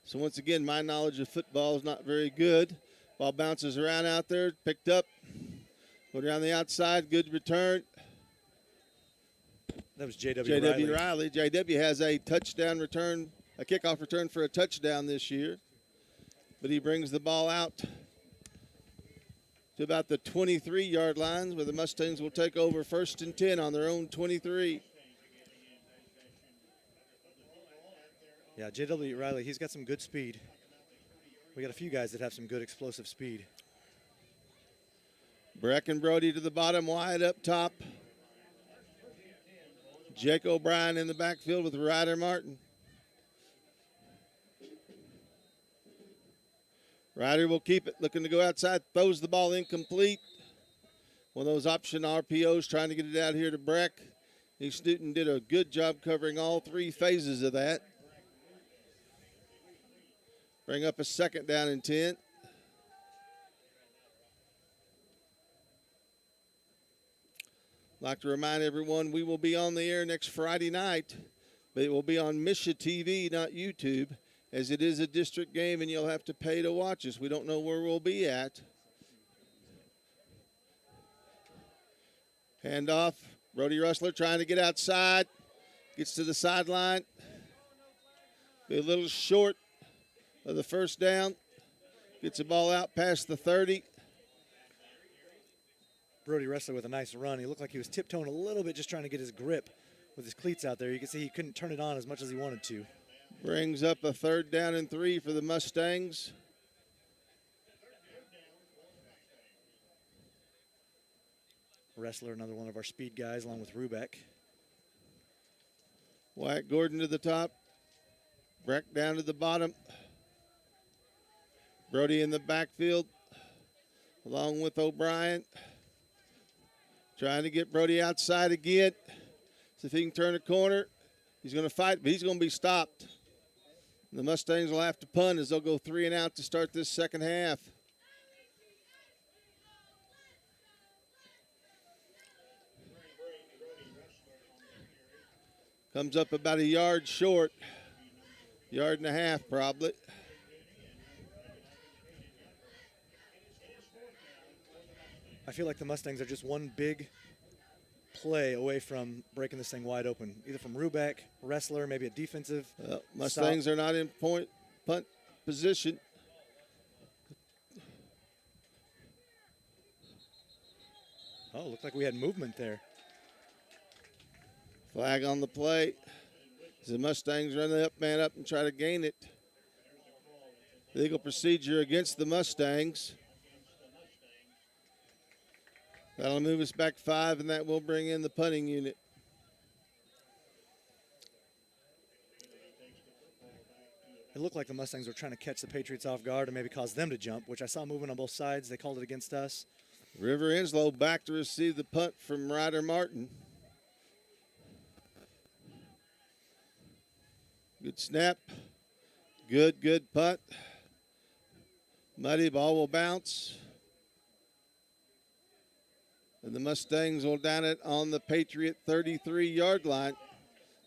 So once again, my knowledge of football is not very good. Ball bounces around out there, picked up. Going around the outside, good return. That was J.W. Riley. J.W. has a touchdown return, a kickoff return for a touchdown this year. But he brings the ball out to about the 23-yard line, where the Mustangs will take over 1st and 10 on their own 23. Yeah, J.W. Riley, he's got some good speed. We got a few guys that have some good explosive speed. Breck and Brody to the bottom, wide up top. Jake O'Brien in the backfield with Ryder Martin. Ryder will keep it, looking to go outside, throws the ball incomplete. One of those option RPOs trying to get it out here to Breck. East Newton did a good job covering all 3 phases of that. Bring up a 2nd down and 10. Like to remind everyone, we will be on the air next Friday night, but it will be on Misha TV, not YouTube. as it is a district game and you'll have to pay to watch us. We don't know where we'll be at. Handoff. Brody Rustler trying to get outside. Gets to the sideline. Be a little short of the first down. Gets the ball out past the 30. Brody Rustler with a nice run. He looked like he was tiptoeing a little bit, just trying to get his grip with his cleats out there. You can see he couldn't turn it on as much as he wanted to. Brings up a 3rd down and 3 for the Mustangs. Wrestler, another one of our speed guys, along with Rubeck. Wyatt Gordon to the top. Breck down to the bottom. Brody in the backfield, along with O'Brien. Trying to get Brody outside again. See if he can turn a corner. He's going to fight, but he's going to be stopped. The Mustangs will have to punt as they'll go 3 and out to start this second half. Comes up about a yard short. Yard and a half probably. I feel like the Mustangs are just one big play away from breaking this thing wide open, either from Rubeck, Wrestler, maybe a defensive. Mustangs are not in punt position. Oh, looked like we had movement there. Flag on the play. The Mustangs run the man up and try to gain it. Legal procedure against the Mustangs. That'll move us back 5, and that will bring in the punting unit. It looked like the Mustangs were trying to catch the Patriots off guard and maybe cause them to jump, which I saw moving on both sides. They called it against us. River Enslow back to receive the punt from Ryder Martin. Good snap. Good punt. Muddy ball will bounce. And the Mustangs will down it on the Patriot 33-yard line.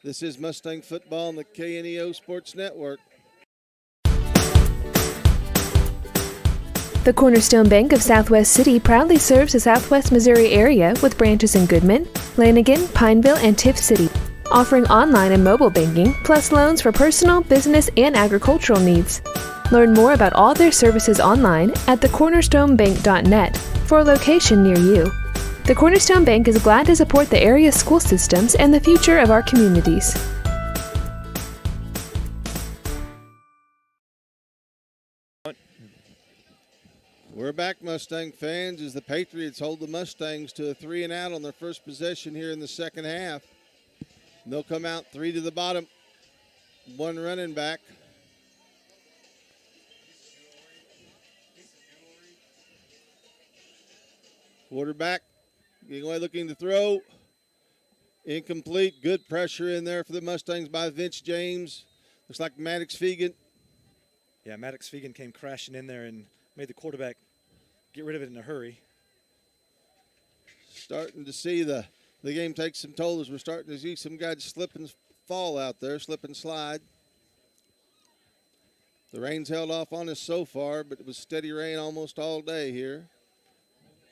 This is Mustang football on the KNEO Sports Network. The Cornerstone Bank of Southwest City proudly serves the Southwest Missouri area with branches in Goodman, Lanigan, Pineville, and Tiff City, offering online and mobile banking, plus loans for personal, business, and agricultural needs. Learn more about all their services online at thecornerstonebank.net for a location near you. The Cornerstone Bank is glad to support the area's school systems and the future of our communities. We're back, Mustang fans, as the Patriots hold the Mustangs to a 3 and out on their first possession here in the second half. And they'll come out 3 to the bottom, 1 running back. Quarterback getting away, looking to throw. Incomplete. Good pressure in there for the Mustangs by Vince James. Looks like Maddox Fegan. Yeah, Maddox Fegan came crashing in there and made the quarterback get rid of it in a hurry. Starting to see the game take some toll as we're starting to see some guys slip and fall out there, slip and slide. The rain's held off on us so far, but it was steady rain almost all day here.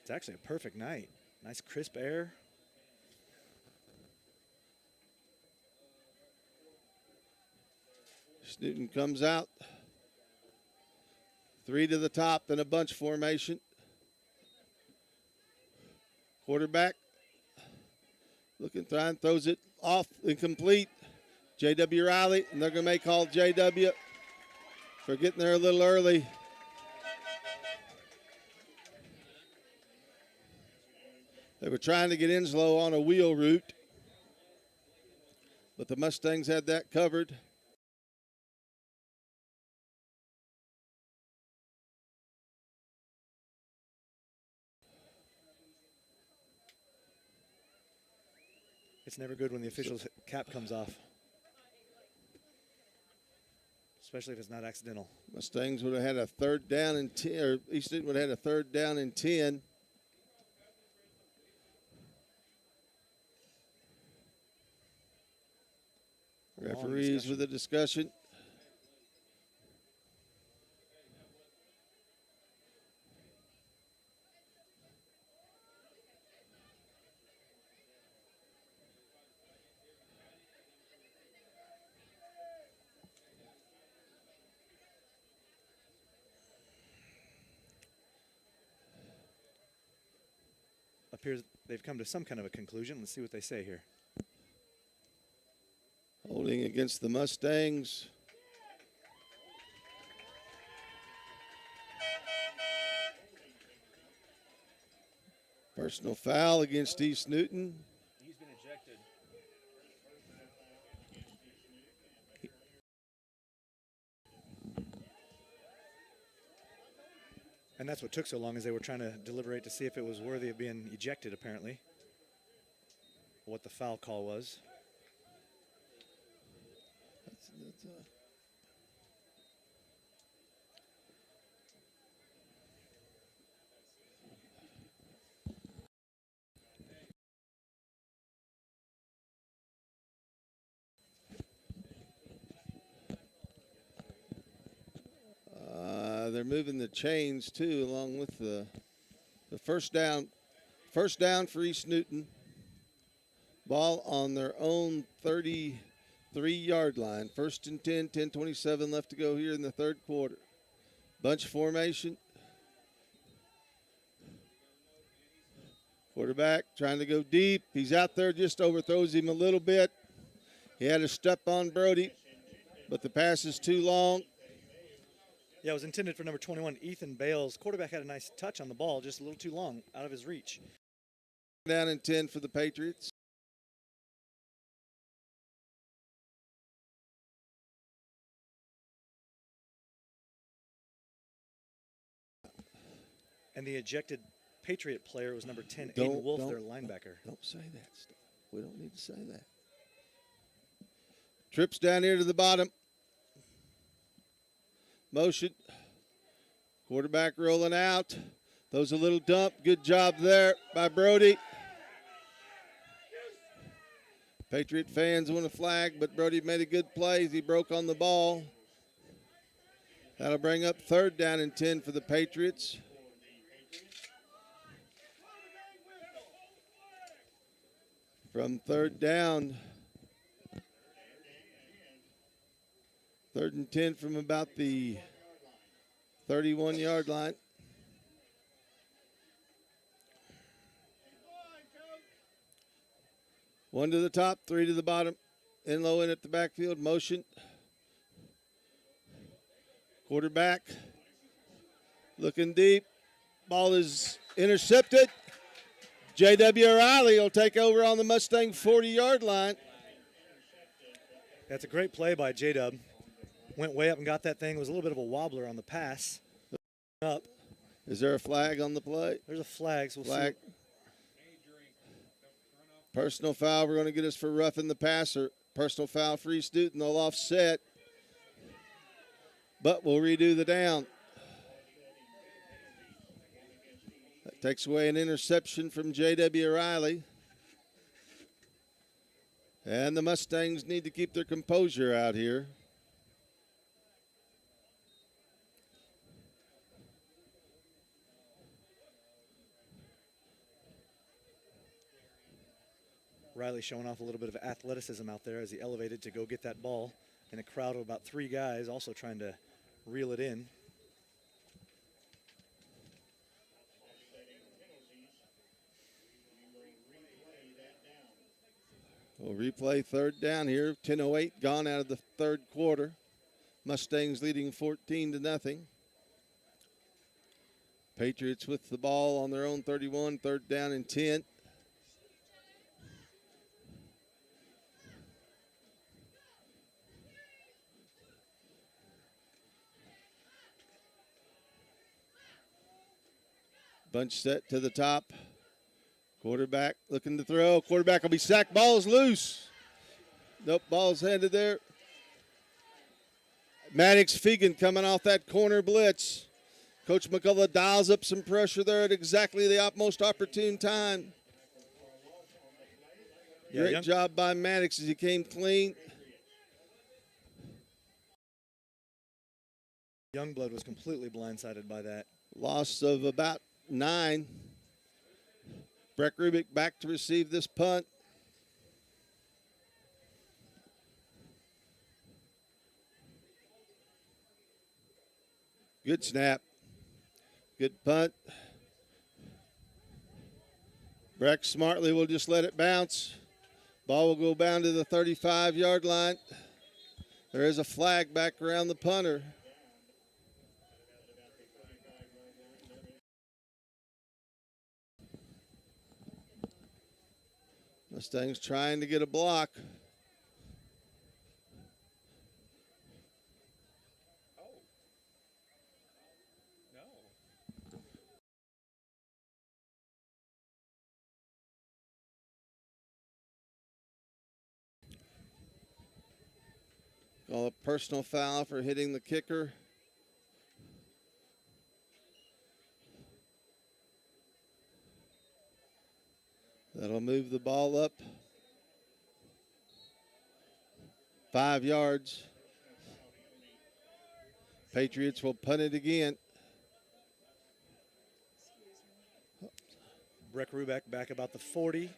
It's actually a perfect night. Nice crisp air. Newton comes out. 3 to the top in a bunch formation. Quarterback looking, trying, throws it off, incomplete. J.W. Riley, and they're going to make call J.W. for getting there a little early. They were trying to get Enslow on a wheel route, but the Mustangs had that covered. It's never good when the official's cap comes off, especially if it's not accidental. Mustangs would have had a 3rd down and 10, or East Newton would have had a 3rd down and 10. Referees with a discussion. appears they've come to some kind of a conclusion. Let's see what they say here. Holding against the Mustangs. Personal foul against East Newton. He's been ejected. And that's what took so long, is they were trying to deliberate to see if it was worthy of being ejected, apparently. What the foul call was. They're moving the chains too, along with the first down. First down for East Newton. Ball on their own 33-yard line. First and 10, 10:27 left to go here in the third quarter. Bunch formation. Quarterback trying to go deep. He's out there, just overthrows him a little bit. He had a step on Brody, but the pass is too long. Yeah, it was intended for number 21, Ethan Bales. Quarterback had a nice touch on the ball, just a little too long, out of his reach. Down and 10 for the Patriots. And the ejected Patriot player was number 10, Aiden Wolf, their linebacker. Don't say that stuff. We don't need to say that. Trips down here to the bottom. Motion. Quarterback rolling out. Throws a little dump. Good job there by Brody. Patriot fans want a flag, but Brody made a good play. He broke on the ball. That'll bring up third down and 10 for the Patriots. From third down, third and 10 from about the 31-yard line. One to the top, three to the bottom. In low in at the backfield, motion. Quarterback looking deep. Ball is intercepted. J.W. Riley will take over on the Mustang 40-yard line. That's a great play by J-Dub. Went way up and got that thing. It was a little bit of a wobbler on the pass. Up. Is there a flag on the play? There's a flag, so we'll flag. see. Personal foul. We're going to get us for roughing the passer. Personal foul for East Newton. They'll offset. But we'll redo the down. That takes away an interception from J.W. Riley. And the Mustangs need to keep their composure out here. Riley showing off a little bit of athleticism out there as he elevated to go get that ball in a crowd of about three guys also trying to reel it in. We'll replay third down here. 10:08 gone out of the third quarter. Mustangs leading 14-0. Patriots with the ball on their own 31, third down and 10. Bunch set to the top. Quarterback looking to throw. Quarterback will be sacked. Ball's loose. Nope, ball's handed there. Maddox Fegan coming off that corner blitz. Coach McCullough dials up some pressure there at exactly the most opportune time. Yeah, Great job by Maddox as he came clean. Youngblood was completely blindsided by that. Loss of about 9. Breck Rubik back to receive this punt. Good snap. Good punt. Breck smartly will just let it bounce. Ball will go down to the 35-yard line. There is a flag back around the punter. Mustangs trying to get a block. Call a personal foul for hitting the kicker. That'll move the ball up 5 yards. Patriots will punt it again. Breck Rubeck back about the 40.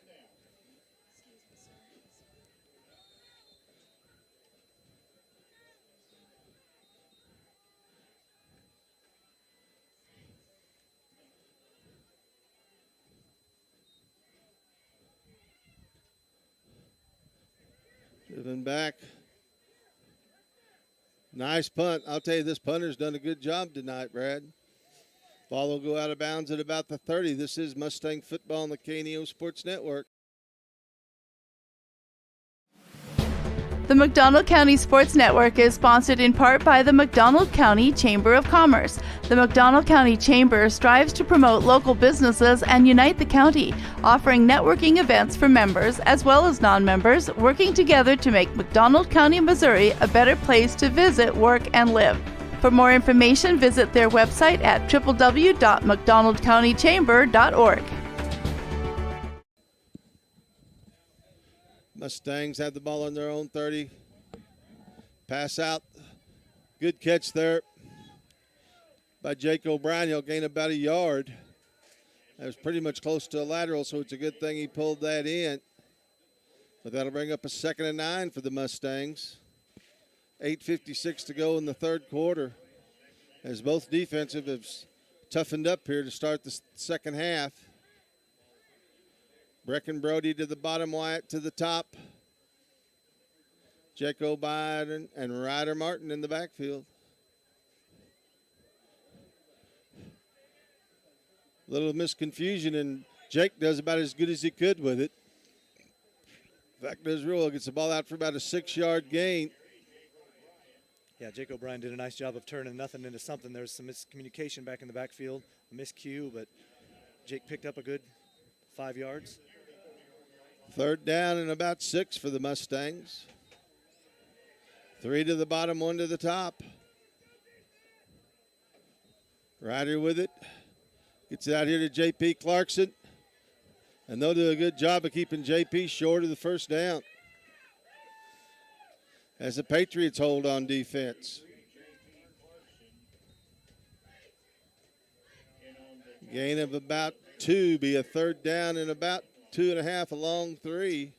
Driven back. Nice punt. I'll tell you, this punter's done a good job tonight, Brad. Ball will go out of bounds at about the 30. This is Mustang football on the KNEO Sports Network. The McDonald County Sports Network is sponsored in part by the McDonald County Chamber of Commerce. The McDonald County Chamber strives to promote local businesses and unite the county, offering networking events for members as well as non-members, working together to make McDonald County, Missouri a better place to visit, work, and live. For more information, visit their website at www.mcdonaldcountychamber.org. Mustangs have the ball on their own 30. Pass out. Good catch there by Jake O'Brien. He'll gain about a yard. That was pretty much close to a lateral, so it's a good thing he pulled that in. But that'll bring up a 2nd and 9 for the Mustangs. 8:56 to go in the third quarter, as both defensive have toughened up here to start the second half. Brecken Brody to the bottom, Wyatt to the top. Jaco Biden and Ryder Martin in the backfield. Little misconfusion, and Jake does about as good as he could with it. In fact, Israel gets the ball out for about a 6-yard gain. Yeah, Jake O'Brien did a nice job of turning nothing into something. There was some miscommunication back in the backfield, a miscue, but Jake picked up a good 5 yards. 3rd down and about 6 for the Mustangs. 3 to the bottom, 1 to the top. Ryder with it. Gets it out here to J.P. Clarkson. And they'll do a good job of keeping J.P. short of the first down, as the Patriots hold on defense. Gain of about 2, be a 3rd down and about 2.5 along 3.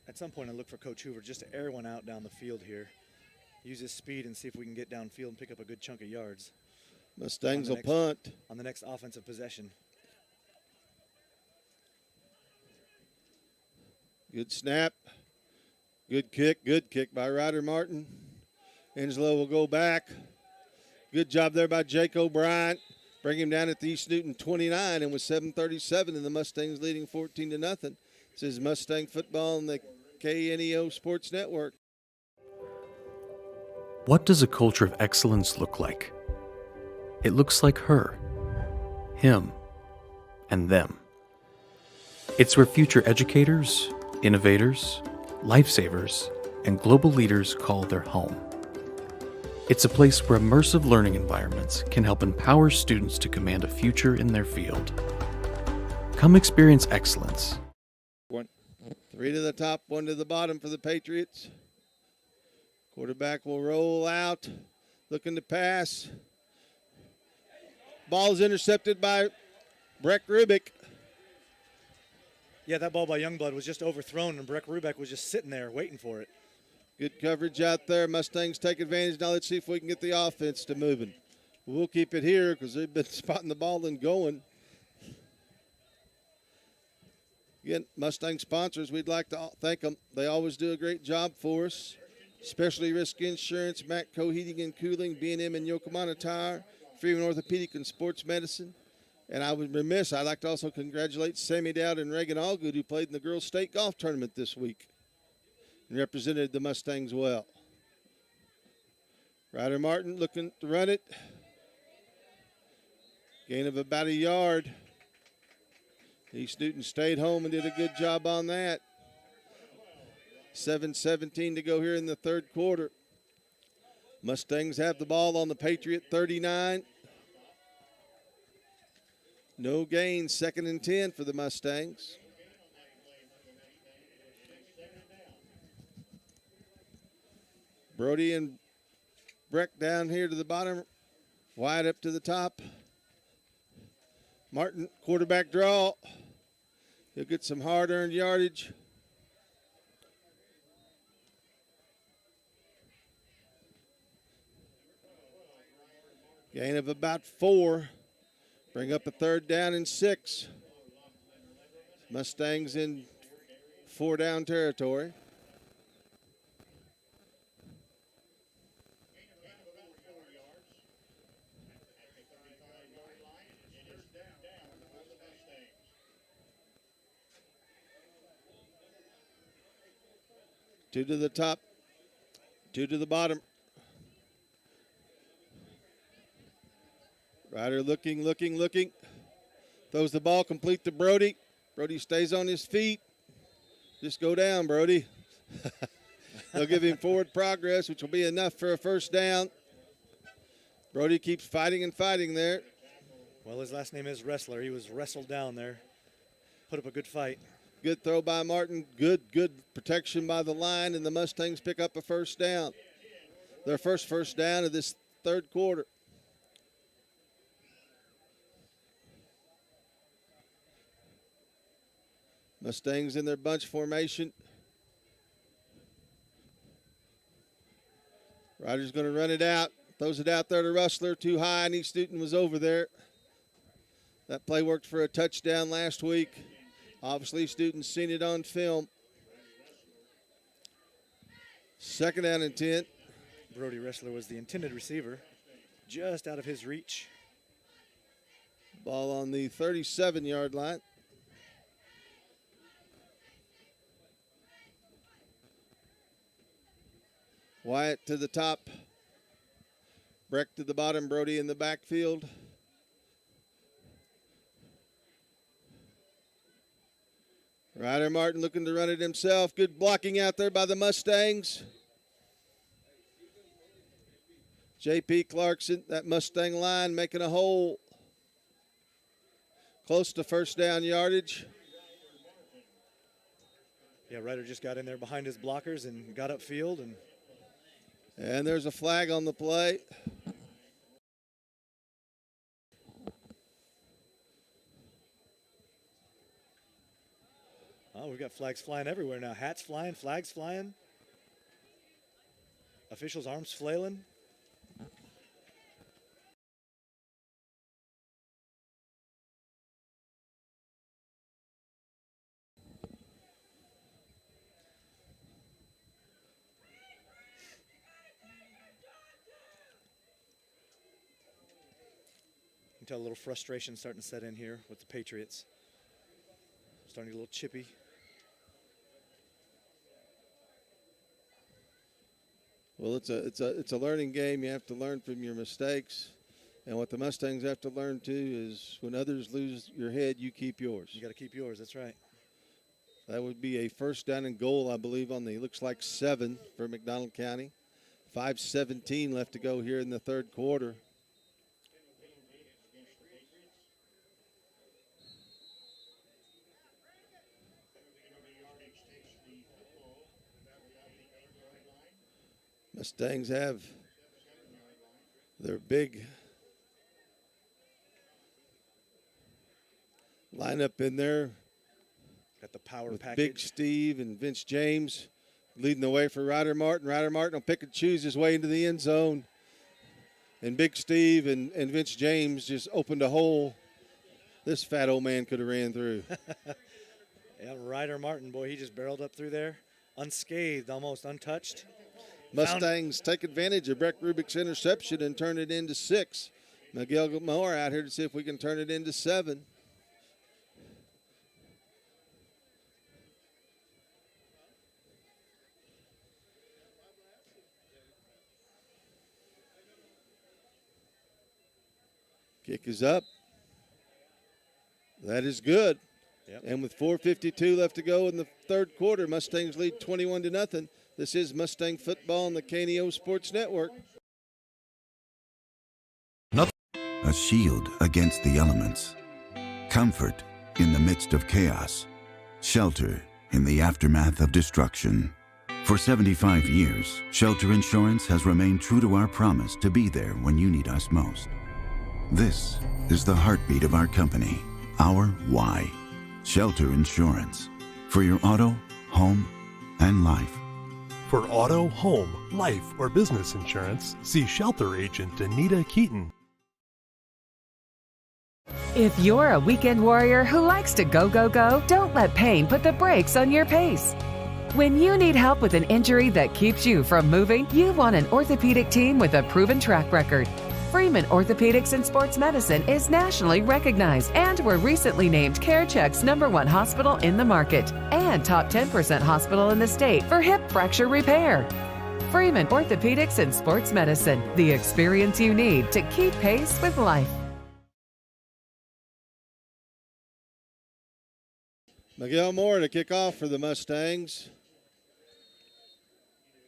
At some point, I look for Coach Hoover just to air one out down the field here. Use his speed and see if we can get downfield and pick up a good chunk of yards. Mustangs will punt. On the next offensive possession. Good snap. Good kick by Ryder Martin. Angelo will go back. Good job there by Jake O'Brien. Bring him down at the East Newton 29, and with 7:37 and the Mustangs leading 14-0. This is Mustang football on the KNEO Sports Network. What does a culture of excellence look like? It looks like her, him, and them. It's where future educators, innovators, lifesavers, and global leaders call their home. It's a place where immersive learning environments can help empower students to command a future in their field. Come experience excellence. 3 to the top, 1 to the bottom for the Patriots. Quarterback will roll out, looking to pass. Ball is intercepted by Breck Rubeck. Yeah, that ball by Youngblood was just overthrown, and Breck Rubeck was just sitting there waiting for it. Good coverage out there. Mustangs take advantage. Now let's see if we can get the offense to moving. We'll keep it here because they've been spotting the ball and going. Again, Mustang sponsors, we'd like to thank them. They always do a great job for us. Specialty Risk Insurance, Matco Heating and Cooling, B&M and Yokohama Tire, Freeman Orthopedic and Sports Medicine. And I would remiss, I'd like to also congratulate Sammy Dowd and Reagan Allgood, who played in the girls' state golf tournament this week and represented the Mustangs well. Ryder Martin looking to run it. Gain of about a yard. East Newton stayed home and did a good job on that. 7:17 to go here in the third quarter. Mustangs have the ball on the Patriot 39. No gain, 2nd and 10 for the Mustangs. Brody and Breck down here to the bottom. Wide up to the top. Martin, quarterback draw. He'll get some hard-earned yardage. Gain of about 4. Bring up a 3rd down and 6. Mustangs in 4-down territory. Two to the top, 2 to the bottom. Ryder looking. Throws the ball complete to Brody. Brody stays on his feet. Just go down, Brody. They'll give him forward progress, which will be enough for a 1st down. Brody keeps fighting there. Well, his last name is Wrestler. He was wrestled down there. Put up a good fight. Good throw by Martin. Good protection by the line, and the Mustangs pick up a 1st down. Their first 1st down of this third quarter. Mustangs in their bunch formation. Ryder's going to run it out. Throws it out there to Rustler. Too high, and East Newton was over there. That play worked for a touchdown last week. Obviously, students seen it on film. 2nd down and 10. Brody Wrestler was the intended receiver, just out of his reach. Ball on the 37-yard line. Wyatt to the top. Breck to the bottom. Brody in the backfield. Ryder Martin looking to run it himself. Good blocking out there by the Mustangs. J.P. Clarkson, that Mustang line making a hole. Close to 1st down yardage. Yeah, Ryder just got in there behind his blockers and got upfield. And there's a flag on the play. Oh, we've got flags flying everywhere now. Hats flying, flags flying. Officials' arms flailing. You can tell a little frustration starting to set in here with the Patriots. Starting to get a little chippy. Well, it's a learning game. You have to learn from your mistakes. And what the Mustangs have to learn, too, is when others lose your head, you keep yours. You got to keep yours. That's right. That would be a 1st down and goal, I believe, on the, looks like 7 for McDonald County. 5:17 left to go here in the third quarter. Mustangs have their big lineup in there. Got the power with package. Big Steve and Vince James. Leading the way for Ryder Martin. Ryder Martin will pick and choose his way into the end zone. And Big Steve and Vince James just opened a hole this fat old man could have ran through. Yeah, Ryder Martin, boy, he just barreled up through there, unscathed, almost untouched. Mustangs take advantage of Breck Rubik's interception and turn it into 6. Miguel Moore out here to see if we can turn it into 7. Kick is up. That is good. Yep. And with 4:52 left to go in the third quarter, Mustangs lead 21-0. This is Mustang football on the KNEO Sports Network. A shield against the elements. Comfort in the midst of chaos. Shelter in the aftermath of destruction. For 75 years, Shelter Insurance has remained true to our promise to be there when you need us most. This is the heartbeat of our company, our why. Shelter Insurance. For your auto, home, and life. For auto, home, life, or business insurance, see Shelter Agent Anita Keaton. If you're a weekend warrior who likes to go, go, go, don't let pain put the brakes on your pace. When you need help with an injury that keeps you from moving, you want an orthopedic team with a proven track record. Freeman Orthopedics and Sports Medicine is nationally recognized, and were recently named CareCheck's #1 hospital in the market and top 10% hospital in the state for hip fracture repair. Freeman Orthopedics and Sports Medicine, the experience you need to keep pace with life. Miguel Moore to kick off for the Mustangs.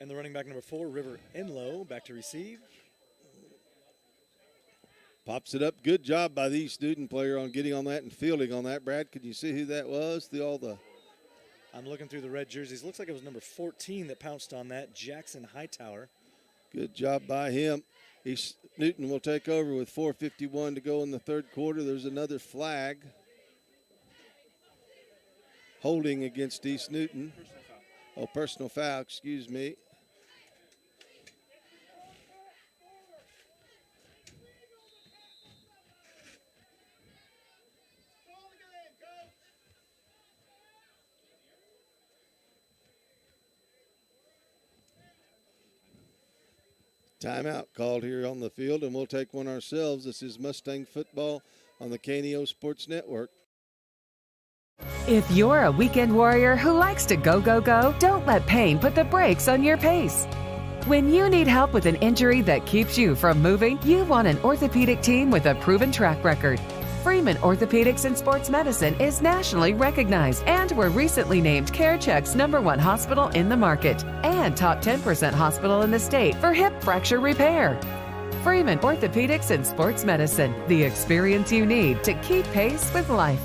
And the running back number 4, River Enlow, back to receive. Pops it up. Good job by the East Newton player on getting on that and fielding on that. Brad, could you see who that was? I'm looking through the red jerseys. Looks like it was number 14 that pounced on that, Jackson Hightower. Good job by him. East Newton will take over with 4:51 to go in the third quarter. There's another flag. Holding against East Newton. Personal foul, excuse me. Timeout called here on the field, and we'll take one ourselves. This is Mustang football on the KNEO Sports Network. If you're a weekend warrior who likes to go, go, go, don't let pain put the brakes on your pace. When you need help with an injury that keeps you from moving, you want an orthopedic team with a proven track record. Freeman Orthopedics and Sports Medicine is nationally recognized, and were recently named CareCheck's #1 hospital in the market and top 10% hospital in the state for hip fracture repair. Freeman Orthopedics and Sports Medicine, the experience you need to keep pace with life.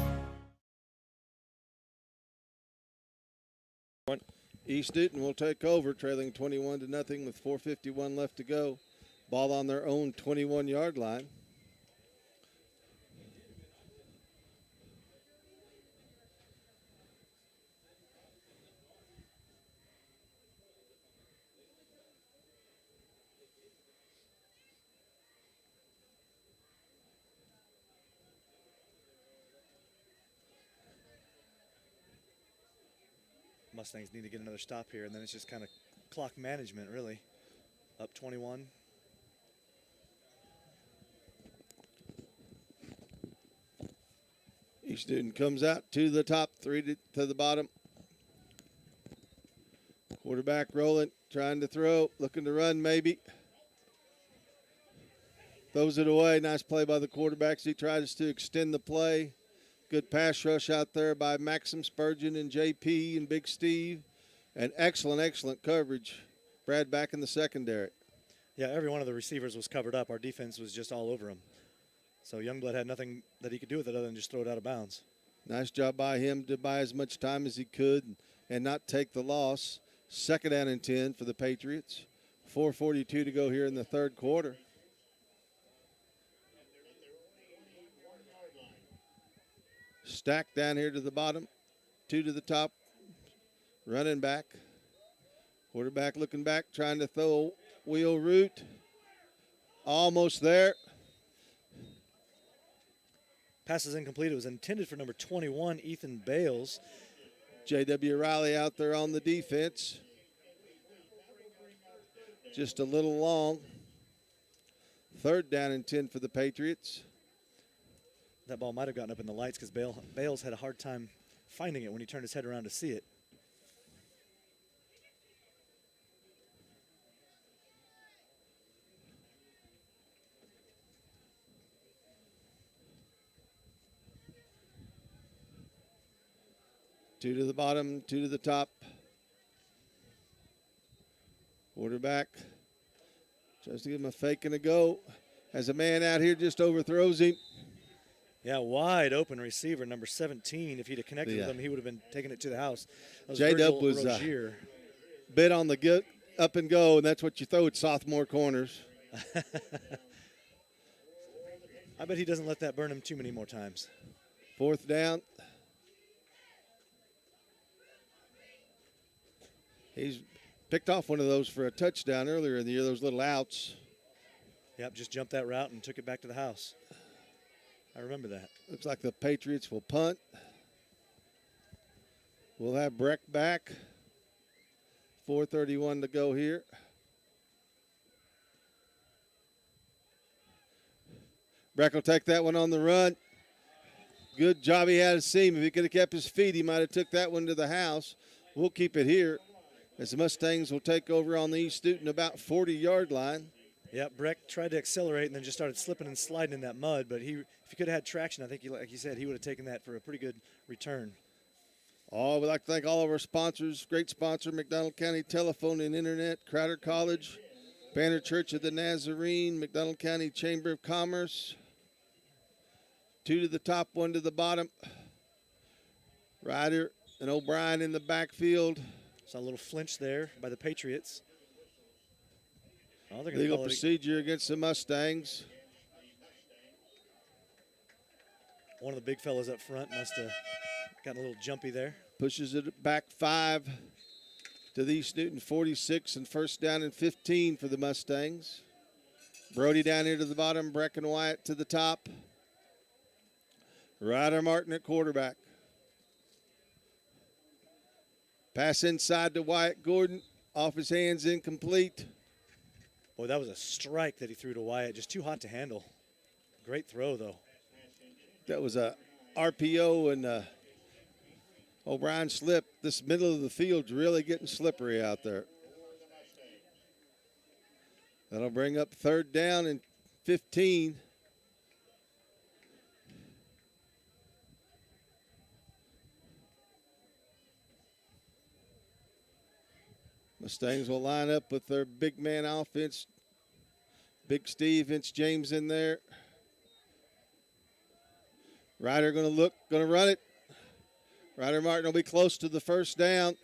East Newton will take over, trailing 21-0 with 4:51 left to go. Ball on their own 21-yard line. Mustangs need to get another stop here, and then it's just kind of clock management, really. Up 21. Each student comes out to the top, 3 to the bottom. Quarterback rolling, trying to throw, looking to run maybe. Throws it away. Nice play by the quarterback. He tries to extend the play. Good pass rush out there by Maxim Spurgeon and JP and Big Steve. And excellent coverage. Brad back in the secondary. Yeah, every one of the receivers was covered up. Our defense was just all over him. So Youngblood had nothing that he could do with it other than just throw it out of bounds. Nice job by him to buy as much time as he could and not take the loss. 2nd down and 10 for the Patriots. 4:42 to go here in the third quarter. Stack down here to the bottom, 2 to the top, running back. Quarterback looking back, trying to throw wheel route. Almost there. Pass is incomplete. It was intended for number 21, Ethan Bales. J.W. Riley out there on the defense. Just a little long. 3rd down and 10 for the Patriots. That ball might have gotten up in the lights because Bales had a hard time finding it when he turned his head around to see it. Two to the bottom, 2 to the top. Quarterback tries to give him a fake and a go. Has a man out here, just overthrows him. Yeah, wide open receiver, number 17. If he'd have connected with him, he would have been taking it to the house. J-Dub was bit on the up and go, and that's what you throw at sophomore corners. I bet he doesn't let that burn him too many more times. 4th down. He's picked off one of those for a touchdown earlier in the year, those little outs. Yep, just jumped that route and took it back to the house. I remember that. Looks like the Patriots will punt. We'll have Breck back. 4:31 to go here. Breck will take that one on the run. Good job he had a seam. If he could have kept his feet, he might have took that one to the house. We'll keep it here as the Mustangs will take over on the East Newton about 40-yard line. Yeah, Breck tried to accelerate and then just started slipping and sliding in that mud. But if he could have had traction, I think, like you said, he would have taken that for a pretty good return. Oh, we'd like to thank all of our sponsors. Great sponsor, McDonald County Telephone and Internet, Crowder College, Banner Church of the Nazarene, McDonald County Chamber of Commerce. 2 to the top, 1 to the bottom. Ryder and O'Brien in the backfield. Saw a little flinch there by the Patriots. Oh, Legal procedure against the Mustangs. One of the big fellas up front must have gotten a little jumpy there. Pushes it back 5 to the East Newton 46 and 1st down and 15 for the Mustangs. Brody down here to the bottom, Brecken Wyatt to the top. Ryder Martin at quarterback. Pass inside to Wyatt Gordon. Off his hands, incomplete. Boy, that was a strike that he threw to Wyatt. Just too hot to handle. Great throw, though. That was a RPO, and O'Brien slipped. This middle of the field's really getting slippery out there. That'll bring up 3rd down and 15. Mustangs will line up with their big man offense. Big Steve, Vince James in there. Ryder going to run it. Ryder Martin will be close to the 1st down.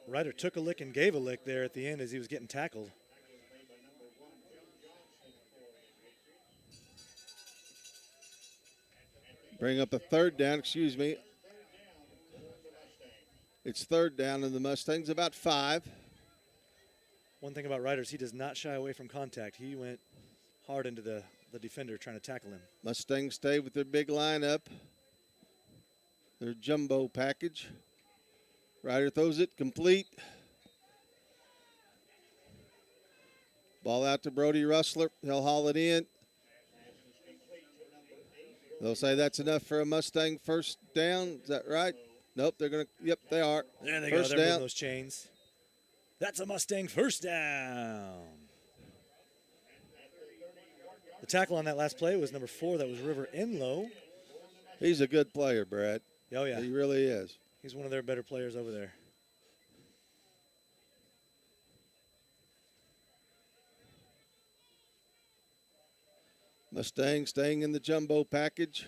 Ryder took a lick and gave a lick there at the end as he was getting tackled. Bring up a 3rd down, excuse me. It's 3rd down, and the Mustangs about 5. One thing about Ryder is he does not shy away from contact. He went hard into the defender trying to tackle him. Mustangs stay with their big lineup, their jumbo package. Ryder throws it complete. Ball out to Brody Russler. He'll haul it in. They'll say that's enough for a Mustang 1st down. Is that right? Nope, they're going to, yep, they are. There they first go, they're down. moving those chains. That's a Mustang 1st down. The tackle on that last play was number 4. That was River Enlow. He's a good player, Brad. Oh, yeah. He really is. He's one of their better players over there. Mustang staying in the jumbo package.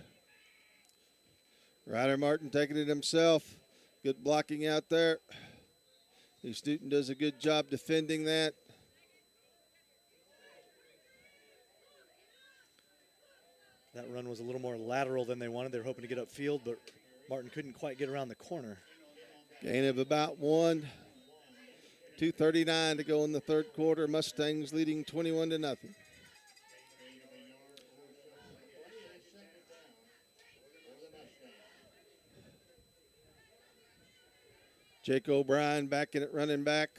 Ryder Martin taking it himself. Good blocking out there. East Newton does a good job defending that. That run was a little more lateral than they wanted. They were hoping to get upfield, but Martin couldn't quite get around the corner. Gain of about 1. 2:39 to go in the third quarter. Mustangs leading 21-0. Jake O'Brien back in it, running back.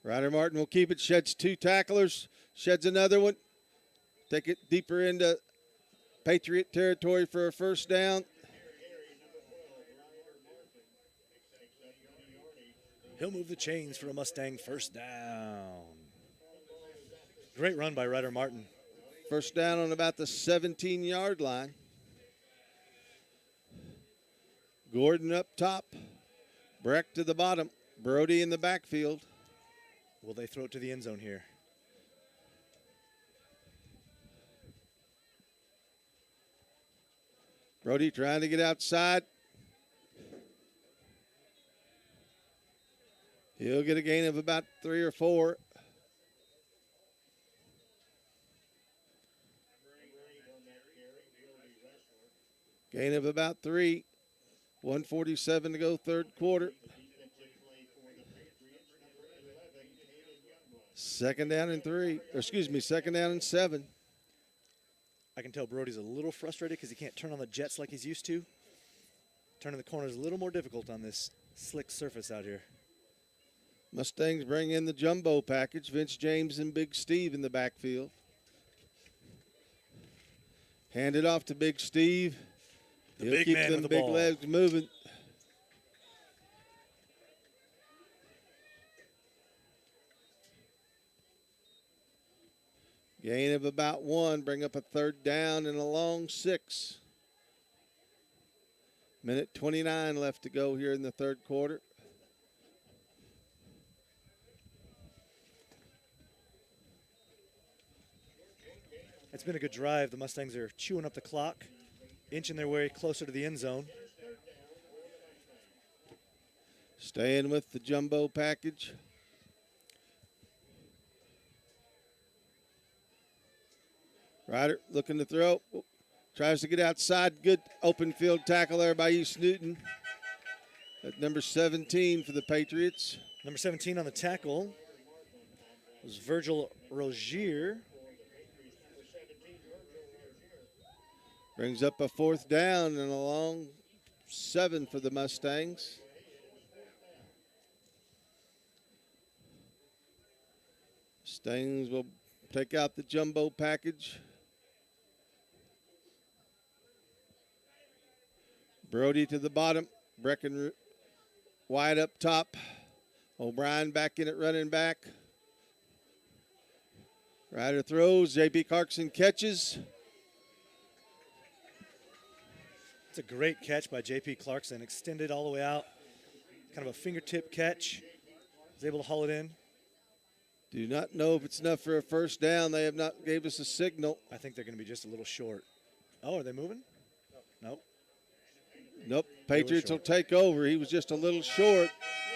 Ryder Martin will keep it, sheds 2 tacklers, sheds another one. Take it deeper into Patriot territory for a first down. He'll move the chains for a Mustang first down. Great run by Ryder Martin. First down on about the 17-yard line. Gordon up top. Breck to the bottom. Brody in the backfield. Will they throw it to the end zone here? Brody trying to get outside. He'll get a gain of about 3 or 4. Gain of about 3. 1:47 to go, third quarter. Second down and 3. Or excuse me, second down and 7. I can tell Brody's a little frustrated because he can't turn on the jets like he's used to. Turning the corner is a little more difficult on this slick surface out here. Mustangs bring in the jumbo package. Vince James and Big Steve in the backfield. Hand it off to Big Steve. The He'll big keep man them with the big ball. legs moving. Gain of about 1. Bring up a third down and a long 6. Minute 29 left to go here in the third quarter. It's been a good drive. The Mustangs are chewing up the clock, inching their way closer to the end zone. Staying with the jumbo package. Ryder looking to throw. Tries to get outside. Good open field tackle there by East Newton. At number 17 for the Patriots. Number 17 on the tackle was Virgil Rogier. Brings up a fourth down and a long 7 for the Mustangs. Mustangs will take out the jumbo package. Brody to the bottom. Brecken wide up top. O'Brien back in it, running back. Ryder throws. J.P. Clarkson catches. It's a great catch by J.P. Clarkson. Extended all the way out. Kind of a fingertip catch. Was able to haul it in. Do not know if it's enough for a first down. They have not gave us a signal. I think they're going to be just a little short. Oh, are they moving? Nope. Nope. Patriots will take over. He was just a little short.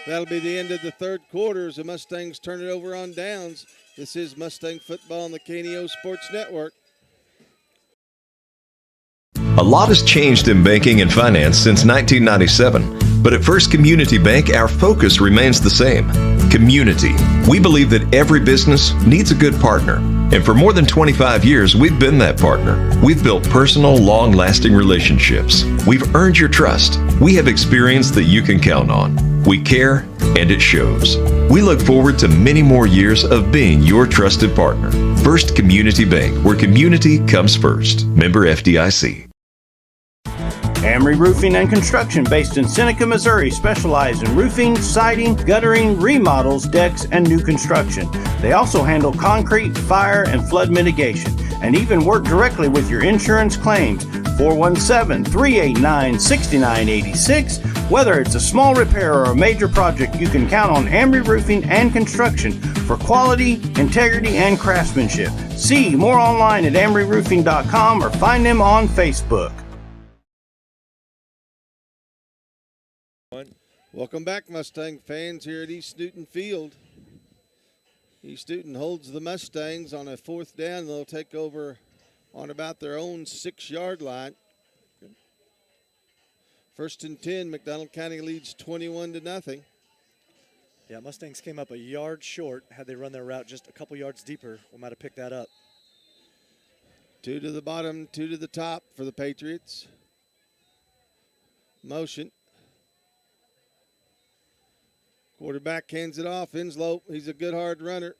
That'll be the end of the third quarter as the Mustangs turn it over on downs. This is Mustang Football on the KNEO Sports Network. A lot has changed in banking and finance since 1997, but at First Community Bank, our focus remains the same. Community. We believe that every business needs a good partner, and for more than 25 years, we've been that partner. We've built personal, long-lasting relationships. We've earned your trust. We have experience that you can count on. We care, and it shows. We look forward to many more years of being your trusted partner. First Community Bank, where community comes first. Member FDIC. Amory Roofing and Construction, based in Seneca, Missouri, specialize in roofing, siding, guttering, remodels, decks, and new construction. They also handle concrete, fire, and flood mitigation, and even work directly with your insurance claims. 417-389-6986. Whether it's a small repair or a major project, you can count on Amory Roofing and Construction for quality, integrity, and craftsmanship. See more online at amoryroofing.com or find them on Facebook. Welcome back, Mustang fans, here at East Newton Field. East Newton holds the Mustangs on a fourth down. They'll take over on about their own 6-yard line. First and 10, McDonald County leads 21-0. Yeah, Mustangs came up a yard short. Had they run their route just a couple yards deeper, we might have picked that up. 2 to the bottom, 2 to the top for the Patriots. Motion. Quarterback hands it off. Inslow, he's a good hard runner.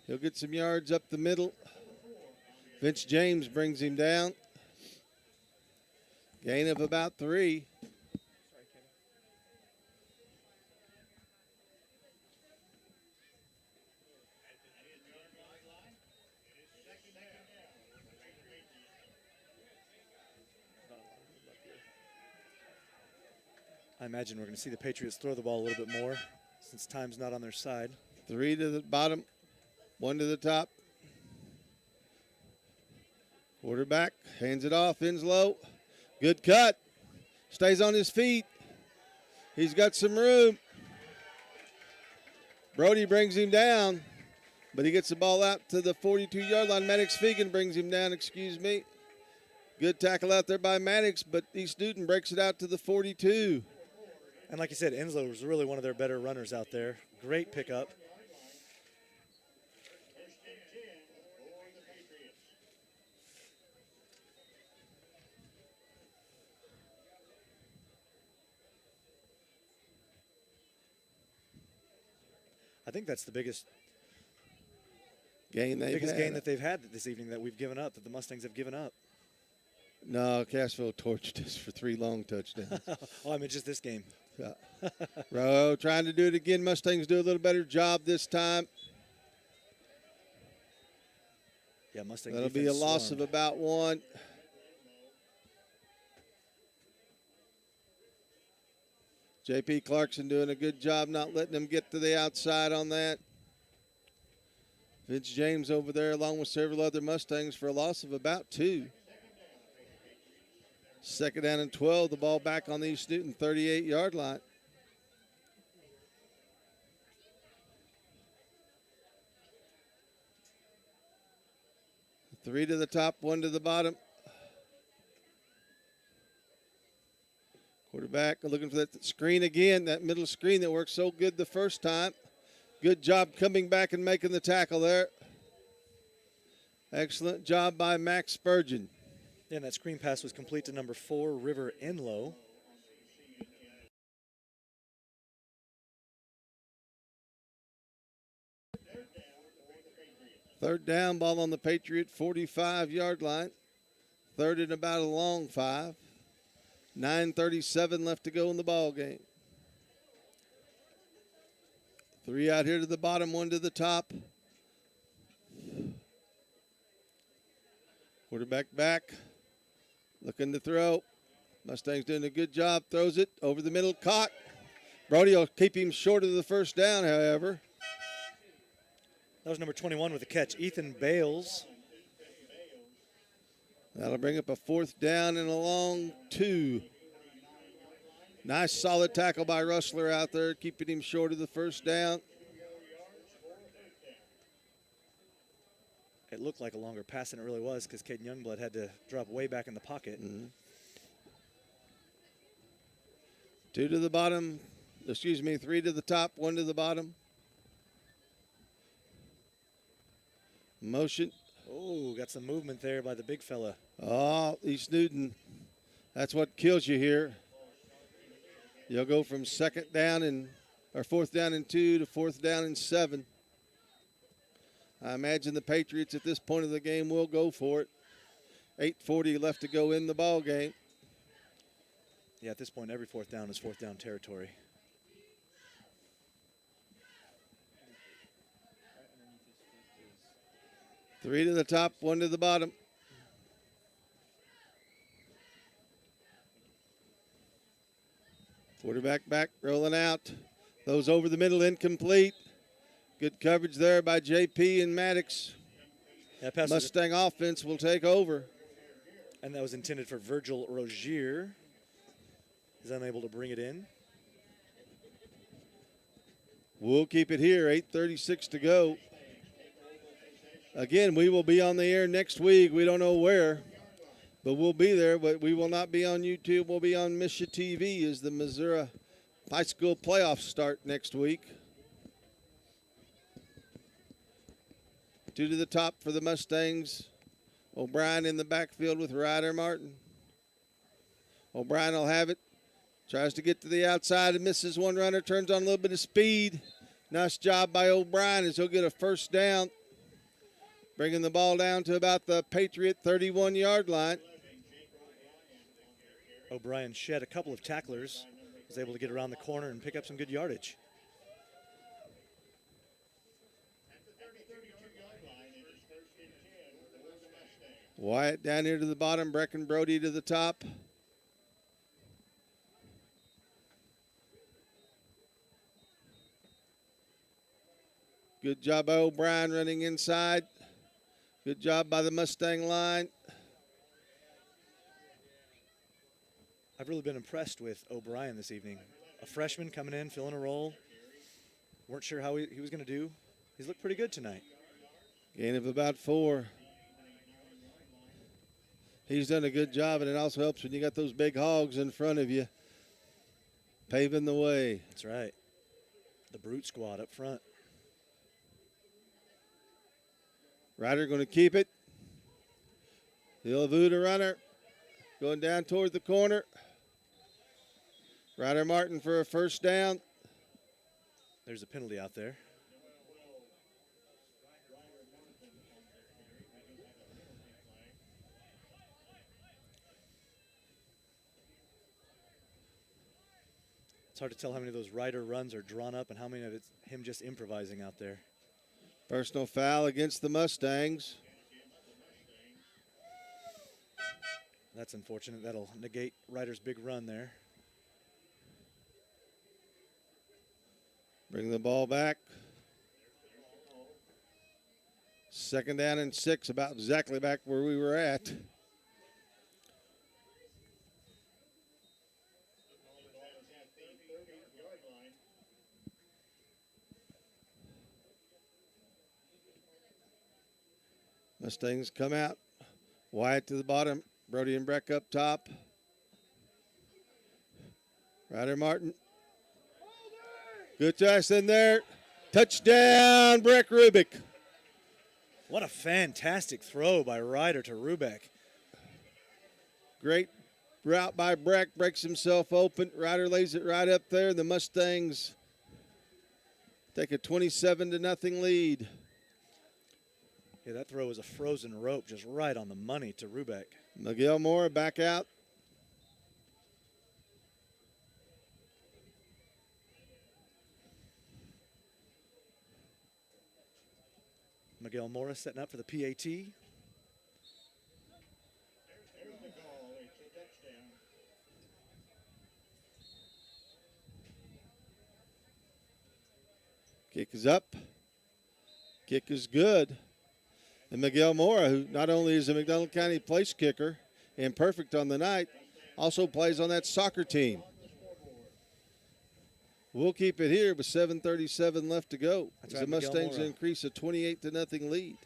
He'll get some yards up the middle. Vince James brings him down. Gain of about 3. I imagine we're going to see the Patriots throw the ball a little bit more since time's not on their side. 3 to the bottom, 1 to the top. Quarterback hands it off. Inslow. Good cut. Stays on his feet. He's got some room. Brody brings him down, but he gets the ball out to the 42-yard line. Maddox Fegan brings him down, excuse me. Good tackle out there by Maddox, but East Newton breaks it out to the 42. And like you said, Inslow was really one of their better runners out there. Great pickup. I think that's the biggest gain that they've had this evening that we've given up, that the Mustangs have given up. No, Cashville torched us for 3 long touchdowns. Oh, I mean just this game. Yeah. Rowe trying to do it again. Mustangs do a little better job this time. Yeah, Mustang. That'll be a loss of about 1. J.P. Clarkson doing a good job not letting them get to the outside on that. Vince James over there along with several other Mustangs for a loss of about 2. Second down and 12, the ball back on the East Newton 38-yard line. Three to the top, 1 to the bottom. Quarterback looking for that screen again, that middle screen that worked so good the first time. Good job coming back and making the tackle there. Excellent job by Max Spurgeon. Yeah, and that screen pass was complete to number 4, River Enlow. Third down, ball on the Patriot 45-yard line. Third and about a long 5. 9:37 left to go in the ball game. 3 out here to the bottom, 1 to the top. Quarterback back, looking to throw. Mustang's doing a good job, throws it over the middle, caught. Brody will keep him short of the first down, however. That was number 21 with the catch, Ethan Bales. That'll bring up a 4th down and a long 2. Nice solid tackle by Russler out there, keeping him short of the first down. It looked like a longer pass than it really was because Caden Youngblood had to drop way back in the pocket. 2 to the bottom, 3 to the top, 1 to the bottom. Motion. Oh, got some movement there by the big fella. Oh, East Newton. That's what kills you here. You'll go from 4th down and 2 to 4th down and 7. I imagine the Patriots at this point of the game will go for it. 8:40 left to go in the ball game. Yeah, at this point, every 4th down is 4th down territory. Three to the top, 1 to the bottom. Quarterback back, rolling out. Those over the middle, incomplete. Good coverage there by J.P. and Maddox. Mustang offense will take over. And that was intended for Virgil Rogier. He's unable to bring it in. We'll keep it here, 8:36 to go. Again, we will be on the air next week. We don't know where. But we'll be there, but we will not be on YouTube. We'll be on Misha TV as the Missouri High School playoffs start next week. 2 to the top for the Mustangs. O'Brien in the backfield with Ryder Martin. O'Brien will have it. Tries to get to the outside and misses one runner. Turns on a little bit of speed. Nice job by O'Brien as he'll get a first down. Bringing the ball down to about the Patriot 31-yard line. O'Brien shed a couple of tacklers. Was able to get around the corner and pick up some good yardage. Wyatt down here to the bottom. Brecken Brody to the top. Good job by O'Brien running inside. Good job by the Mustang line. I've really been impressed with O'Brien this evening. A freshman coming in, filling a role. Weren't sure how he was going to do. He's looked pretty good tonight. Gain of about 4. He's done a good job, and it also helps when you got those big hogs in front of you, paving the way. That's right. The brute squad up front. Ryder going to keep it. He'll elude a runner. Going down toward the corner. Ryder Martin for a first down. There's a penalty out there. It's hard to tell how many of those Ryder runs are drawn up and how many of it's him just improvising out there. Personal foul against the Mustangs. That's unfortunate. That'll negate Ryder's big run there. Bring the ball back. 2nd down and 6, about exactly back where we were at. Mustangs come out. Wyatt to the bottom. Brody and Breck up top. Ryder Martin. Good toss in there. Touchdown, Breck Rubick. What a fantastic throw by Ryder to Rubeck. Great route by Breck. Breaks himself open. Ryder lays it right up there. The Mustangs take a 27-0 lead. Yeah, that throw was a frozen rope just right on the money to Rubeck. Miguel Mora back out. Miguel Mora setting up for the PAT. Kick is up. Kick is good. And Miguel Mora, who not only is a McDonald County place kicker and perfect on the night, also plays on that soccer team. We'll keep it here with 7:37 left to go. That's as right, the Mustangs Miguel increase a 28-0 lead.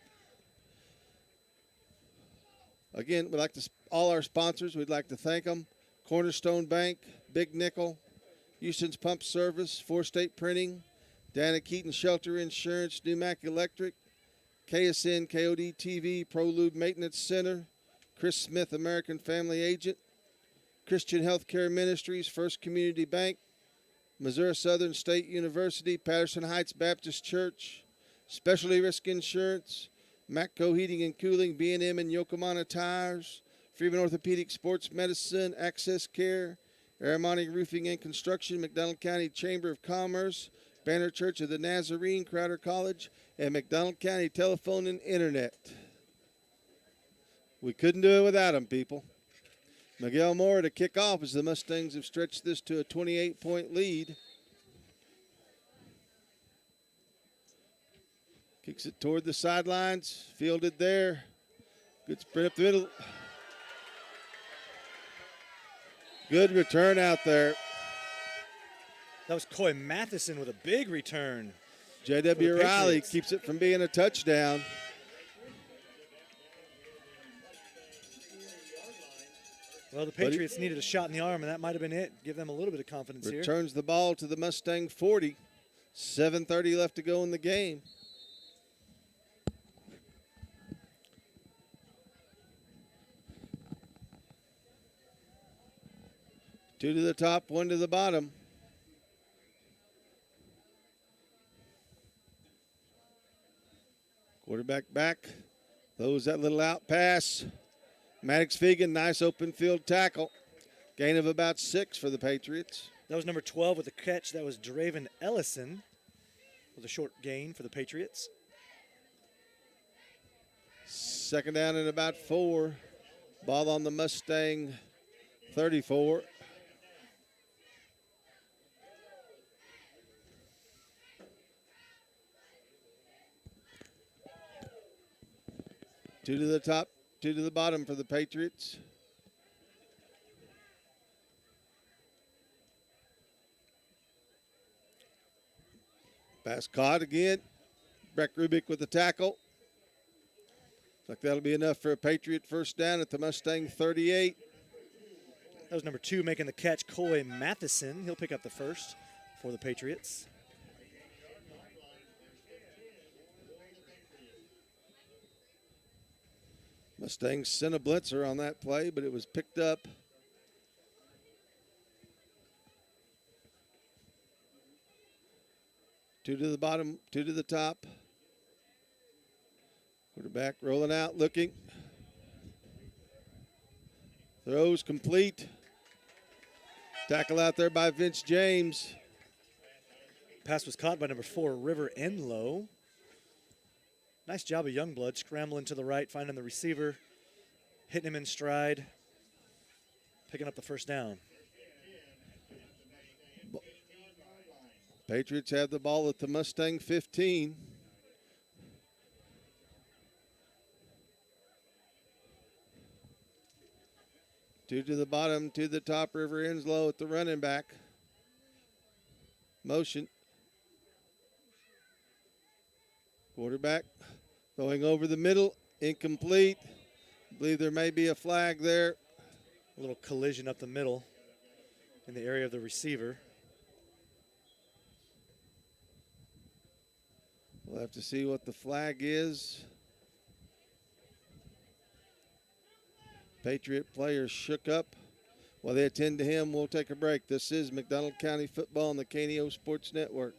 Again, we'd like to all our sponsors. We'd like to thank them: Cornerstone Bank, Big Nickel, Houston's Pump Service, 4 State Printing, Dana Keaton Shelter Insurance, Newmac Electric, KSN KOD TV, ProLube Maintenance Center, Chris Smith American Family Agent, Christian Healthcare Ministries, First Community Bank, Missouri Southern State University, Patterson Heights Baptist Church, Specialty Risk Insurance, Matco Heating and Cooling, B&M and Yokohama Tires, Freeman Orthopedic Sports Medicine, Access Care, Aramani Roofing and Construction, McDonald County Chamber of Commerce, Banner Church of the Nazarene, Crowder College, and McDonald County Telephone and Internet. We couldn't do it without them, people. Miguel Moore to kick off as the Mustangs have stretched this to a 28-point lead. Kicks it toward the sidelines, fielded there. Good sprint up the middle. Good return out there. That was Coy Matheson with a big return. J.W. Riley keeps it from being a touchdown. Well, the Patriots needed a shot in the arm, and that might have been it. Give them a little bit of confidence here. Returns the ball to the Mustang 40. 7:30 left to go in the game. Two to the top, one to the bottom. Quarterback back. Throws that little out pass. Maddox Fegan, nice open field tackle. Gain of about 6 for the Patriots. That was number 12 with the catch. That was Draven Ellison with a short gain for the Patriots. Second down and about 4. Ball on the Mustang 34. Two to the top, two to the bottom for the Patriots. Pass caught again. Breck Rubik with the tackle. Looks like that'll be enough for a Patriot first down at the Mustang 38. That was number 2 making the catch, Coy Matheson. He'll pick up the first for the Patriots. Mustangs sent a blitzer on that play, but it was picked up. Two to the bottom, two to the top. Quarterback rolling out, looking. Throws complete. Tackle out there by Vince James. Pass was caught by number 4, River Enlow. Nice job of Youngblood scrambling to the right, finding the receiver, hitting him in stride, picking up the first down. Patriots have the ball at the Mustang 15. Two to the bottom, two to the top. River Enslow at the running back. Motion. Quarterback throwing over the middle, incomplete. I believe there may be a flag there. A little collision up the middle in the area of the receiver. We'll have to see what the flag is. Patriot players shook up while they attend to him. We'll take a break. This is McDonald County Football on the KNEO Sports Network.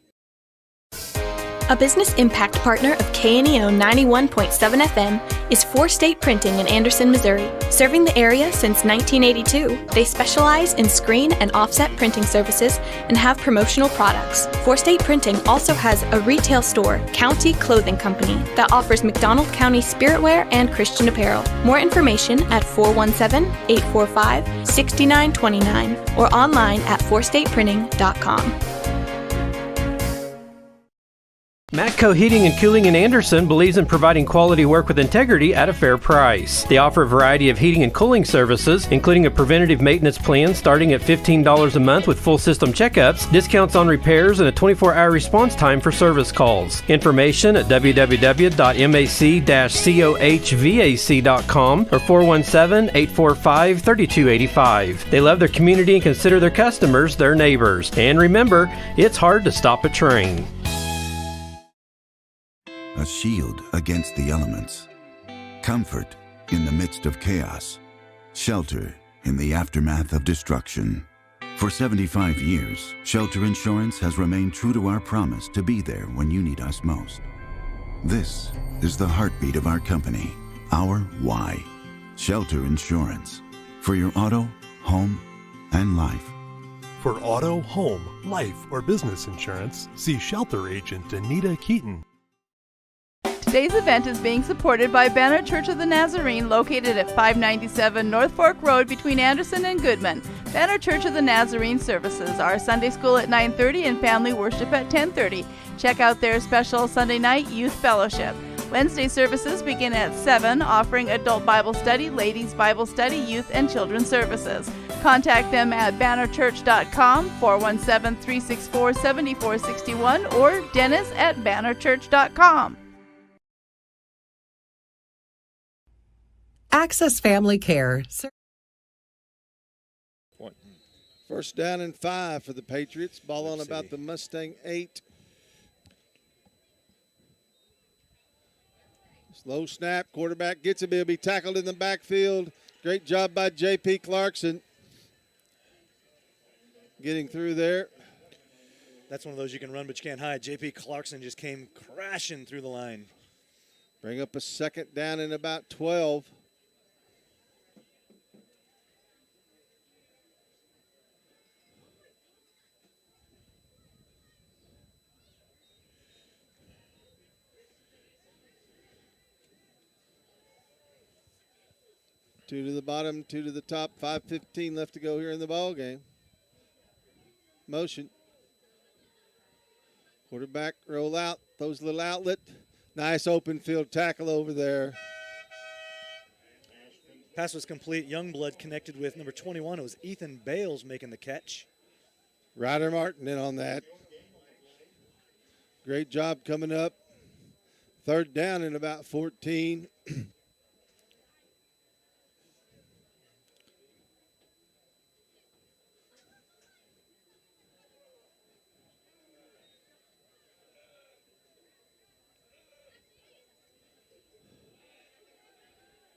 A business impact partner of KNEO 91.7 FM is 4 State Printing in Anderson, Missouri. Serving the area since 1982, they specialize in screen and offset printing services and have promotional products. 4 State Printing also has a retail store, County Clothing Company, that offers McDonald County spiritwear and Christian apparel. More information at 417-845-6929 or online at 4stateprinting.com. Matco Heating and Cooling in Anderson believes in providing quality work with integrity at a fair price. They offer a variety of heating and cooling services, including a preventative maintenance plan starting at $15 a month with full system checkups, discounts on repairs, and a 24-hour response time for service calls. Information at www.mac-cohvac.com or 417-845-3285. They love their community and consider their customers their neighbors. And remember, it's hard to stop a train. A shield against the elements. Comfort in the midst of chaos. Shelter in the aftermath of destruction. For 75 years, Shelter Insurance has remained true to our promise to be there when you need us most. This is the heartbeat of our company, our why. Shelter Insurance. For your auto, home, and life. For auto, home, life, or business insurance, see Shelter Agent Anita Keaton. Today's event is being supported by Banner Church of the Nazarene, located at 597 North Fork Road between Anderson and Goodman. Banner Church of the Nazarene services are Sunday school at 9:30 and family worship at 10:30. Check out their special Sunday night youth fellowship. Wednesday services begin at 7, offering adult Bible study, ladies Bible study, youth and children's services. Contact them at bannerchurch.com, 417-364-7461, or dennis@bannerchurch.com. Access Family Care. point. First down and 5 for the Patriots. Ball on Webb about City. the Mustang 8. Slow snap. Quarterback gets it. He'll be tackled in the backfield. Great job by J.P. Clarkson getting through there. That's one of those you can run but you can't hide. J.P. Clarkson just came crashing through the line. Bring up a second down and about 12. Two to the bottom, two to the top. 5:15 left to go here in the ball game. Motion. Quarterback roll out, throws a little outlet. Nice open field tackle over there. Pass was complete. Youngblood connected with number 21. It was Ethan Bales making the catch. Ryder Martin in on that. Great job coming up. Third down in about 14.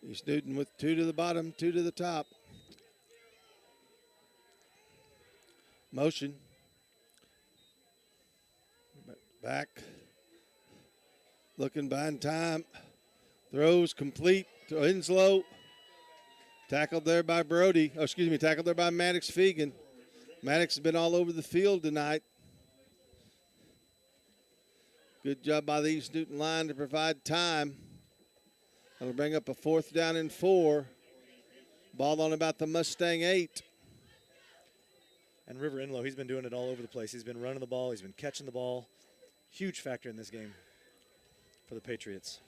East Newton with two to the bottom, two to the top. Motion. Back. Looking behind time. Throws complete to Inslow. Tackled there by Brody. Oh, excuse me, tackled there by Maddox Fegan. Maddox has been all over the field tonight. Good job by the East Newton line to provide time. That'll bring up a fourth down and 4. Ball on about the Mustang 8. And River Inlow, he's been doing it all over the place. He's been running the ball. He's been catching the ball. Huge factor in this game for the Patriots.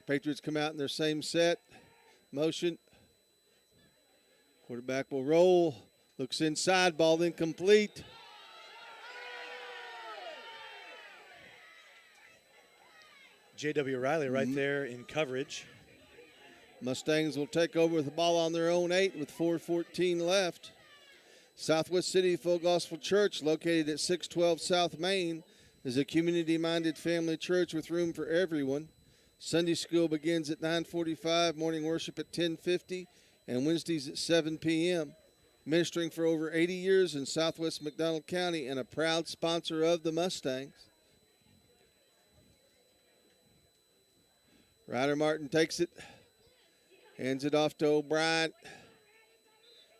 Patriots come out in their same set. Motion. Quarterback will roll. Looks inside, ball incomplete. J.W. Riley right there in coverage. Mustangs will take over with the ball on their own 8 with 4:14 left. Southwest City Full Gospel Church, located at 612 South Main, is a community-minded family church with room for everyone. Sunday school begins at 9:45, morning worship at 10:50, and Wednesdays at 7 p.m. Ministering for over 80 years in Southwest McDonald County and a proud sponsor of the Mustangs. Ryder Martin takes it, hands it off to O'Brien.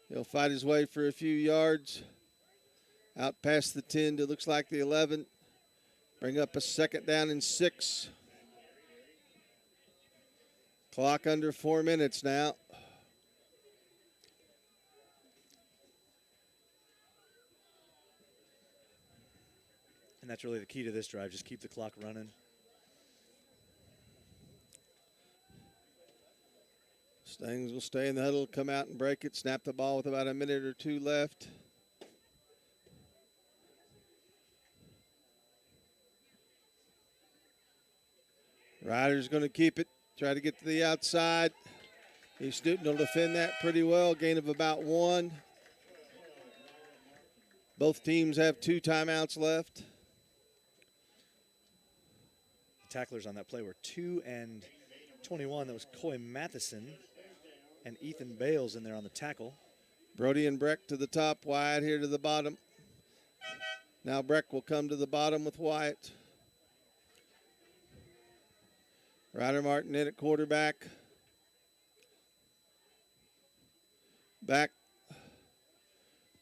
He'll fight his way for a few yards. Out past the 10 to looks like the 11. Bring up a second down and 6. Clock under 4 minutes now. And that's really the key to this drive. Just keep the clock running. Mustangs will stay in the huddle, come out and break it, snap the ball with about a minute or 2 left. Ryder's going to keep it, try to get to the outside. East Newton will defend that pretty well, gain of about 1. Both teams have 2 timeouts left. The tacklers on that play were 2 and 21. That was Coy Matheson and Ethan Bales in there on the tackle. Brody and Breck to the top, Wyatt here to the bottom. Now Breck will come to the bottom with Wyatt. Ryder Martin in at quarterback. Back.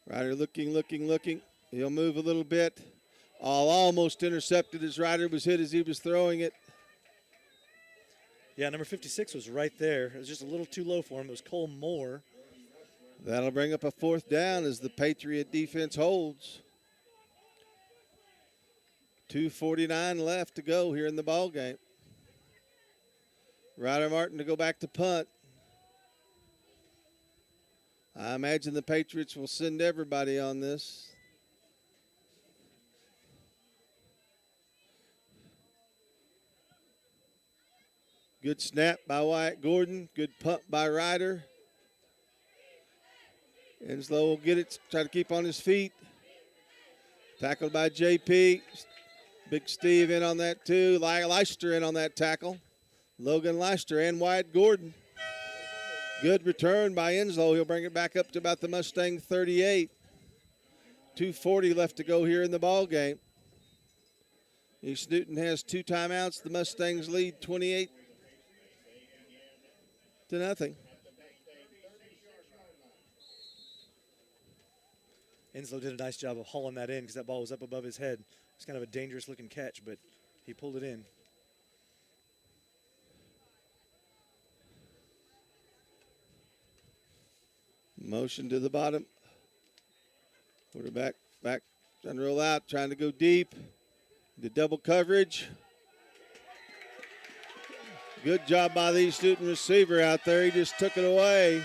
Ryder looking. He'll move a little bit. Almost intercepted as Ryder was hit as he was throwing it. Yeah, number 56 was right there. It was just a little too low for him. It was Cole Moore. That'll bring up a fourth down as the Patriot defense holds. 2:49 left to go here in the ball game. Ryder Martin to go back to punt. I imagine the Patriots will send everybody on this. Good snap by Wyatt Gordon. Good punt by Ryder. Enslow will get it, try to keep on his feet. Tackled by JP. Big Steve in on that too. Leister in on that tackle. Logan Leister and Wyatt Gordon. Good return by Enslow. He'll bring it back up to about the Mustang 38. 2:40 left to go here in the ball game. East Newton has 2 timeouts. The Mustangs lead 28-0. Enslow did a nice job of hauling that in because that ball was up above his head. It's kind of a dangerous looking catch, but he pulled it in. Motion to the bottom. Quarterback back, trying to roll out, trying to go deep. The double coverage. Good job by the East Newton receiver out there. He just took it away.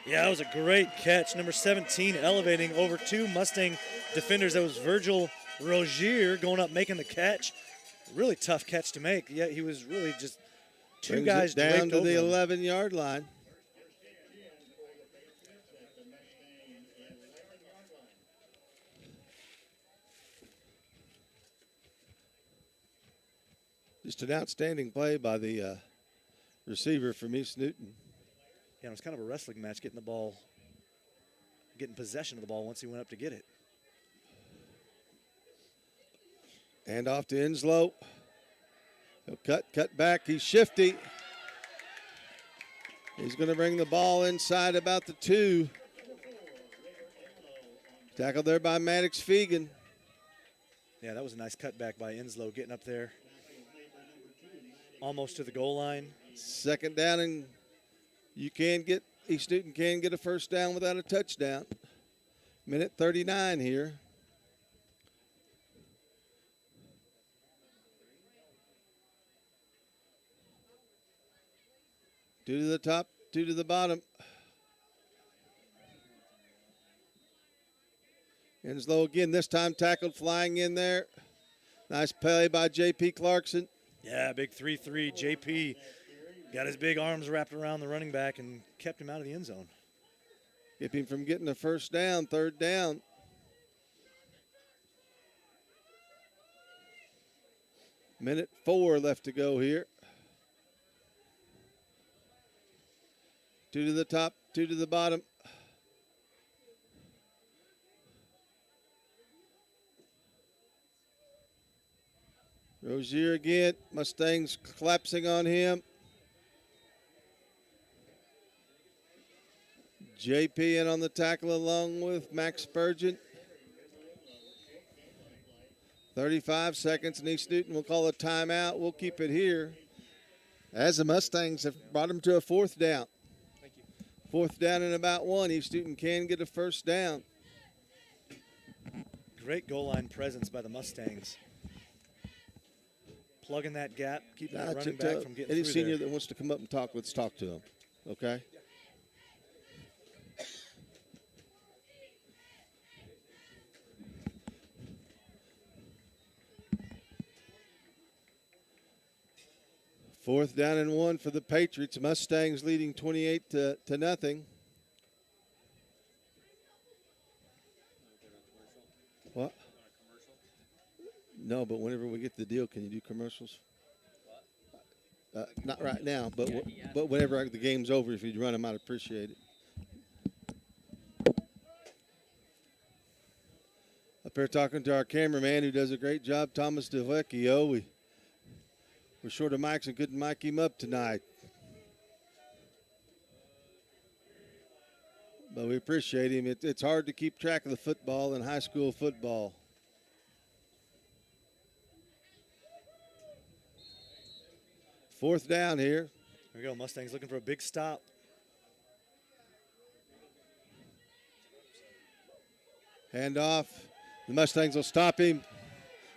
Yeah, that was a great catch. Number 17 elevating over 2 Mustang defenders. That was Virgil Rogier going up making the catch. Really tough catch to make. Yeah, he was really just 2 Brings guys it down to the him. 11-yard line. Just an outstanding play by the receiver from East Newton. Yeah, it was kind of a wrestling match getting possession of the ball once he went up to get it. Hand off to Enslow. He'll cut back. He's shifty. He's going to bring the ball inside about the 2. Tackled there by Maddox Fegan. Yeah, that was a nice cutback by Enslow getting up there. Almost to the goal line. Second down, and East Newton can get a first down without a touchdown. Minute 39 here. Two to the top, 2 to the bottom. Enslow again, this time tackled flying in there. Nice play by J.P. Clarkson. Yeah, big 3-3. JP got his big arms wrapped around the running back and kept him out of the end zone. Keep him from getting a first down, 3rd down. Minute 4 left to go here. 2 to the top, 2 to the bottom. Rozier again. Mustangs collapsing on him. JP in on the tackle along with Max Spurgeon. 35 seconds, and East Newton will call a timeout. We'll keep it here as the Mustangs have brought them to a 4th down. Thank you. 4th down and about 1. East Newton can get a first down. Great goal line presence by the Mustangs. Plugging that gap, keeping that running back from getting any through senior there. that wants to come up and talk, let's talk to him. Okay? Fourth down and 1 for the Patriots. Mustangs leading 28-0. What? No, but whenever we get the deal, can you do commercials? Not right now, but but whenever the game's over, if you'd run them, I'd appreciate it. Up here talking to our cameraman who does a great job, Thomas DeVecchio. We're short of mics and couldn't mic him up tonight. But we appreciate him. It's hard to keep track of the football in high school football. Fourth down here. There we go. Mustangs looking for a big stop. Hand off. The Mustangs will stop him.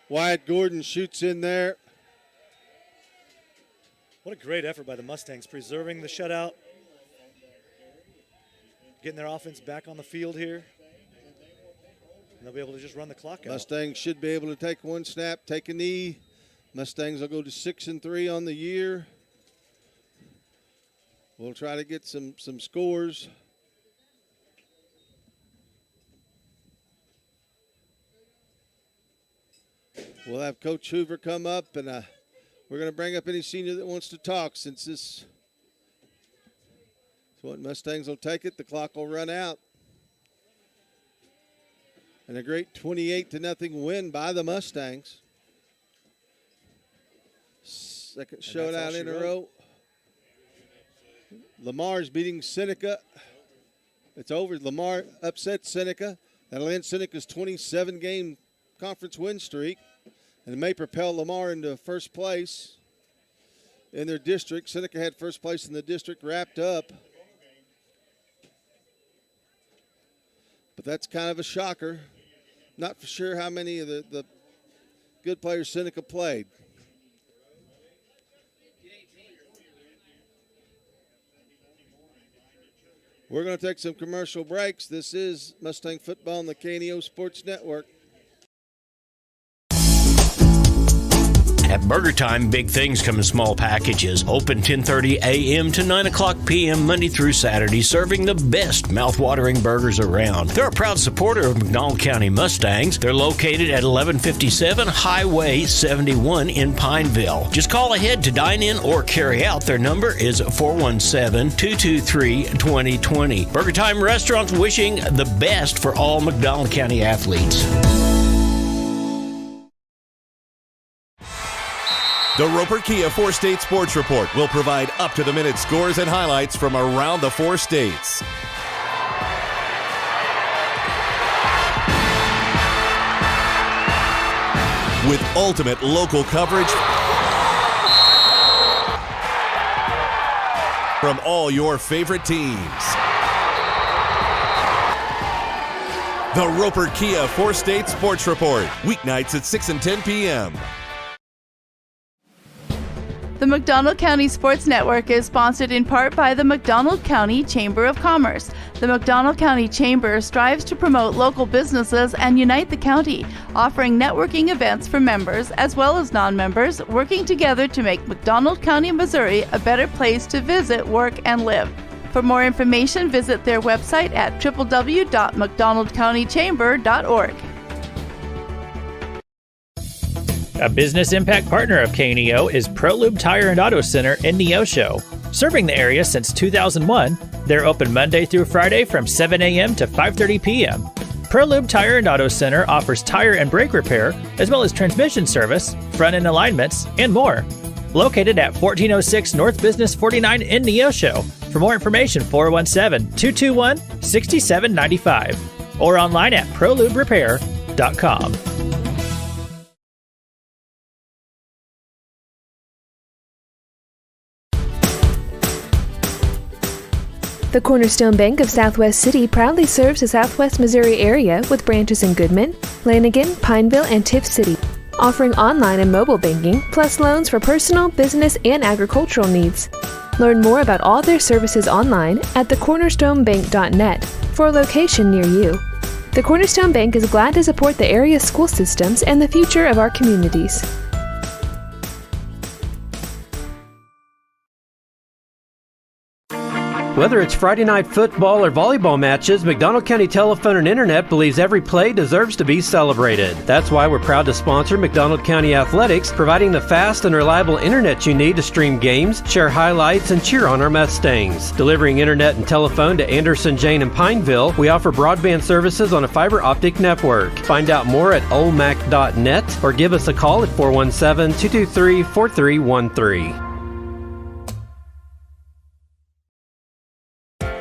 Wyatt Gordon shoots in there. What a great effort by the Mustangs, preserving the shutout. Getting their offense back on the field here. And they'll be able to just run the clock out. Mustangs should be able to take one snap, take a knee. Mustangs will go to 6-3 on the year. We'll try to get some scores. We'll have Coach Hoover come up, and we're going to bring up any senior that wants to talk, since this is what Mustangs will take it. The clock will run out. And a great 28-0 win by the Mustangs. Second showdown in a row. Lamar's beating Seneca. It's over. Lamar upsets Seneca. That'll end Seneca's 27-game conference win streak, and it may propel Lamar into first place in their district. Seneca had first place in the district wrapped up. But that's kind of a shocker. Not for sure how many of the good players Seneca played. We're going to take some commercial breaks. This is Mustang Football on the KNEO Sports Network. At Burger Time, big things come in small packages. Open 10:30 a.m. to 9 o'clock p.m. Monday through Saturday, serving the best mouth-watering burgers around. They're a proud supporter of McDonald County Mustangs. They're located at 1157 Highway 71 in Pineville. Just call ahead to dine in or carry out. Their number is 417-223-2020. Burger Time Restaurants, wishing the best for all McDonald County athletes. The Roper Kia 4-State Sports Report will provide up-to-the-minute scores and highlights from around the 4 states. With ultimate local coverage from all your favorite teams. The Roper Kia 4-State Sports Report, weeknights at 6 and 10 p.m. The McDonald County Sports Network is sponsored in part by the McDonald County Chamber of Commerce. The McDonald County Chamber strives to promote local businesses and unite the county, offering networking events for members as well as non-members, working together to make McDonald County, Missouri a better place to visit, work, and live. For more information, visit their website at www.mcdonaldcountychamber.org. A business impact partner of KNEO is ProLube Tire and Auto Center in Neosho. Serving the area since 2001, they're open Monday through Friday from 7 a.m. to 5:30 p.m. ProLube Tire and Auto Center offers tire and brake repair, as well as transmission service, front-end alignments, and more. Located at 1406 North Business 49 in Neosho. For more information, 417-221-6795 or online at proluberepair.com. The Cornerstone Bank of Southwest City proudly serves the Southwest Missouri area with branches in Goodman, Lanigan, Pineville, and Tiff City, offering online and mobile banking, plus loans for personal, business, and agricultural needs. Learn more about all their services online at thecornerstonebank.net for a location near you. The Cornerstone Bank is glad to support the area's school systems and the future of our communities. Whether it's Friday night football or volleyball matches, McDonald County Telephone and Internet believes every play deserves to be celebrated. That's why we're proud to sponsor McDonald County Athletics, providing the fast and reliable internet you need to stream games, share highlights, and cheer on our Mustangs. Delivering internet and telephone to Anderson, Jane, and Pineville, we offer broadband services on a fiber optic network. Find out more at olmac.net or give us a call at 417-223-4313.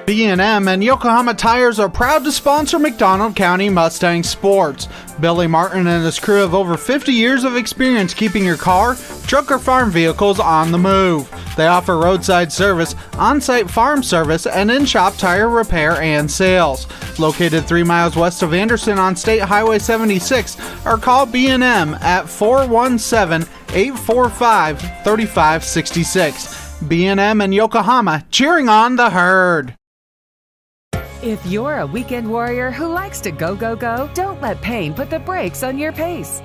B&M and Yokohama Tires are proud to sponsor McDonald County Mustang Sports. Billy Martin and his crew have over 50 years of experience keeping your car, truck, or farm vehicles on the move. They offer roadside service, on-site farm service, and in-shop tire repair and sales. Located 3 miles west of Anderson on State Highway 76, or call B&M at 417-845-3566. B&M and Yokohama, cheering on the herd. If you're a weekend warrior who likes to go, go, go, don't let pain put the brakes on your pace.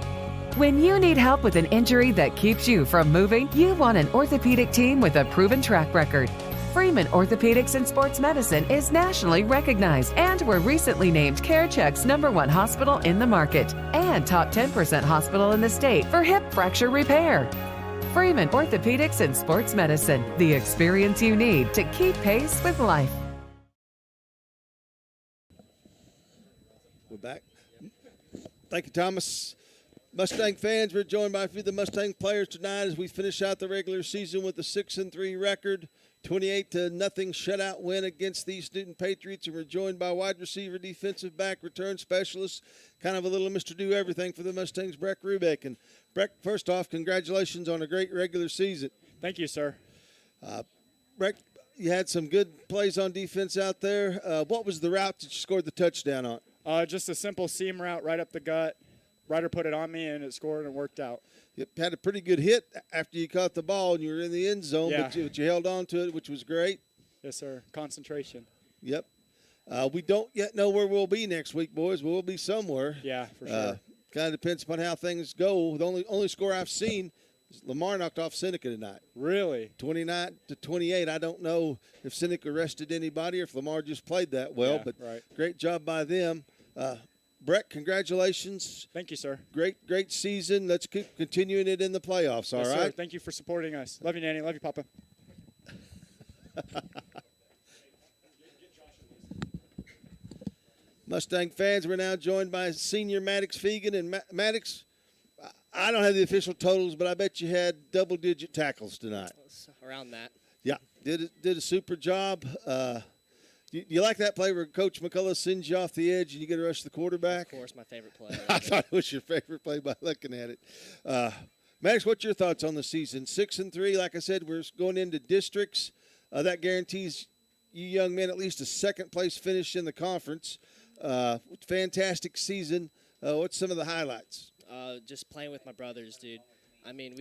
When you need help with an injury that keeps you from moving, you want an orthopedic team with a proven track record. Freeman Orthopedics and Sports Medicine is nationally recognized and were recently named CareCheck's #1 hospital in the market and top 10% hospital in the state for hip fracture repair. Freeman Orthopedics and Sports Medicine, the experience you need to keep pace with life. We're back. Thank you, Thomas. Mustang fans, we're joined by a few of the Mustang players tonight as we finish out the regular season with a 6-3 record, 28-0 shutout win against the East Newton Patriots, and we're joined by wide receiver, defensive back, return specialist, kind of a little Mr. Do-Everything for the Mustangs, Breck Rubeck. And Breck, first off, congratulations on a great regular season. Thank you, sir. Breck, you had some good plays on defense out there. What was the route that you scored the touchdown on? Just a simple seam route right up the gut. Ryder put it on me, and it scored and worked out. You had a pretty good hit after you caught the ball, and you were in the end zone, Yeah. but you held on to it, which was great. Yes, sir. Concentration. Yep. We don't yet know where we'll be next week, boys. We'll be somewhere. Yeah, for sure. Kind of depends upon how things go. The only score I've seen is Lamar knocked off Seneca tonight. Really? 29-28. I don't know if Seneca rested anybody or if Lamar just played that well, Yeah, but right. great job by them. Brett, congratulations. Thank you, sir. Great season. Let's keep continuing it in the playoffs, all Yes, right? sir. Thank you for supporting us. Love you, Nanny. Love you, Papa. Mustang fans, we're now joined by senior Maddox Fegan. And Maddox, I don't have the official totals, but I bet you had double-digit tackles tonight. Around that. Yeah, did a super job. You like that play where Coach McCullough sends you off the edge and you get to rush the quarterback? Of course, my favorite play. I thought it was your favorite play by looking at it. Maddox, what's your thoughts on the season? 6-3, like I said, we're going into districts. That guarantees you young men at least a second-place finish in the conference. Fantastic season. What's some of the highlights? Just playing with my brothers, dude. I mean,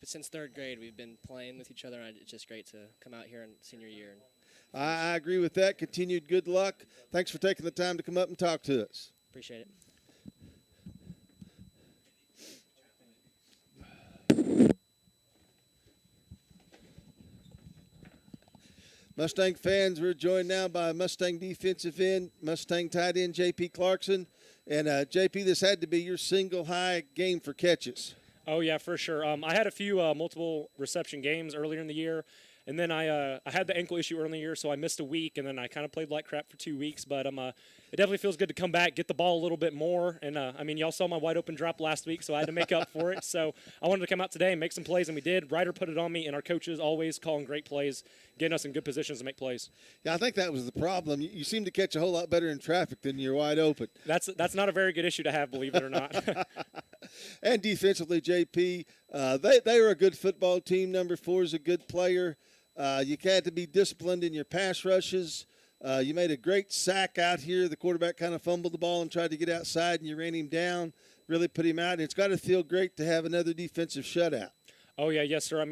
since third grade, we've been playing with each other, and it's just great to come out here in senior year. I agree with that. Continued good luck. Thanks for taking the time to come up and talk to us. Appreciate it. Mustang fans, we're joined now by Mustang defensive end, Mustang tight end J.P. Clarkson. And, J.P., this had to be your single high game for catches. Oh, yeah, for sure. I had a few multiple reception games earlier in the year. And then I had the ankle issue early in the year, so I missed a week, and then I kind of played like crap for 2 weeks. But it definitely feels good to come back, get the ball a little bit more. And, y'all saw my wide open drop last week, so I had to make up for it. So I wanted to come out today and make some plays, and we did. Ryder put it on me, and our coaches always calling great plays, getting us in good positions to make plays. Yeah, I think that was the problem. You seem to catch a whole lot better in traffic than you're wide open. That's not a very good issue to have, believe it or not. And defensively, JP, they were a good football team. Number 4 is a good player. You had to be disciplined in your pass rushes. You made a great sack out here. The quarterback kind of fumbled the ball and tried to get outside, and you ran him down, really put him out. And it's got to feel great to have another defensive shutout. Oh, yeah, yes, sir.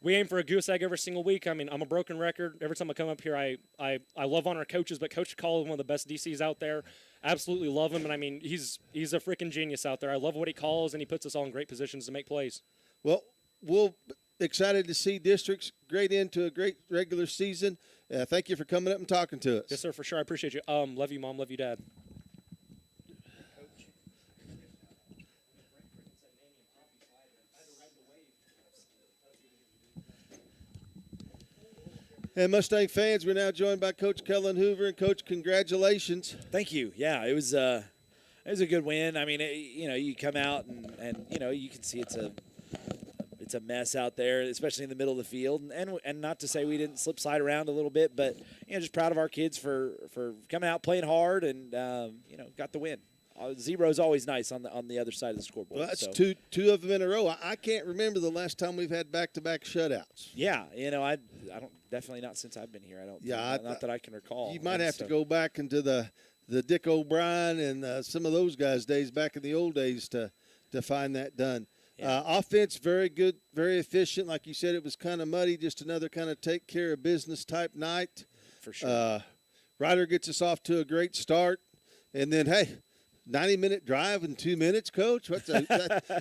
We aim for a goose egg every single week. I'm a broken record. Every time I come up here, I love on our coaches, but Coach Call is one of the best DCs out there. Absolutely love him, and he's a freaking genius out there. I love what he calls, and he puts us all in great positions to make plays. Well, we'll excited to see districts. Great end to a great regular season. Thank you for coming up and talking to us. Yes, sir, for sure. I appreciate you. Love you, Mom. Love you, Dad. And Mustang fans, we're now joined by Coach Kellen Hoover. And, Coach, congratulations. Thank you. Yeah, it was a good win. You come out and you can see it's a mess out there, especially in the middle of the field. And not to say we didn't slide around a little bit, but just proud of our kids for coming out playing hard and got the win. Zero is always nice on the other side of the scoreboard. Well, that's two of them in a row. I can't remember the last time we've had back-to-back shutouts. Yeah, I don't definitely not since I've been here. I don't. Yeah, not that I can recall. You might have to go back into the Dick O'Brien and some of those guys' days back in the old days to find that done. Yeah. Offense, very good, very efficient. Like you said, it was kind of muddy, just another kind of take care of business type night. For sure. Ryder gets us off to a great start. And then, 90-minute drive in 2 minutes, Coach?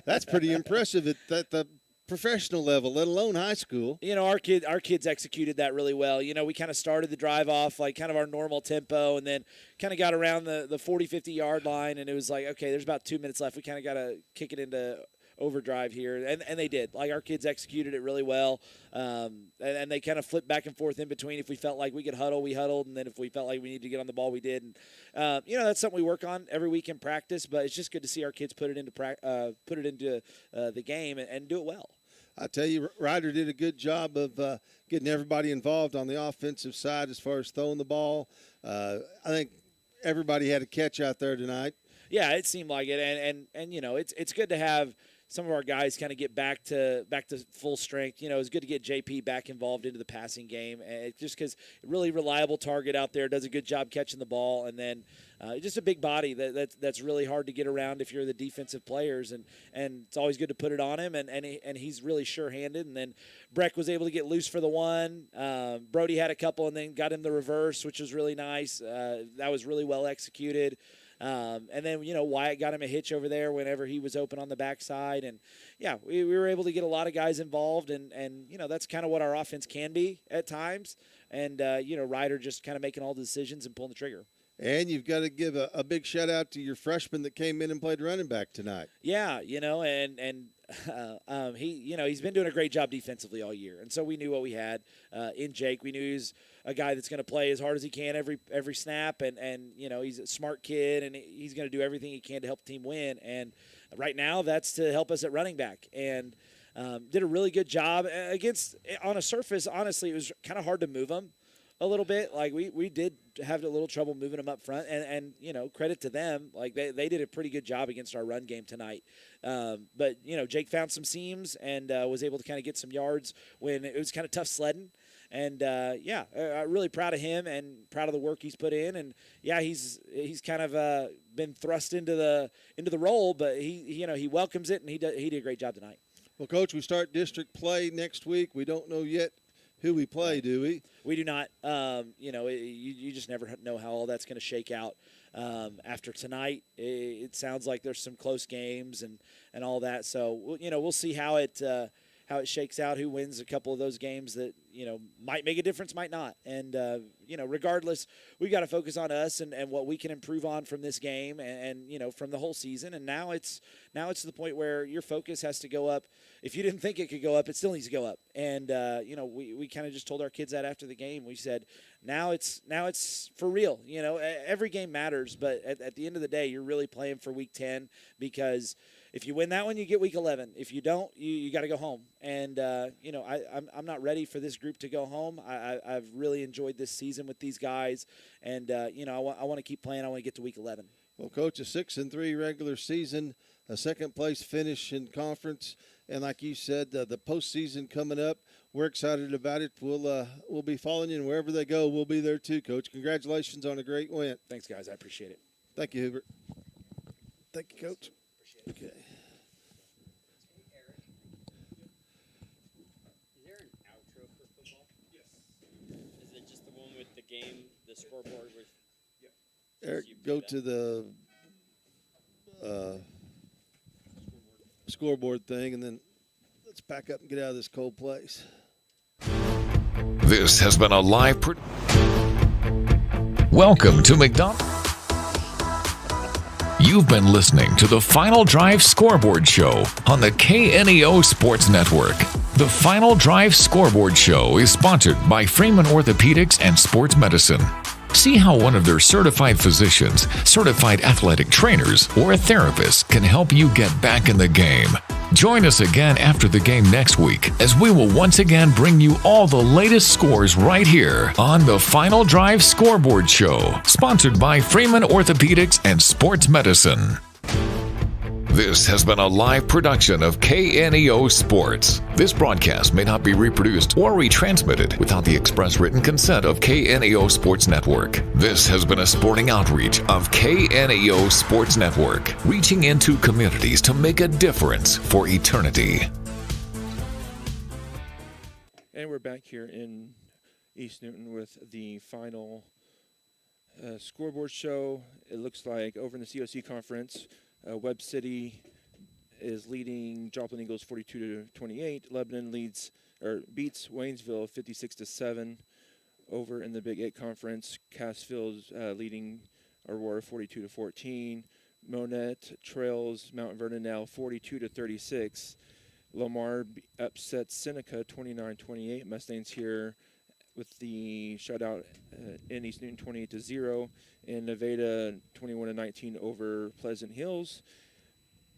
That's pretty impressive that the professional level, let alone high school. You know, our kids executed that really well. You know, we kind of started the drive off like kind of our normal tempo, and then kind of got around the 40, 50-yard line, and it was like, okay, there's about 2 minutes left. We kind of got to kick it into overdrive here, and they did. Like, our kids executed it really well, and they kind of flipped back and forth in between. If we felt like we could huddle, we huddled, and then if we felt like we needed to get on the ball, we did. And you know, that's something we work on every week in practice, but it's just good to see our kids put it into the game and do it well. I tell you, Ryder did a good job of getting everybody involved on the offensive side as far as throwing the ball. I think everybody had a catch out there tonight. Yeah, it seemed like it, and you know, it's good to have some of our guys kind of get back to full strength. You know, it's good to get JP back involved into the passing game, and just because really reliable target out there, does a good job catching the ball, and then just a big body that's really hard to get around if you're the defensive players, and it's always good to put it on him, and he's really sure-handed. And then Breck was able to get loose for the one. Brody had a couple and then got him the reverse, which was really nice. That was really well executed. And then, you know, Wyatt got him a hitch over there whenever he was open on the backside. And, yeah, we were able to get a lot of guys involved. And you know, that's kind of what our offense can be at times. And, you know, Ryder just kind of making all the decisions and pulling the trigger. And you've got to give a big shout-out to your freshman that came in and played running back tonight. Yeah, you know, and he's been doing a great job defensively all year. And so we knew what we had in Jake. We knew he was a guy that's going to play as hard as he can every snap, and you know, he's a smart kid, and he's going to do everything he can to help the team win. And right now, that's to help us at running back. And did a really good job against on a surface. Honestly, it was kind of hard to move him a little bit. Like we did have a little trouble moving them up front, and you know, credit to them. Like they did a pretty good job against our run game tonight. But you know, Jake found some seams and was able to kind of get some yards when it was kind of tough sledding. And I'm really proud of him and proud of the work he's put in. And yeah, he's kind of been thrust into the role, but he welcomes it, and he did a great job tonight. Well, Coach, we start district play next week. We don't know yet who we play, do we? We do not. You know, you just never know how all that's going to shake out. After tonight, it sounds like there's some close games and all that. So, you know, we'll see how it shakes out, who wins a couple of those games that, you know, might make a difference, might not. And, you know, regardless, we got to focus on us and what we can improve on from this game and, you know, from the whole season. And now it's to the point where your focus has to go up. If you didn't think it could go up, it still needs to go up. And, you know, we kind of just told our kids that after the game. We said, now it's for real. You know, every game matters, but at the end of the day, you're really playing for week 10, because if you win that one, you get week 11. If you don't, you got to go home. And, you know, I'm not ready for this group to go home. I've really enjoyed this season with these guys. And, you know, I want to keep playing. I want to get to week 11. Well, Coach, a 6-3 regular season, a second-place finish in conference. And like you said, the postseason coming up. We're excited about it. We'll be following you, and wherever they go, we'll be there too, Coach. Congratulations on a great win. Thanks, guys. I appreciate it. Thank you, Hubert. Thank you, Coach. Okay. Is there an outro for football? Yes. Is it just the one with the game, the scoreboard with? Yeah. Eric, go to the scoreboard thing, and then let's pack up and get out of this cold place. This has been a live Welcome to McDonald. You've been listening to the Final Drive Scoreboard Show on the KNEO Sports Network. The Final Drive Scoreboard Show is sponsored by Freeman Orthopedics and Sports Medicine. See how one of their certified physicians, certified athletic trainers, or a therapist can help you get back in the game. Join us again after the game next week, as we will once again bring you all the latest scores right here on the Final Drive Scoreboard Show, sponsored by Freeman Orthopedics and Sports Medicine. This has been a live production of KNEO Sports. This broadcast may not be reproduced or retransmitted without the express written consent of KNEO Sports Network. This has been a sporting outreach of KNEO Sports Network, reaching into communities to make a difference for eternity. And we're back here in East Newton with the final scoreboard show. It looks like over in the COC conference, Webb City is leading Joplin Eagles 42-28. Lebanon beats Waynesville 56-7. Over in the Big 8 Conference, Cassville's leading Aurora 42-14. Monette trails Mount Vernon now 42-36. Lamar upsets Seneca 29-28. Mustangs here with the shutout in East Newton 28-0. And Nevada 21-19 over Pleasant Hills.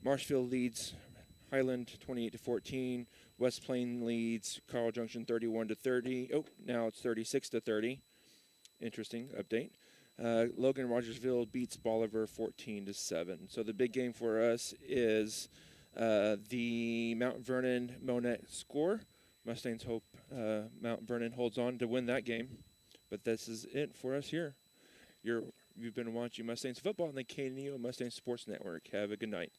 Marshfield leads Highland 28-14. West Plain leads Carl Junction 31-30. Oh, now it's 36-30. Interesting update. Logan Rogersville beats Bolivar 14-7. So the big game for us is the Mount Vernon Monette score. Mustangs hope Mount Vernon holds on to win that game. But this is it for us here. You've been watching Mustangs football on the KNEO Mustangs Sports Network. Have a good night.